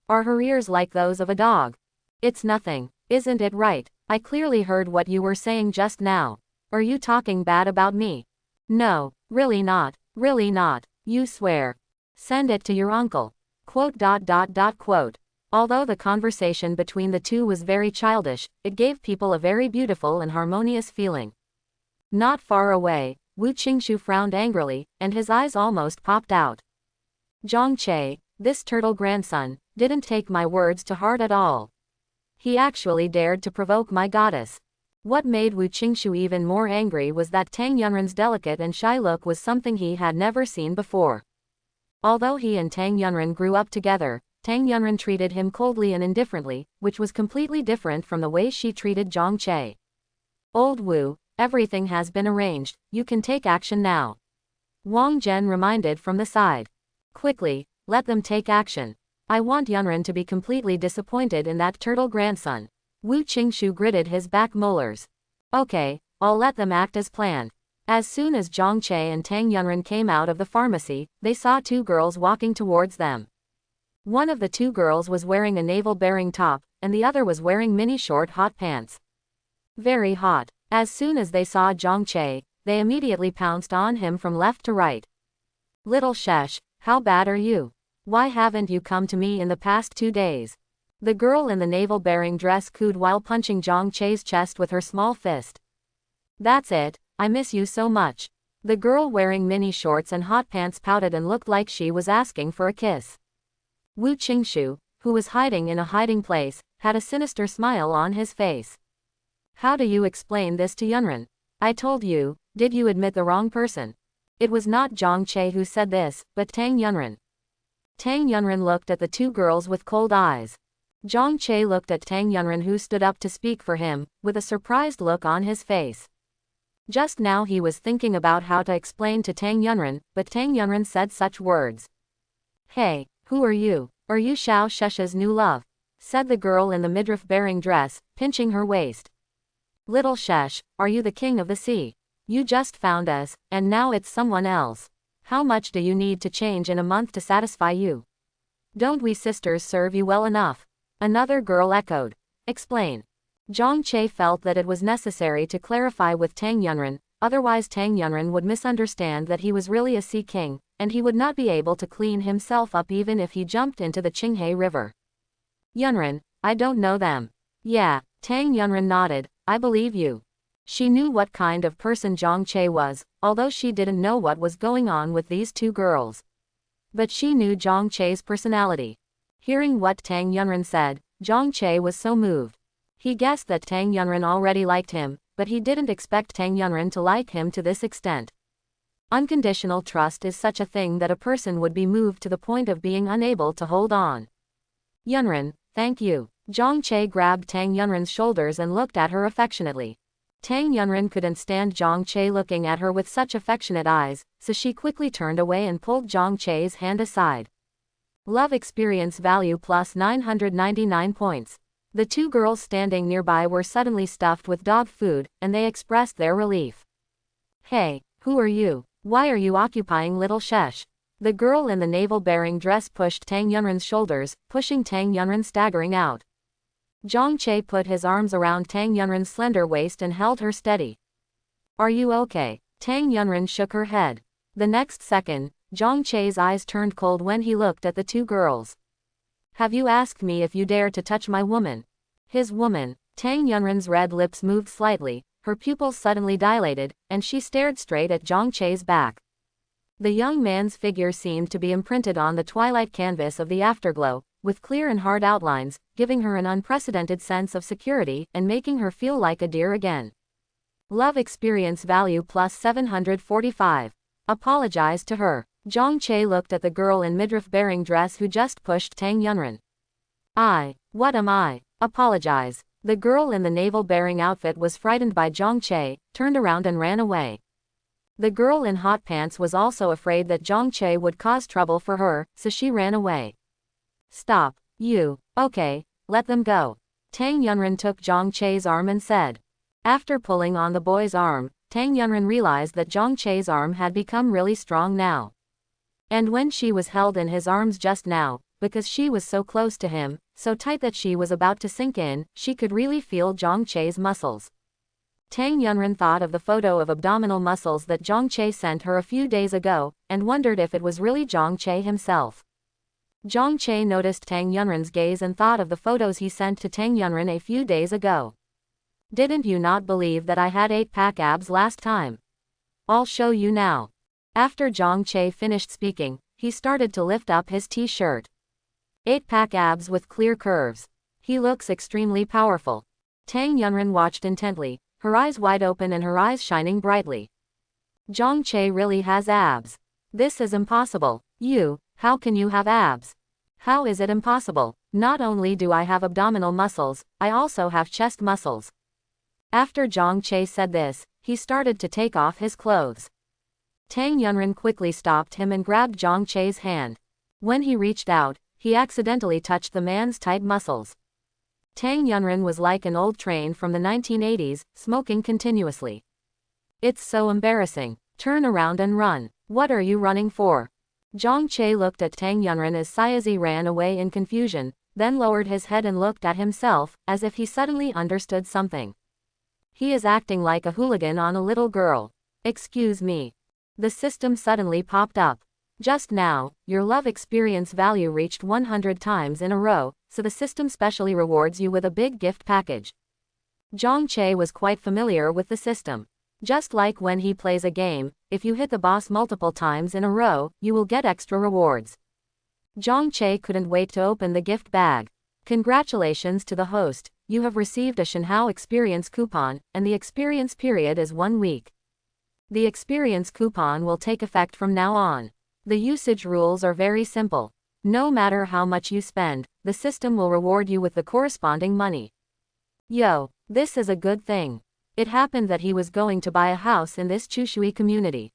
Are her ears like those of a dog? It's nothing, isn't it right? I clearly heard what you were saying just now. Are you talking bad about me? No, really not, really not. You swear. Send it to your uncle. Quote. Although the conversation between the two was very childish, it gave people a very beautiful and harmonious feeling. Not far away, Wu Qingshu frowned angrily, and his eyes almost popped out. Zhang Chei, this turtle grandson, didn't take my words to heart at all. He actually dared to provoke my goddess. What made Wu Qingshu even more angry was that Tang Yunren's delicate and shy look was something he had never seen before. Although he and Tang Yunren grew up together, Tang Yunren treated him coldly and indifferently, which was completely different from the way she treated Zhang Chei. Old Wu, everything has been arranged, you can take action now. Wang Zhen reminded from the side. Quickly, let them take action. I want Yunren to be completely disappointed in that turtle grandson. Wu Qingshu gritted his back molars. Okay, I'll let them act as planned. As soon as Zhang Chei and Tang Yunren came out of the pharmacy, they saw two girls walking towards them. One of the two girls was wearing a navel-bearing top, and the other was wearing mini short hot pants. Very hot. As soon as they saw Zhang Chei, they immediately pounced on him from left to right. Little Shesh, how bad are you? Why haven't you come to me in the past 2 days? The girl in the navel-bearing dress cooed while punching Zhang Chei's chest with her small fist. That's it, I miss you so much. The girl wearing mini shorts and hot pants pouted and looked like she was asking for a kiss. Wu Qingshu, who was hiding in a hiding place, had a sinister smile on his face. How do you explain this to Yunren? I told you, did you admit the wrong person? It was not Zhang Chei who said this, but Tang Yunren. Tang Yunren looked at the two girls with cold eyes. Zhang Chei looked at Tang Yunren, who stood up to speak for him, with a surprised look on his face. Just now he was thinking about how to explain to Tang Yunren, but Tang Yunren said such words. Hey, who are you? Are you Xiao Shesha's new love? Said the girl in the midriff-bearing dress, pinching her waist. Little Shesh, are you the king of the sea? You just found us, and now it's someone else. How much do you need to change in a month to satisfy you? Don't we sisters serve you well enough? Another girl echoed. Explain. Zhang Chei felt that it was necessary to clarify with Tang Yunren, otherwise Tang Yunren would misunderstand that he was really a sea king, and he would not be able to clean himself up even if he jumped into the Qinghe River. Yunren, I don't know them. Yeah, Tang Yunren nodded, I believe you. She knew what kind of person Zhang Chei was, although she didn't know what was going on with these two girls. But she knew Zhang Chei's personality. Hearing what Tang Yunren said, Zhang Chei was so moved. He guessed that Tang Yunren already liked him, but he didn't expect Tang Yunren to like him to this extent. Unconditional trust is such a thing that a person would be moved to the point of being unable to hold on. Yunren, thank you. Zhang Chei grabbed Tang Yunren's shoulders and looked at her affectionately. Tang Yunren couldn't stand Zhang Chei looking at her with such affectionate eyes, so she quickly turned away and pulled Zhang Chei's hand aside. Love experience value plus 999 points. The two girls standing nearby were suddenly stuffed with dog food, and they expressed their relief. Hey, who are you? Why are you occupying Little Shesh? The girl in the navel-bearing dress pushed Tang Yunren's shoulders, pushing Tang Yunren staggering out. Zhang Chei put his arms around Tang Yunren's slender waist and held her steady. Are you okay? Tang Yunren shook her head. The next second, Zhang Chei's eyes turned cold when he looked at the two girls. Have you asked me if you dare to touch my woman? His woman. Tang Yunren's red lips moved slightly, her pupils suddenly dilated, and she stared straight at Zhang Chei's back. The young man's figure seemed to be imprinted on the twilight canvas of the afterglow, with clear and hard outlines, giving her an unprecedented sense of security and making her feel like a deer again. Love experience value plus 745. Apologize to her. Zhang Chei looked at the girl in midriff-bearing dress who just pushed Tang Yunren. What am I? Apologize. The girl in the navel-bearing outfit was frightened by Zhang Chei, turned around and ran away. The girl in hot pants was also afraid that Zhang Che would cause trouble for her, so she ran away. Stop, you. Okay, let them go. Tang Yunren took Zhang Che's arm and said. After pulling on the boy's arm, Tang Yunren realized that Zhang Che's arm had become really strong now. And when she was held in his arms just now, because she was so close to him, so tight that she was about to sink in, she could really feel Zhang Che's muscles. Tang Yunren thought of the photo of abdominal muscles that Zhang Che sent her a few days ago, and wondered if it was really Zhang Che himself. Zhang Che noticed Tang Yunren's gaze and thought of the photos he sent to Tang Yunren a few days ago. Didn't you not believe that I had 8-pack abs last time? I'll show you now. After Zhang Che finished speaking, he started to lift up his t-shirt. 8-pack abs with clear curves. He looks extremely powerful. Tang Yunren watched intently, her eyes wide open and her eyes shining brightly. Zhang Che really has abs. This is impossible. How can you have abs? How is it impossible? Not only do I have abdominal muscles, I also have chest muscles. After Zhang Che said this, he started to take off his clothes. Tang Yunren quickly stopped him and grabbed Zhang Che's hand. When he reached out, he accidentally touched the man's tight muscles. Tang Yunren was like an old train from the 1980s, smoking continuously. It's so embarrassing. Turn around and run. What are you running for? Zhang Che looked at Tang Yunren as Siazi ran away in confusion, then lowered his head and looked at himself, as if he suddenly understood something. He is acting like a hooligan on a little girl. Excuse me. The system suddenly popped up. Just now, your love experience value reached 100 times in a row, so the system specially rewards you with a big gift package. Zhang Che was quite familiar with the system. Just like when he plays a game, if you hit the boss multiple times in a row, you will get extra rewards. Zhang Che couldn't wait to open the gift bag. Congratulations to the host, you have received a Shenhao experience coupon, and the experience period is 1 week. The experience coupon will take effect from now on. The usage rules are very simple. No matter how much you spend, the system will reward you with the corresponding money. Yo, this is a good thing. It happened that he was going to buy a house in this Chushui community.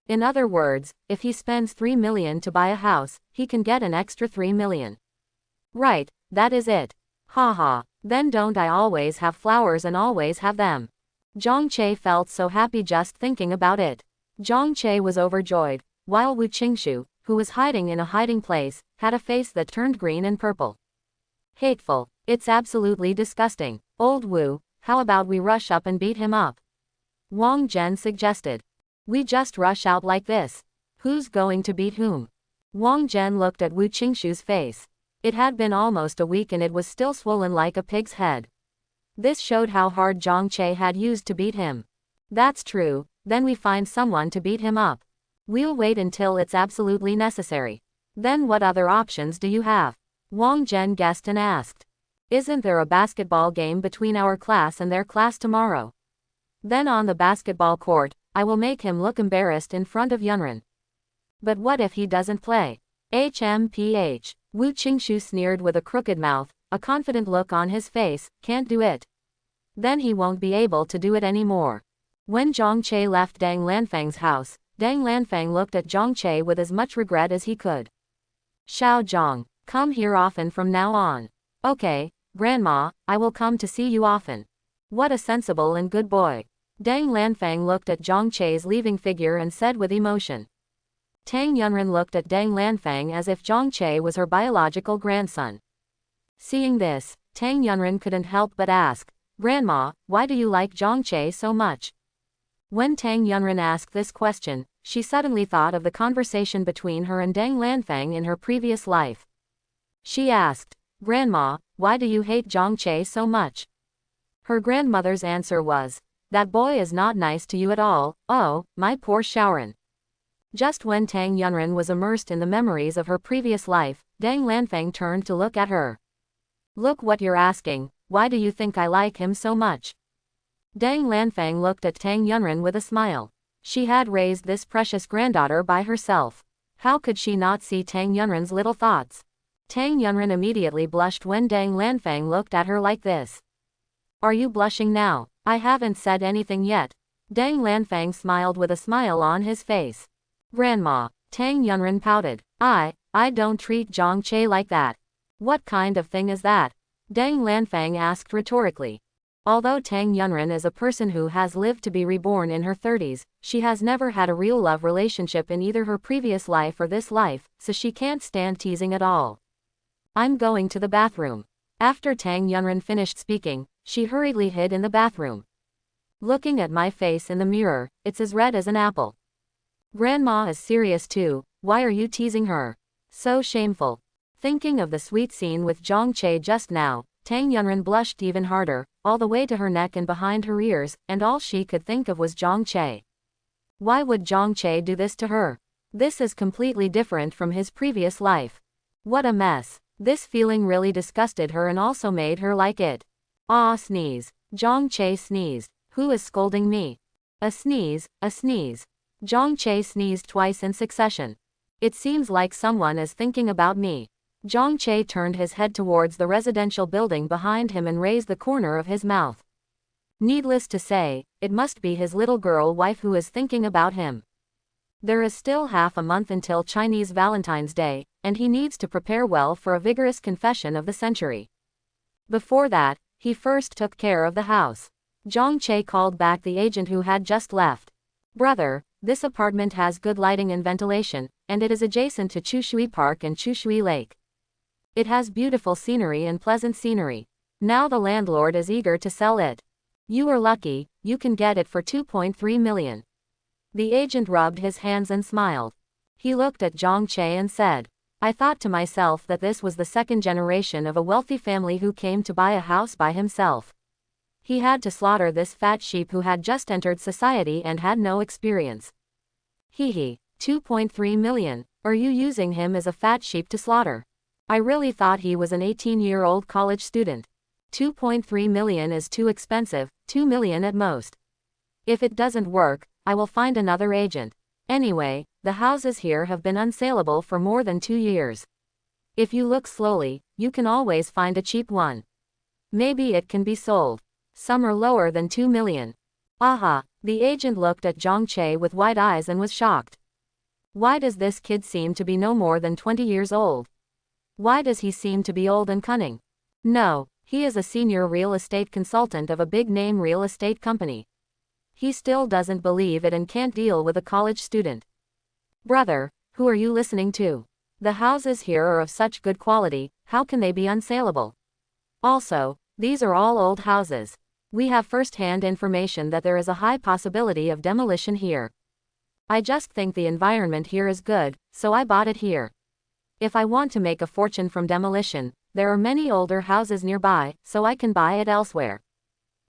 In other words, if he spends 3 million to buy a house, he can get an extra 3 million. Right, that is it. Haha, then don't I always have flowers and always have them. Zhang Che felt so happy just thinking about it. Zhang Che was overjoyed, while Wu Qingshu, who was hiding in a hiding place, had a face that turned green and purple. Hateful, it's absolutely disgusting. Old Wu, how about we rush up and beat him up? Wang Zhen suggested. We just rush out like this. Who's going to beat whom? Wang Zhen looked at Wu Qingshu's face. It had been almost a week and it was still swollen like a pig's head. This showed how hard Zhang Che had used to beat him. That's true, then we find someone to beat him up. We'll wait until it's absolutely necessary. Then what other options do you have? Wang Zhen guessed and asked. Isn't there a basketball game between our class and their class tomorrow? Then on the basketball court, I will make him look embarrassed in front of Yunren. But what if he doesn't play? HMPH. Wu Qingshu sneered with a crooked mouth, a confident look on his face, can't do it. Then he won't be able to do it anymore. When Zhang Che left Dang Lanfang's house, Dang Lanfang looked at Zhang Che with as much regret as he could. Xiao Zhang, come here often from now on. Okay, Grandma, I will come to see you often. What a sensible and good boy. Dang Lanfang looked at Zhang Che's leaving figure and said with emotion. Tang Yunren looked at Dang Lanfang as if Zhang Che was her biological grandson. Seeing this, Tang Yunren couldn't help but ask, Grandma, why do you like Zhang Che so much? When Tang Yunren asked this question, she suddenly thought of the conversation between her and Dang Lanfang in her previous life. She asked, Grandma, why do you hate Zhang Che so much? Her grandmother's answer was, that boy is not nice to you at all, oh, my poor Shaoran. Just when Tang Yunren was immersed in the memories of her previous life, Dang Lanfang turned to look at her. Look what you're asking, why do you think I like him so much? Dang Lanfang looked at Tang Yunren with a smile. She had raised this precious granddaughter by herself. How could she not see Tang Yunren's little thoughts? Tang Yunren immediately blushed when Dang Lanfang looked at her like this. Are you blushing now? I haven't said anything yet. Deng Lanfang smiled with a smile on his face. Grandma, Tang Yunren pouted. I don't treat Zhang Che like that. What kind of thing is that? Deng Lanfang asked rhetorically. Although Tang Yunren is a person who has lived to be reborn in her 30s, she has never had a real love relationship in either her previous life or this life, so she can't stand teasing at all. I'm going to the bathroom. After Tang Yunren finished speaking, she hurriedly hid in the bathroom. Looking at my face in the mirror, it's as red as an apple. Grandma is serious too, why are you teasing her? So shameful. Thinking of the sweet scene with Zhang Che just now, Tang Yunren blushed even harder, all the way to her neck and behind her ears, and all she could think of was Zhang Che. Why would Zhang Che do this to her? This is completely different from his previous life. What a mess. This feeling really disgusted her and also made her like it. Ah, sneeze. Zhang Che sneezed. Who is scolding me? A sneeze, a sneeze. Zhang Che sneezed twice in succession. It seems like someone is thinking about me. Zhang Che turned his head towards the residential building behind him and raised the corner of his mouth. Needless to say, it must be his little girl wife who is thinking about him. There is still half a month until Chinese Valentine's Day, and he needs to prepare well for a vigorous confession of the century. Before that, he first took care of the house. Zhang Che called back the agent who had just left. Brother, this apartment has good lighting and ventilation, and it is adjacent to Chushui Park and Chushui Lake. It has beautiful scenery and pleasant scenery. Now the landlord is eager to sell it. You are lucky, you can get it for 2.3 million. The agent rubbed his hands and smiled. He looked at Zhang Che and said, I thought to myself that this was the second generation of a wealthy family who came to buy a house by himself. He had to slaughter this fat sheep who had just entered society and had no experience. Hehe, 2.3 million, are you using him as a fat sheep to slaughter? I really thought he was an 18-year-old college student. 2.3 million is too expensive, 2 million at most. If it doesn't work, I will find another agent. Anyway, the houses here have been unsaleable for more than 2 years. If you look slowly, you can always find a cheap one. Maybe it can be sold. Some are lower than 2 million. Aha, the agent looked at Zhang Che with wide eyes and was shocked. Why does this kid seem to be no more than 20 years old? Why does he seem to be old and cunning? No, he is a senior real estate consultant of a big-name real estate company. He still doesn't believe it and can't deal with a college student. Brother, who are you listening to? The houses here are of such good quality, how can they be unsaleable? Also, these are all old houses. We have first-hand information that there is a high possibility of demolition here. I just think the environment here is good, so I bought it here. If I want to make a fortune from demolition, there are many older houses nearby, so I can buy it elsewhere.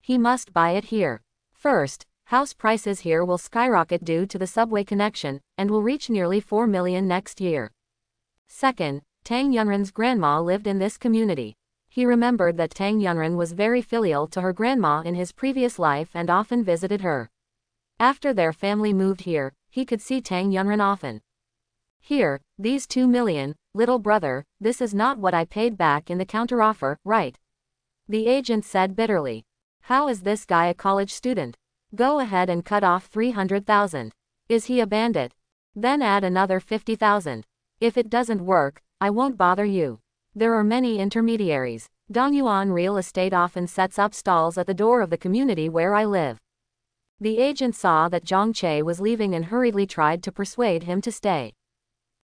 He must buy it here. First, house prices here will skyrocket due to the subway connection, and will reach nearly 4 million next year. Second, Tang Yunren's grandma lived in this community. He remembered that Tang Yunren was very filial to her grandma in his previous life and often visited her. After their family moved here, he could see Tang Yunren often. Here, these 2 million, little brother, this is not what I paid back in the counteroffer, right? The agent said bitterly. How is this guy a college student? Go ahead and cut off 300,000. Is he a bandit? Then add another 50,000. If it doesn't work, I won't bother you. There are many intermediaries. Dongyuan Real Estate often sets up stalls at the door of the community where I live. The agent saw that Zhang Che was leaving and hurriedly tried to persuade him to stay.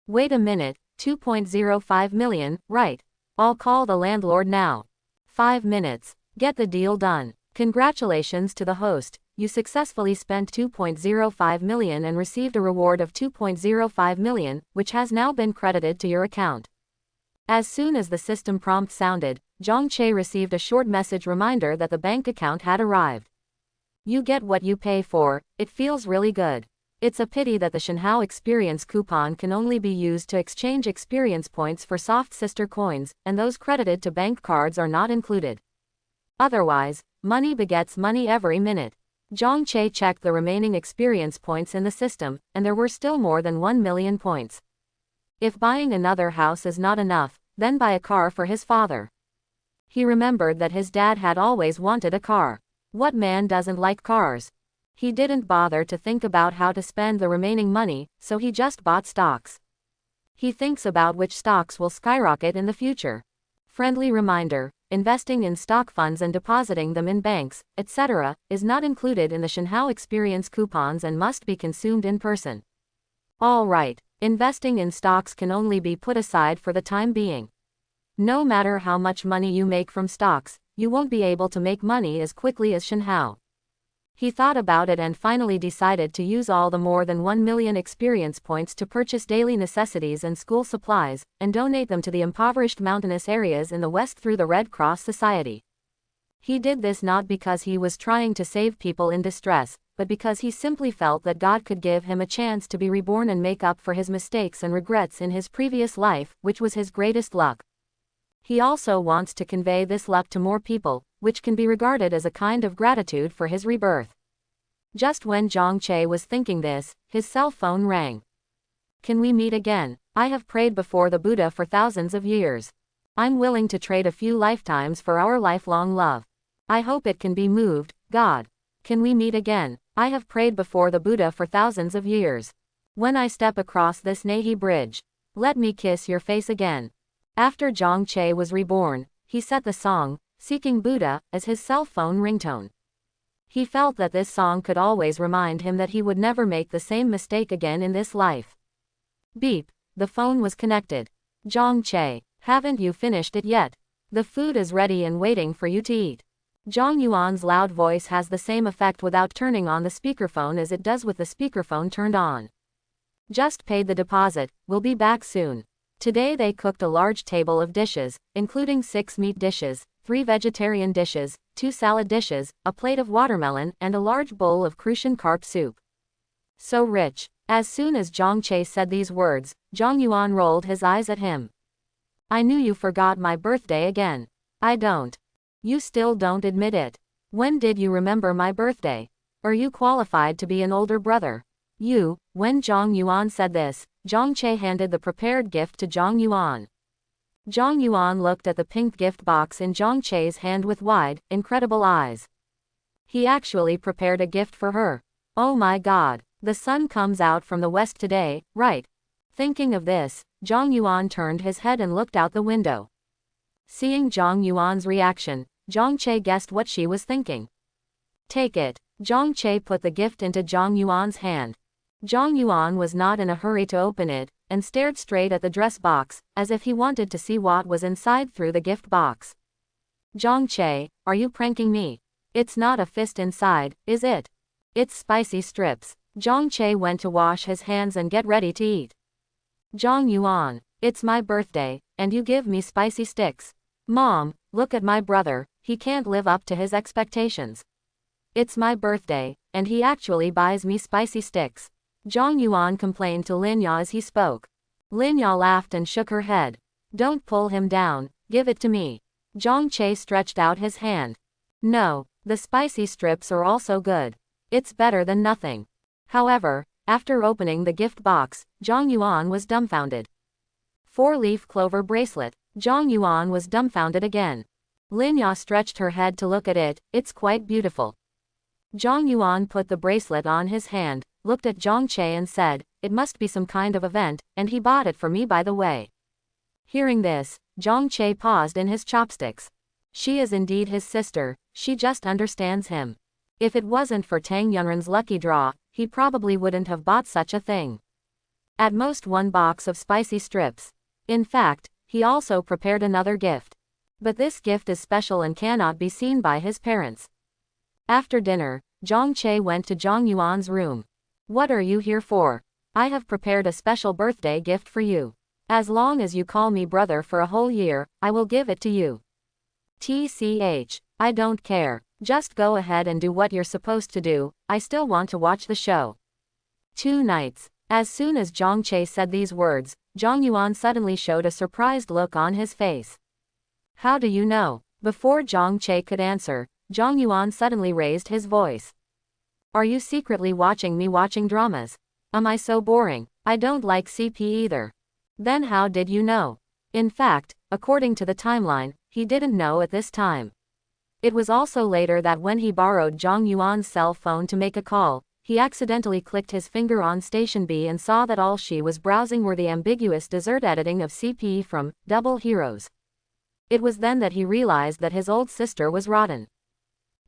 Wait a minute, 2.05 million, right? I'll call the landlord now. 5 minutes. Get the deal done. Congratulations to the host, you successfully spent 2.05 million and received a reward of 2.05 million, which has now been credited to your account. As soon as the system prompt sounded, Zhang Che received a short message reminder that the bank account had arrived. You get what you pay for, it feels really good. It's a pity that the Shanhao experience coupon can only be used to exchange experience points for soft sister coins, and those credited to bank cards are not included. Otherwise, money begets money every minute. Zhang Che checked the remaining experience points in the system, and there were still more than 1 million points. If buying another house is not enough, then buy a car for his father. He remembered that his dad had always wanted a car. What man doesn't like cars? He didn't bother to think about how to spend the remaining money, so he just bought stocks. He thinks about which stocks will skyrocket in the future. Friendly reminder, investing in stock funds and depositing them in banks, etc., is not included in the Shanghao Experience coupons and must be consumed in person. All right, investing in stocks can only be put aside for the time being. No matter how much money you make from stocks, you won't be able to make money as quickly as Shanghao. He thought about it and finally decided to use all the more than 1 million experience points to purchase daily necessities and school supplies, and donate them to the impoverished mountainous areas in the West through the Red Cross Society. He did this not because he was trying to save people in distress, but because he simply felt that God could give him a chance to be reborn and make up for his mistakes and regrets in his previous life, which was his greatest luck. He also wants to convey this luck to more people, which can be regarded as a kind of gratitude for his rebirth. Just when Zhang Che was thinking this, his cell phone rang. Can we meet again? I have prayed before the Buddha for thousands of years. I'm willing to trade a few lifetimes for our lifelong love. I hope it can be moved, God. Can we meet again? I have prayed before the Buddha for thousands of years. When I step across this Nahi bridge, let me kiss your face again. After Zhang Che was reborn, he set the song, Seeking Buddha, as his cell phone ringtone. He felt that this song could always remind him that he would never make the same mistake again in this life. Beep, the phone was connected. Zhang Che, haven't you finished it yet? The food is ready and waiting for you to eat. Zhang Yuan's loud voice has the same effect without turning on the speakerphone as it does with the speakerphone turned on. Just paid the deposit, we'll be back soon. Today they cooked a large table of dishes, including 6 meat dishes, 3 vegetarian dishes, 2 salad dishes, a plate of watermelon, and a large bowl of crucian carp soup. So rich. As soon as Zhang Che said these words, Zhang Yuan rolled his eyes at him. I knew you forgot my birthday again. I don't. You still don't admit it. When did you remember my birthday? Are you qualified to be an older brother? When Zhang Yuan said this, Zhang Che handed the prepared gift to Zhang Yuan. Zhang Yuan looked at the pink gift box in Zhang Che's hand with wide, incredible eyes. He actually prepared a gift for her. Oh my God, the sun comes out from the west today, right? Thinking of this, Zhang Yuan turned his head and looked out the window. Seeing Zhang Yuan's reaction, Zhang Che guessed what she was thinking. Take it. Zhang Che put the gift into Zhang Yuan's hand. Zhang Yuan was not in a hurry to open it, and stared straight at the dress box, as if he wanted to see what was inside through the gift box. Zhang Che, are you pranking me? It's not a fist inside, is it? It's spicy strips. Zhang Che went to wash his hands and get ready to eat. Zhang Yuan, it's my birthday, and you give me spicy sticks. Mom, look at my brother, he can't live up to his expectations. It's my birthday, and he actually buys me spicy sticks. Zhang Yuan complained to Linya as he spoke. Linya laughed and shook her head. Don't pull him down, give it to me. Zhang Che stretched out his hand. No, the spicy strips are also good. It's better than nothing. However, after opening the gift box, Zhang Yuan was dumbfounded. 4-leaf clover bracelet. Zhang Yuan was dumbfounded again. Linya stretched her head to look at it, it's quite beautiful. Zhang Yuan put the bracelet on his hand, looked at Zhang Che and said, it must be some kind of event, and he bought it for me by the way. Hearing this, Zhang Che paused in his chopsticks. She is indeed his sister, she just understands him. If it wasn't for Tang Yunren's lucky draw, he probably wouldn't have bought such a thing. At most 1 box of spicy strips. In fact, he also prepared another gift. But this gift is special and cannot be seen by his parents. After dinner, Zhang Che went to Zhang Yuan's room. What are you here for? I have prepared a special birthday gift for you. As long as you call me brother for a whole year, I will give it to you. TCH, I don't care. Just go ahead and do what you're supposed to do, I still want to watch the show. 2 nights. As soon as Zhang Che said these words, Zhang Yuan suddenly showed a surprised look on his face. How do you know? Before Zhang Che could answer, Zhang Yuan suddenly raised his voice. Are you secretly watching me watching dramas? Am I so boring? I don't like CP either. Then how did you know? In fact, according to the timeline, he didn't know at this time. It was also later that when he borrowed Zhang Yuan's cell phone to make a call, he accidentally clicked his finger on station B and saw that all she was browsing were the ambiguous dessert editing of CP from Double Heroes. It was then that he realized that his old sister was rotten.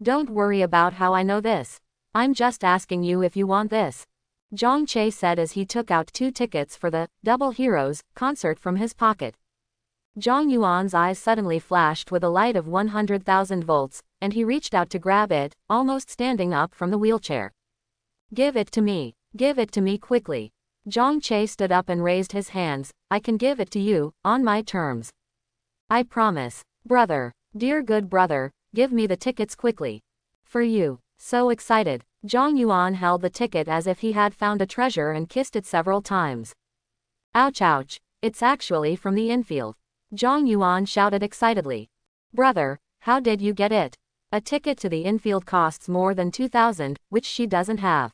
Don't worry about how I know this. I'm just asking you if you want this. Zhang Che said as he took out 2 tickets for the Double Heroes concert from his pocket. Zhang Yuan's eyes suddenly flashed with a light of 100,000 volts, and he reached out to grab it, almost standing up from the wheelchair. Give it to me. Give it to me quickly. Zhang Che stood up and raised his hands. I can give it to you, on my terms. I promise. Brother. Dear good brother, give me the tickets quickly. For you. So excited. Zhang Yuan held the ticket as if he had found a treasure and kissed it several times. Ouch ouch. It's actually from the infield. Zhang Yuan shouted excitedly. Brother, how did you get it? A ticket to the infield costs more than 2,000, which she doesn't have.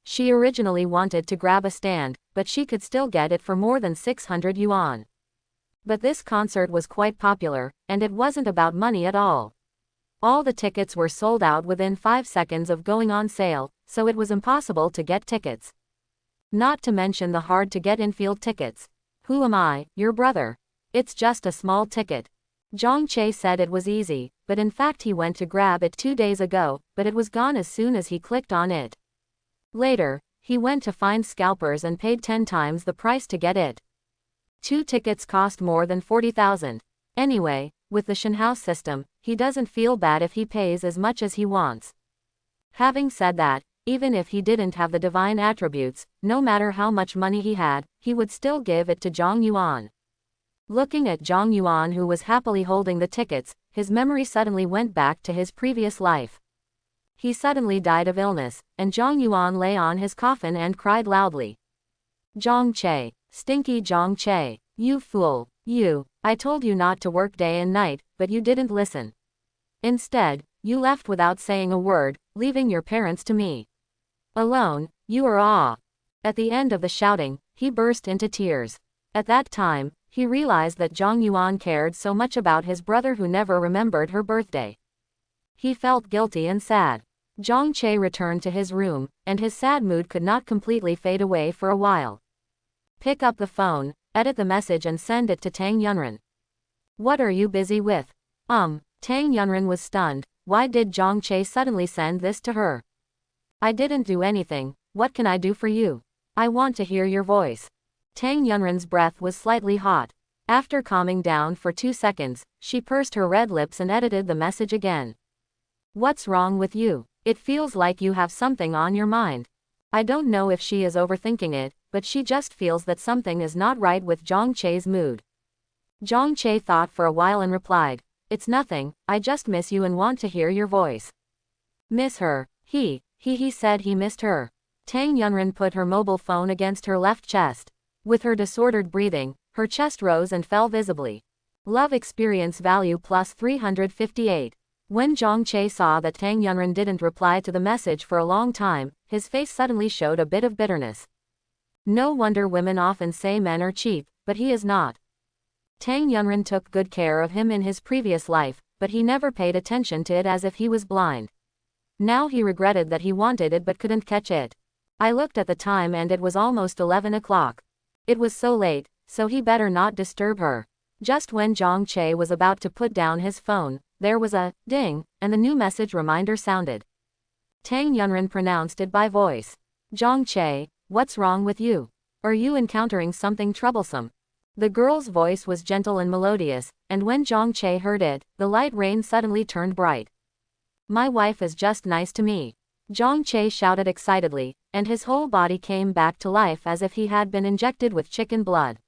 She originally wanted to grab a stand, but she could still get it for more than 600 yuan. But this concert was quite popular, and it wasn't about money at all. All the tickets were sold out within 5 seconds of going on sale, so it was impossible to get tickets. Not to mention the hard-to-get infield tickets. Who am I, your brother? It's just a small ticket. Zhang Che said it was easy, but in fact he went to grab it 2 days ago, but it was gone as soon as he clicked on it. Later, he went to find scalpers and paid 10 times the price to get it. 2 tickets cost more than 40,000. Anyway, with the Shenhouse system, he doesn't feel bad if he pays as much as he wants. Having said that, even if he didn't have the divine attributes, no matter how much money he had, he would still give it to Zhang Yuan. Looking at Zhang Yuan, who was happily holding the tickets, his memory suddenly went back to his previous life. He suddenly died of illness, and Zhang Yuan lay on his coffin and cried loudly. Zhang Che, stinky Zhang Che, you fool, you, I told you not to work day and night, but you didn't listen. Instead, you left without saying a word, leaving your parents to me. Alone, you are ah. At the end of the shouting, he burst into tears. At that time, he realized that Zhang Yuan cared so much about his brother who never remembered her birthday. He felt guilty and sad. Zhang Che returned to his room, and his sad mood could not completely fade away for a while. Pick up the phone, edit the message and send it to Tang Yunren. What are you busy with? Tang Yunren was stunned. Why did Zhang Che suddenly send this to her? I didn't do anything. What can I do for you? I want to hear your voice. Tang Yunren's breath was slightly hot. After calming down for 2 seconds, she pursed her red lips and edited the message again. What's wrong with you? It feels like you have something on your mind. I don't know if she is overthinking it, but she just feels that something is not right with Zhang Che's mood. Zhang Che thought for a while and replied, It's nothing, I just miss you and want to hear your voice. Miss her, he said he missed her. Tang Yunren put her mobile phone against her left chest. With her disordered breathing, her chest rose and fell visibly. Love experience value plus 358. When Zhang Che saw that Tang Yunren didn't reply to the message for a long time, his face suddenly showed a bit of bitterness. No wonder women often say men are cheap, but he is not. Tang Yunren took good care of him in his previous life, but he never paid attention to it as if he was blind. Now he regretted that he wanted it but couldn't catch it. I looked at the time and it was almost 11 o'clock. It was so late, so he better not disturb her. Just when Zhang Che was about to put down his phone, there was a ding, and the new message reminder sounded. Tang Yunren pronounced it by voice. Zhang Che, what's wrong with you? Are you encountering something troublesome? The girl's voice was gentle and melodious, and when Zhang Che heard it, the light rain suddenly turned bright. My wife is just nice to me. Zhang Che shouted excitedly, and his whole body came back to life as if he had been injected with chicken blood.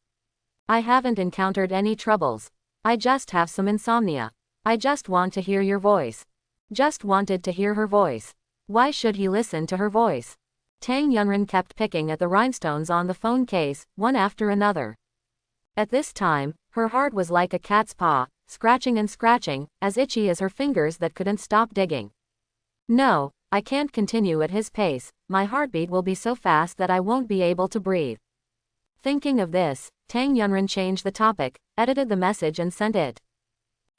I haven't encountered any troubles. I just have some insomnia. I just want to hear your voice. Just wanted to hear her voice. Why should he listen to her voice? Tang Yunren kept picking at the rhinestones on the phone case, one after another. At this time, her heart was like a cat's paw, scratching and scratching, as itchy as her fingers that couldn't stop digging. No, I can't continue at his pace, my heartbeat will be so fast that I won't be able to breathe. Thinking of this, Tang Yunren changed the topic, edited the message and sent it.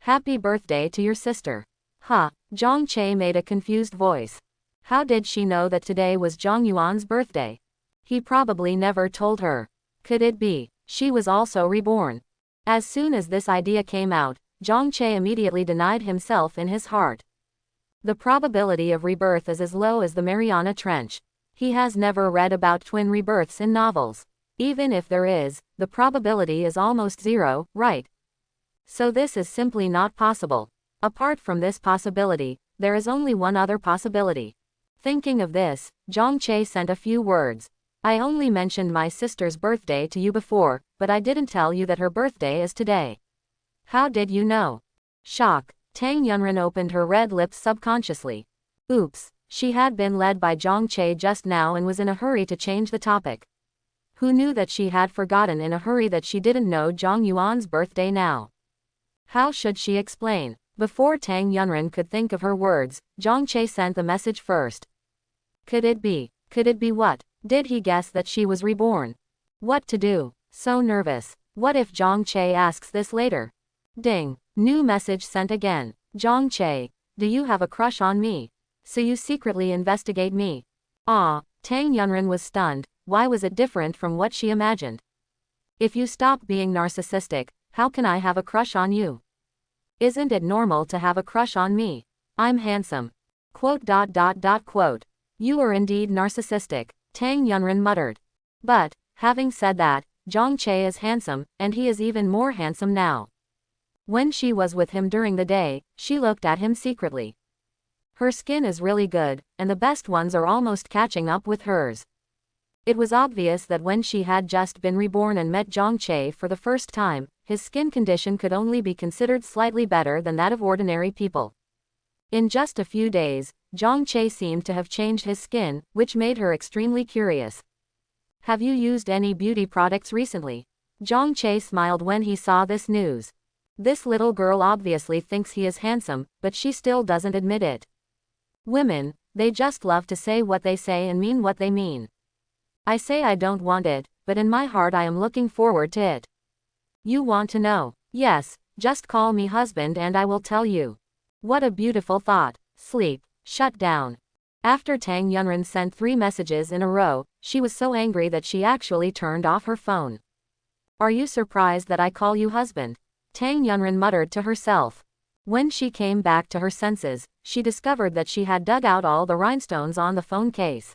Happy birthday to your sister. Huh, Zhang Che made a confused voice. How did she know that today was Zhang Yuan's birthday? He probably never told her. Could it be she was also reborn? As soon as this idea came out, Zhang Che immediately denied himself in his heart. The probability of rebirth is as low as the Mariana Trench. He has never read about twin rebirths in novels. Even if there is, the probability is almost zero, right? So this is simply not possible. Apart from this possibility, there is only one other possibility. Thinking of this, Zhang Che sent a few words. I only mentioned my sister's birthday to you before, but I didn't tell you that her birthday is today. How did you know? Shock. Tang Yunren opened her red lips subconsciously. Oops, she had been led by Zhang Che just now and was in a hurry to change the topic. Who knew that she had forgotten in a hurry that she didn't know Zhang Yuan's birthday now? How should she explain? Before Tang Yunren could think of her words, Zhang Che sent the message first. Could it be? Could it be what? Did he guess that she was reborn? What to do? So nervous. What if Zhang Che asks this later? Ding. New message sent again. Zhang Che. Do you have a crush on me? So you secretly investigate me? Ah, Tang Yunren was stunned. Why was it different from what she imagined? If you stop being narcissistic, how can I have a crush on you? Isn't it normal to have a crush on me? I'm handsome. Quote. You are indeed narcissistic, Tang Yunren muttered. But, having said that, Zhang Che is handsome, and he is even more handsome now. When she was with him during the day, she looked at him secretly. Her skin is really good, and the best ones are almost catching up with hers. It was obvious that when she had just been reborn and met Zhang Che for the first time, his skin condition could only be considered slightly better than that of ordinary people. In just a few days, Zhang Che seemed to have changed his skin, which made her extremely curious. Have you used any beauty products recently? Zhang Che smiled when he saw this news. This little girl obviously thinks he is handsome, but she still doesn't admit it. Women, they just love to say what they say and mean what they mean. I say I don't want it, but in my heart I am looking forward to it. You want to know? Yes, just call me husband and I will tell you. What a beautiful thought. Sleep. Shut down. After Tang Yunren sent 3 messages in a row, she was so angry that she actually turned off her phone. Are you surprised that I call you husband? Tang Yunren muttered to herself. When she came back to her senses, she discovered that she had dug out all the rhinestones on the phone case.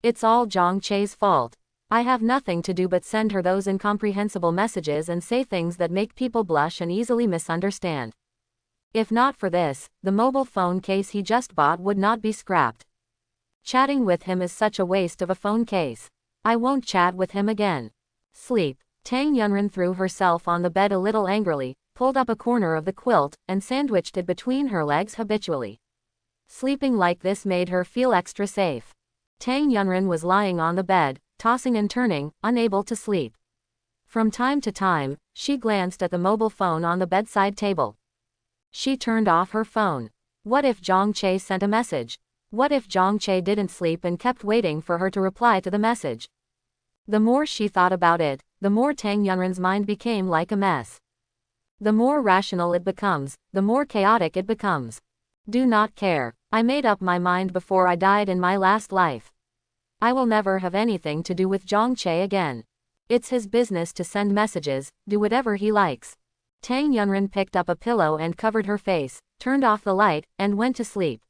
It's all Zhang Che's fault. I have nothing to do but send her those incomprehensible messages and say things that make people blush and easily misunderstand. If not for this, the mobile phone case he just bought would not be scrapped. Chatting with him is such a waste of a phone case. I won't chat with him again. Sleep. Tang Yunren threw herself on the bed a little angrily, pulled up a corner of the quilt, and sandwiched it between her legs habitually. Sleeping like this made her feel extra safe. Tang Yunren was lying on the bed, tossing and turning, unable to sleep. From time to time, she glanced at the mobile phone on the bedside table. She turned off her phone. What if Zhang Che sent a message? What if Zhang Che didn't sleep and kept waiting for her to reply to the message? The more she thought about it, the more Tang Yunren's mind became like a mess. The more rational it becomes, the more chaotic it becomes. Do not care. I made up my mind before I died in my last life. I will never have anything to do with Zhang Che again. It's his business to send messages, do whatever he likes. Tang Yunren picked up a pillow and covered her face, turned off the light, and went to sleep.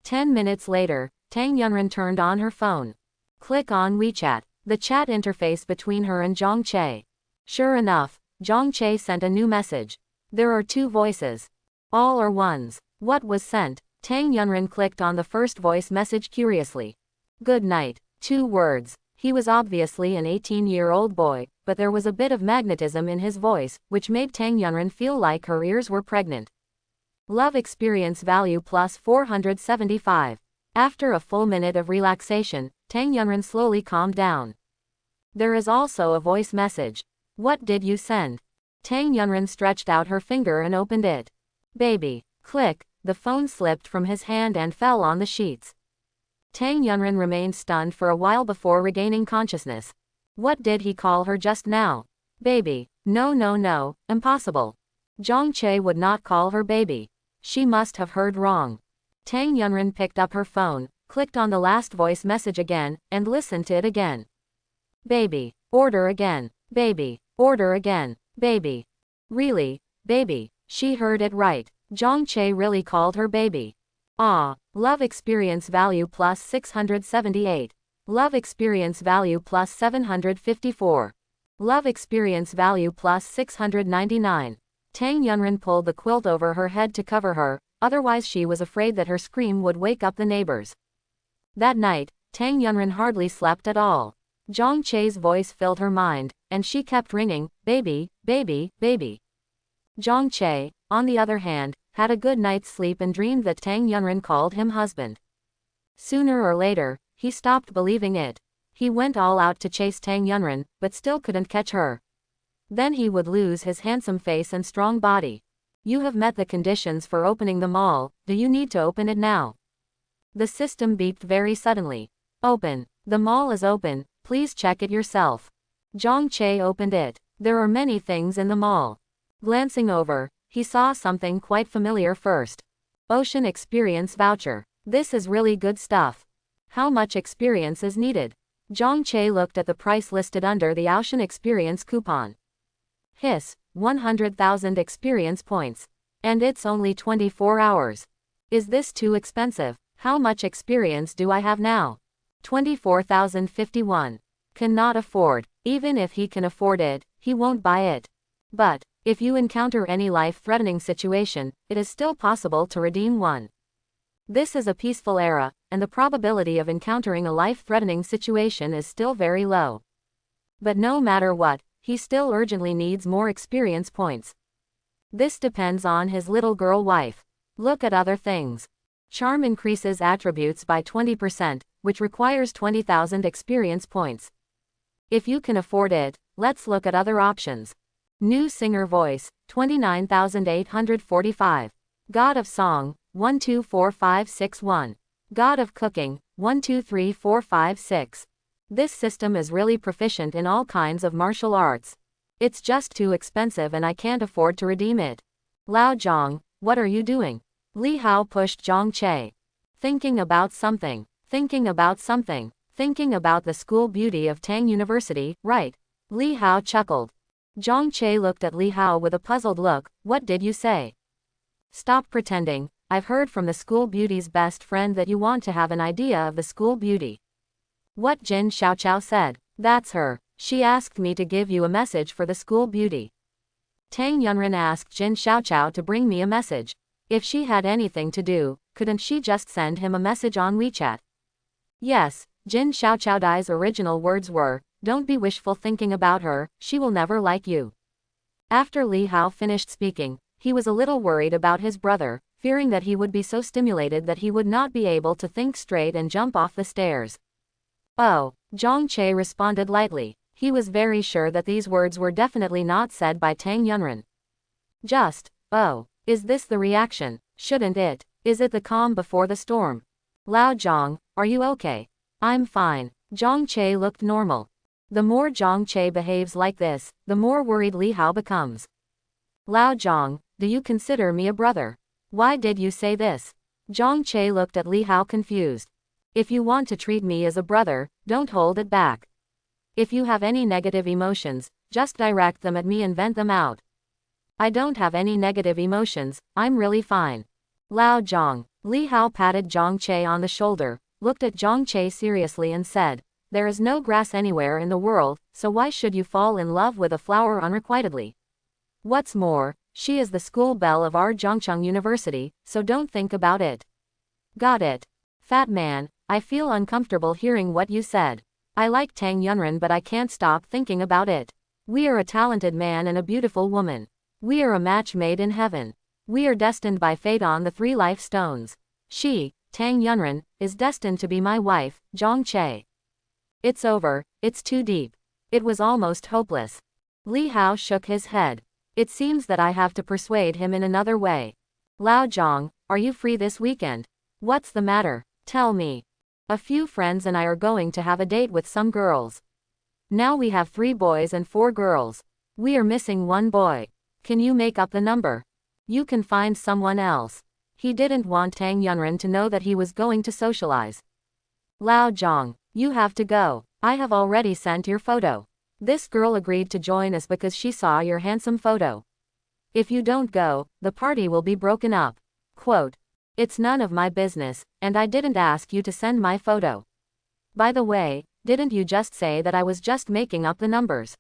10 minutes later, Tang Yunren turned on her phone. Click on WeChat, the chat interface between her and Zhang Che. Sure enough, Zhang Che sent a new message. There are 2 voices. All are ones. What was sent? Tang Yunren clicked on the first voice message curiously. Good night. 2 words. He was obviously an 18-year-old boy, but there was a bit of magnetism in his voice, which made Tang Yunren feel like her ears were pregnant. Love experience value plus 475. After a full minute of relaxation, Tang Yunren slowly calmed down. There is also a voice message. What did you send? Tang Yunren stretched out her finger and opened it. Baby. Click. The phone slipped from his hand and fell on the sheets. Tang Yunren remained stunned for a while before regaining consciousness. What did he call her just now? Baby. No, impossible. Zhang Che would not call her baby. She must have heard wrong. Tang Yunren picked up her phone, clicked on the last voice message again, and listened to it again. Baby, order again. Baby, order again. Baby. Really, baby. She heard it right. Zhang Che really called her baby. Ah, love experience value plus 678. Love experience value plus 754. Love experience value plus 699. Tang Yunren pulled the quilt over her head to cover her, otherwise she was afraid that her scream would wake up the neighbors. That night, Tang Yunren hardly slept at all. Zhang Che's voice filled her mind, and she kept ringing, baby, baby, baby. Zhang Che, on the other hand, had a good night's sleep and dreamed that Tang Yunren called him husband. Sooner or later, he stopped believing it. He went all out to chase Tang Yunren, but still couldn't catch her. Then he would lose his handsome face and strong body. You have met the conditions for opening the mall, do you need to open it now? The system beeped very suddenly. Open. The mall is open, please check it yourself. Zhang Che opened it. There are many things in the mall. Glancing over, he saw something quite familiar first. Ocean Experience Voucher. This is really good stuff. How much experience is needed? Zhang Che looked at the price listed under the Ocean Experience coupon. Hiss, 100,000 experience points. And it's only 24 hours. Is this too expensive? How much experience do I have now? 24,051. Cannot afford. Even if he can afford it, he won't buy it. But, if you encounter any life-threatening situation, it is still possible to redeem one. This is a peaceful era, and the probability of encountering a life-threatening situation is still very low. But no matter what, he still urgently needs more experience points. This depends on his little girl wife. Look at other things. Charm increases attributes by 20%, which requires 20,000 experience points. If you can afford it, let's look at other options. New singer voice, 29,845. God of song, 124561. God of cooking, 123456. This system is really proficient in all kinds of martial arts. It's just too expensive and I can't afford to redeem it. Lao Zhang, what are you doing? Li Hao pushed Zhang Che. Thinking about something. Thinking about something. Thinking about the school beauty of Tang University, right? Li Hao chuckled. Zhang Che looked at Li Hao with a puzzled look. What did you say? Stop pretending. I've heard from the school beauty's best friend that you want to have an idea of the school beauty. What Jin Xiaoqiao said. That's her. She asked me to give you a message for the school beauty. Tang Yunren asked Jin Xiaoqiao to bring me a message. If she had anything to do, couldn't she just send him a message on WeChat? Yes, Jin Xiaoqiao's original words were, don't be wishful thinking about her, she will never like you. After Li Hao finished speaking, he was a little worried about his brother, fearing that he would be so stimulated that he would not be able to think straight and jump off the stairs. Oh, Zhang Che responded lightly. He was very sure that these words were definitely not said by Tang Yunren. Just, oh, is this the reaction? Shouldn't it? Is it the calm before the storm? Lao Zhang, are you okay? I'm fine. Zhang Che looked normal. The more Zhang Che behaves like this, the more worried Li Hao becomes. Lao Zhang, do you consider me a brother? Why did you say this? Zhang Che looked at Li Hao confused. If you want to treat me as a brother, don't hold it back. If you have any negative emotions, just direct them at me and vent them out. I don't have any negative emotions, I'm really fine. Lao Zhang. Li Hao patted Zhang Che on the shoulder, looked at Zhang Che seriously and said, there is no grass anywhere in the world, so why should you fall in love with a flower unrequitedly? What's more, she is the school belle of our Zhongcheng University, so don't think about it. Got it. Fat man, I feel uncomfortable hearing what you said. I like Tang Yunren but I can't stop thinking about it. We are a talented man and a beautiful woman. We are a match made in heaven. We are destined by fate on the 3 life stones. She, Tang Yunren, is destined to be my wife, Zhang Che. It's over, it's too deep. It was almost hopeless. Li Hao shook his head. It seems that I have to persuade him in another way. Lao Zhang, are you free this weekend? What's the matter? Tell me. A few friends and I are going to have a date with some girls. Now we have 3 boys and 4 girls. We are missing 1 boy. Can you make up the number? You can find someone else. He didn't want Tang Yunren to know that he was going to socialize. Lao Zhang, you have to go. I have already sent your photo. This girl agreed to join us because she saw your handsome photo. If you don't go, the party will be broken up. Quote. It's none of my business, and I didn't ask you to send my photo. By the way, didn't you just say that I was just making up the numbers?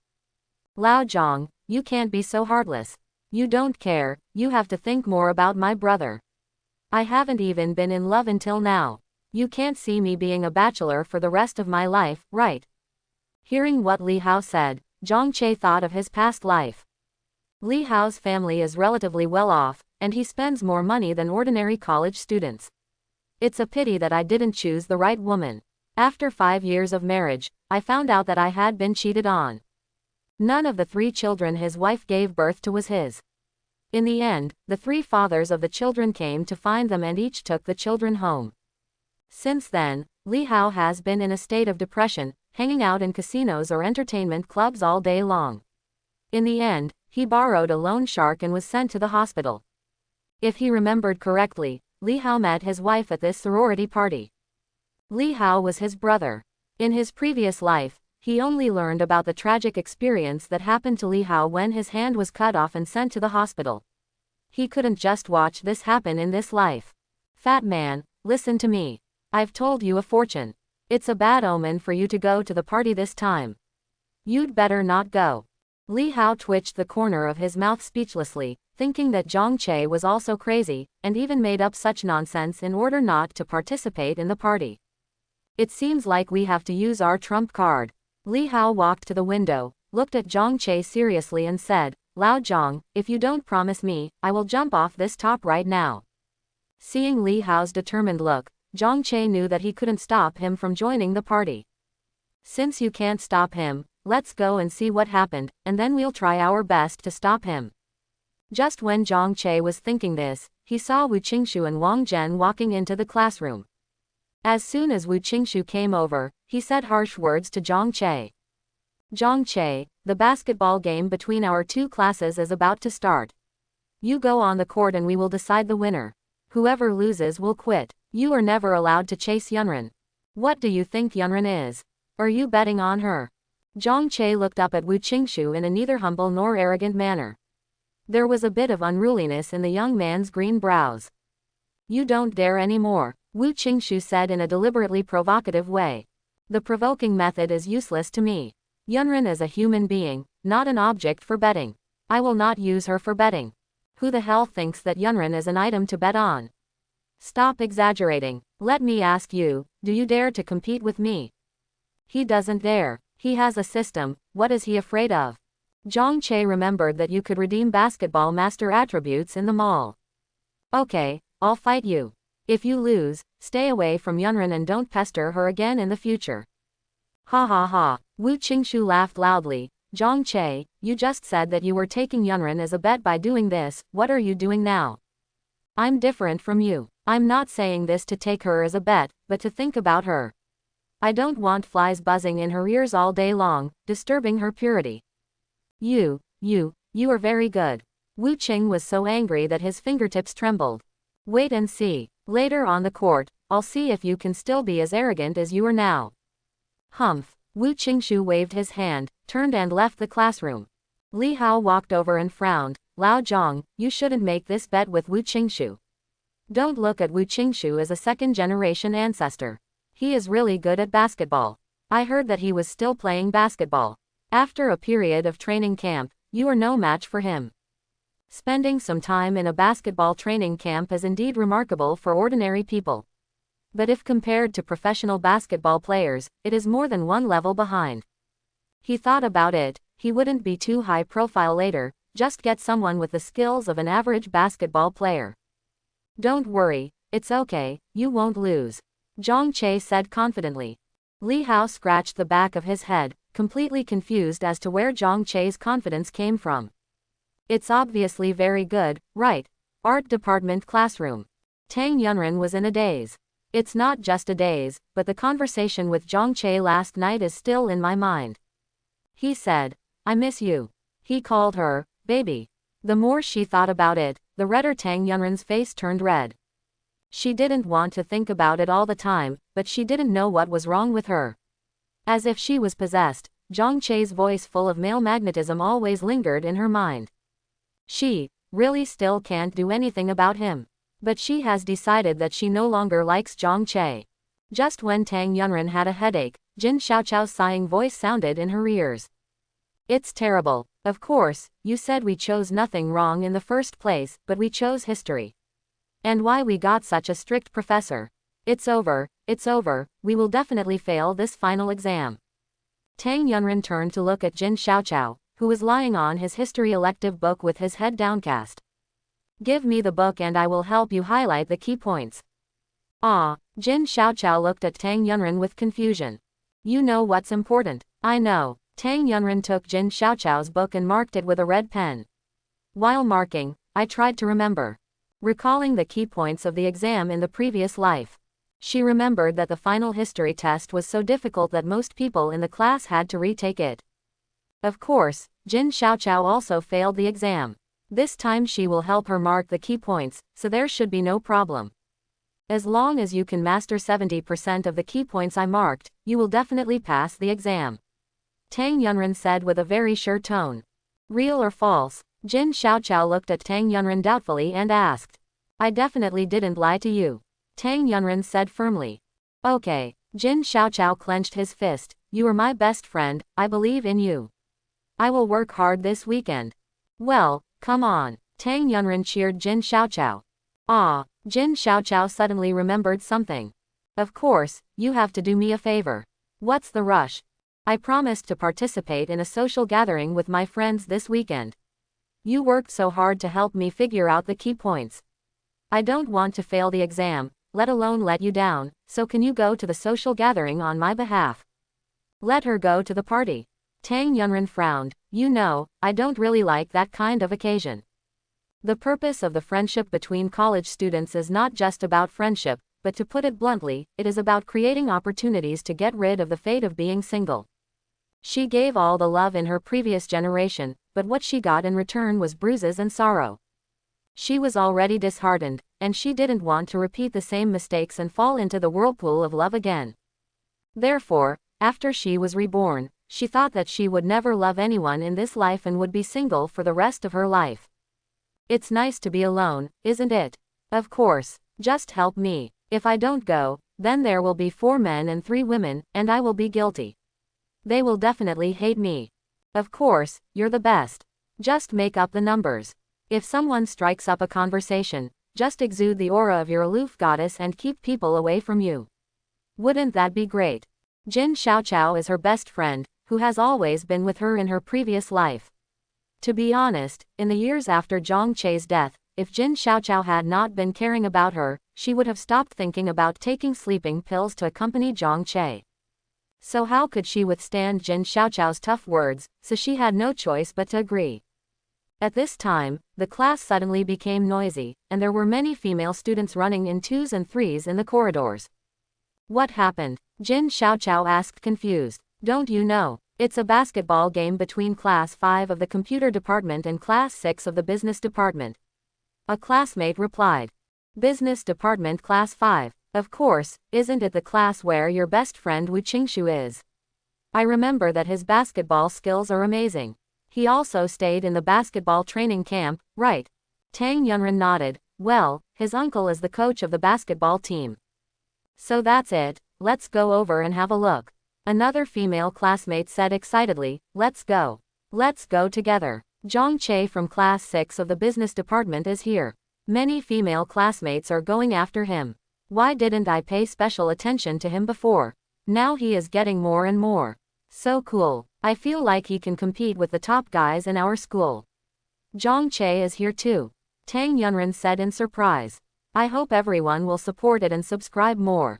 Lao Zhang, you can't be so heartless. You don't care, you have to think more about my brother. I haven't even been in love until now. You can't see me being a bachelor for the rest of my life, right? Hearing what Li Hao said, Zhang Che thought of his past life. Li Hao's family is relatively well off, and he spends more money than ordinary college students. It's a pity that I didn't choose the right woman. After 5 years of marriage, I found out that I had been cheated on. None of the 3 children his wife gave birth to was his. In the end, the 3 fathers of the children came to find them and each took the children home. Since then, Li Hao has been in a state of depression, hanging out in casinos or entertainment clubs all day long. In the end, he borrowed a loan shark and was sent to the hospital. If he remembered correctly, Li Hao met his wife at this sorority party. Li Hao was his brother. In his previous life, he only learned about the tragic experience that happened to Li Hao when his hand was cut off and sent to the hospital. He couldn't just watch this happen in this life. Fat man, listen to me. I've told you a fortune. It's a bad omen for you to go to the party this time. You'd better not go. Li Hao twitched the corner of his mouth speechlessly, thinking that Zhang Che was also crazy, and even made up such nonsense in order not to participate in the party. It seems like we have to use our trump card. Li Hao walked to the window, looked at Zhang Che seriously and said, Lao Zhang, if you don't promise me, I will jump off this top right now. Seeing Li Hao's determined look, Zhang Che knew that he couldn't stop him from joining the party. Since you can't stop him, let's go and see what happened, and then we'll try our best to stop him. Just when Zhang Che was thinking this, he saw Wu Qingshu and Wang Zhen walking into the classroom. As soon as Wu Qingshu came over, he said harsh words to Zhang Che. Zhang Che, the basketball game between our 2 classes is about to start. You go on the court and we will decide the winner. Whoever loses will quit. You are never allowed to chase Yunren. What do you think Yunren is? Are you betting on her? Zhang Che looked up at Wu Qingshu in a neither humble nor arrogant manner. There was a bit of unruliness in the young man's green brows. You don't dare anymore, Wu Qingshu said in a deliberately provocative way. The provoking method is useless to me. Yunren is a human being, not an object for betting. I will not use her for betting. Who the hell thinks that Yunren is an item to bet on? Stop exaggerating. Let me ask you, do you dare to compete with me? He doesn't dare. He has a system, what is he afraid of? Zhang Che remembered that you could redeem basketball master attributes in the mall. Okay, I'll fight you. If you lose, stay away from Yunren and don't pester her again in the future. Ha ha ha, Wu Qingshu laughed loudly. Zhang Che, you just said that you were taking Yunren as a bet by doing this, what are you doing now? I'm different from you. I'm not saying this to take her as a bet, but to think about her. I don't want flies buzzing in her ears all day long, disturbing her purity. You are very good. Wu Qing was so angry that his fingertips trembled. Wait and see. Later on the court, I'll see if you can still be as arrogant as you are now. Humph. Wu Qingshu waved his hand, turned and left the classroom. Li Hao walked over and frowned. Lao Zhang, you shouldn't make this bet with Wu Qingshu. Don't look at Wu Qingshu as a second-generation ancestor. He is really good at basketball. I heard that he was still playing basketball. After a period of training camp, you are no match for him. Spending some time in a basketball training camp is indeed remarkable for ordinary people. But if compared to professional basketball players, it is more than one level behind. He thought about it, he wouldn't be too high profile later, just get someone with the skills of an average basketball player. Don't worry, it's okay, you won't lose. Zhang Che said confidently. Li Hao scratched the back of his head, completely confused as to where Zhang Che's confidence came from. It's obviously very good, right? Art department classroom. Tang Yunren was in a daze. It's not just a daze, but the conversation with Zhang Che last night is still in my mind. He said, I miss you. He called her, baby. The more she thought about it, the redder Tang Yunren's face turned red. She didn't want to think about it all the time, but she didn't know what was wrong with her. As if she was possessed, Zhang Che's voice full of male magnetism always lingered in her mind. She really still can't do anything about him. But she has decided that she no longer likes Zhang Che. Just when Tang Yunren had a headache, Jin Xiaochao's sighing voice sounded in her ears. It's terrible. Of course, you said we chose nothing wrong in the first place, but we chose history. And why we got such a strict professor. It's over, we will definitely fail this final exam. Tang Yunren turned to look at Jin Xiaochao, who was lying on his history elective book with his head downcast. Give me the book and I will help you highlight the key points. Ah, Jin Xiaochao looked at Tang Yunren with confusion. You know what's important. I know. Tang Yunren took Jin Xiaochao's book and marked it with a red pen. While marking, I tried to remember. Recalling the key points of the exam in the previous life. She remembered that the final history test was so difficult that most people in the class had to retake it. Of course, Jin Xiaochao also failed the exam. This time she will help her mark the key points, so there should be no problem. As long as you can master 70% of the key points I marked, you will definitely pass the exam. Tang Yunren said with a very sure tone. Real or false? Jin Xiaochao looked at Tang Yunren doubtfully and asked. I definitely didn't lie to you. Tang Yunren said firmly. Okay. Jin Xiaochao clenched his fist. You are my best friend, I believe in you. I will work hard this weekend. Well, come on. Tang Yunren cheered Jin Xiaochao. Ah, Jin Xiaochao suddenly remembered something. Of course, you have to do me a favor. What's the rush? I promised to participate in a social gathering with my friends this weekend. You worked so hard to help me figure out the key points. I don't want to fail the exam, let alone let you down, so can you go to the social gathering on my behalf? Let her go to the party. Tang Yunren frowned. You know, I don't really like that kind of occasion. The purpose of the friendship between college students is not just about friendship, but to put it bluntly, it is about creating opportunities to get rid of the fate of being single. She gave all the love in her previous generation, but what she got in return was bruises and sorrow. She was already disheartened, and she didn't want to repeat the same mistakes and fall into the whirlpool of love again. Therefore, after she was reborn, she thought that she would never love anyone in this life and would be single for the rest of her life. It's nice to be alone, isn't it? Of course, just help me. If I don't go, then there will be 4 men and 3 women, and I will be guilty. They will definitely hate me. Of course, you're the best. Just make up the numbers. If someone strikes up a conversation, just exude the aura of your aloof goddess and keep people away from you. Wouldn't that be great? Jin Xiaochao is her best friend, who has always been with her in her previous life. To be honest, in the years after Zhang Che's death, if Jin Xiaochao had not been caring about her, she would have stopped thinking about taking sleeping pills to accompany Zhang Che. So how could she withstand Jin Xiaochao's tough words, so she had no choice but to agree. At this time, the class suddenly became noisy, and there were many female students running in 2s and 3s in the corridors. What happened? Jin Xiaochao asked confused. Don't you know? It's a basketball game between Class 5 of the Computer Department and Class 6 of the Business Department. A classmate replied. Business Department Class 5. Of course, isn't it the class where your best friend Wu Qingshu is? I remember that his basketball skills are amazing. He also stayed in the basketball training camp, right? Tang Yunren nodded. Well, his uncle is the coach of the basketball team. So that's it, let's go over and have a look. Another female classmate said excitedly, let's go. Let's go together. Zhang Che from Class 6 of the Business Department is here. Many female classmates are going after him. Why didn't I pay special attention to him before? Now he is getting more and more. So cool. I feel like he can compete with the top guys in our school. Zhang Che is here too. Tang Yunren said in surprise. I hope everyone will support it and subscribe more.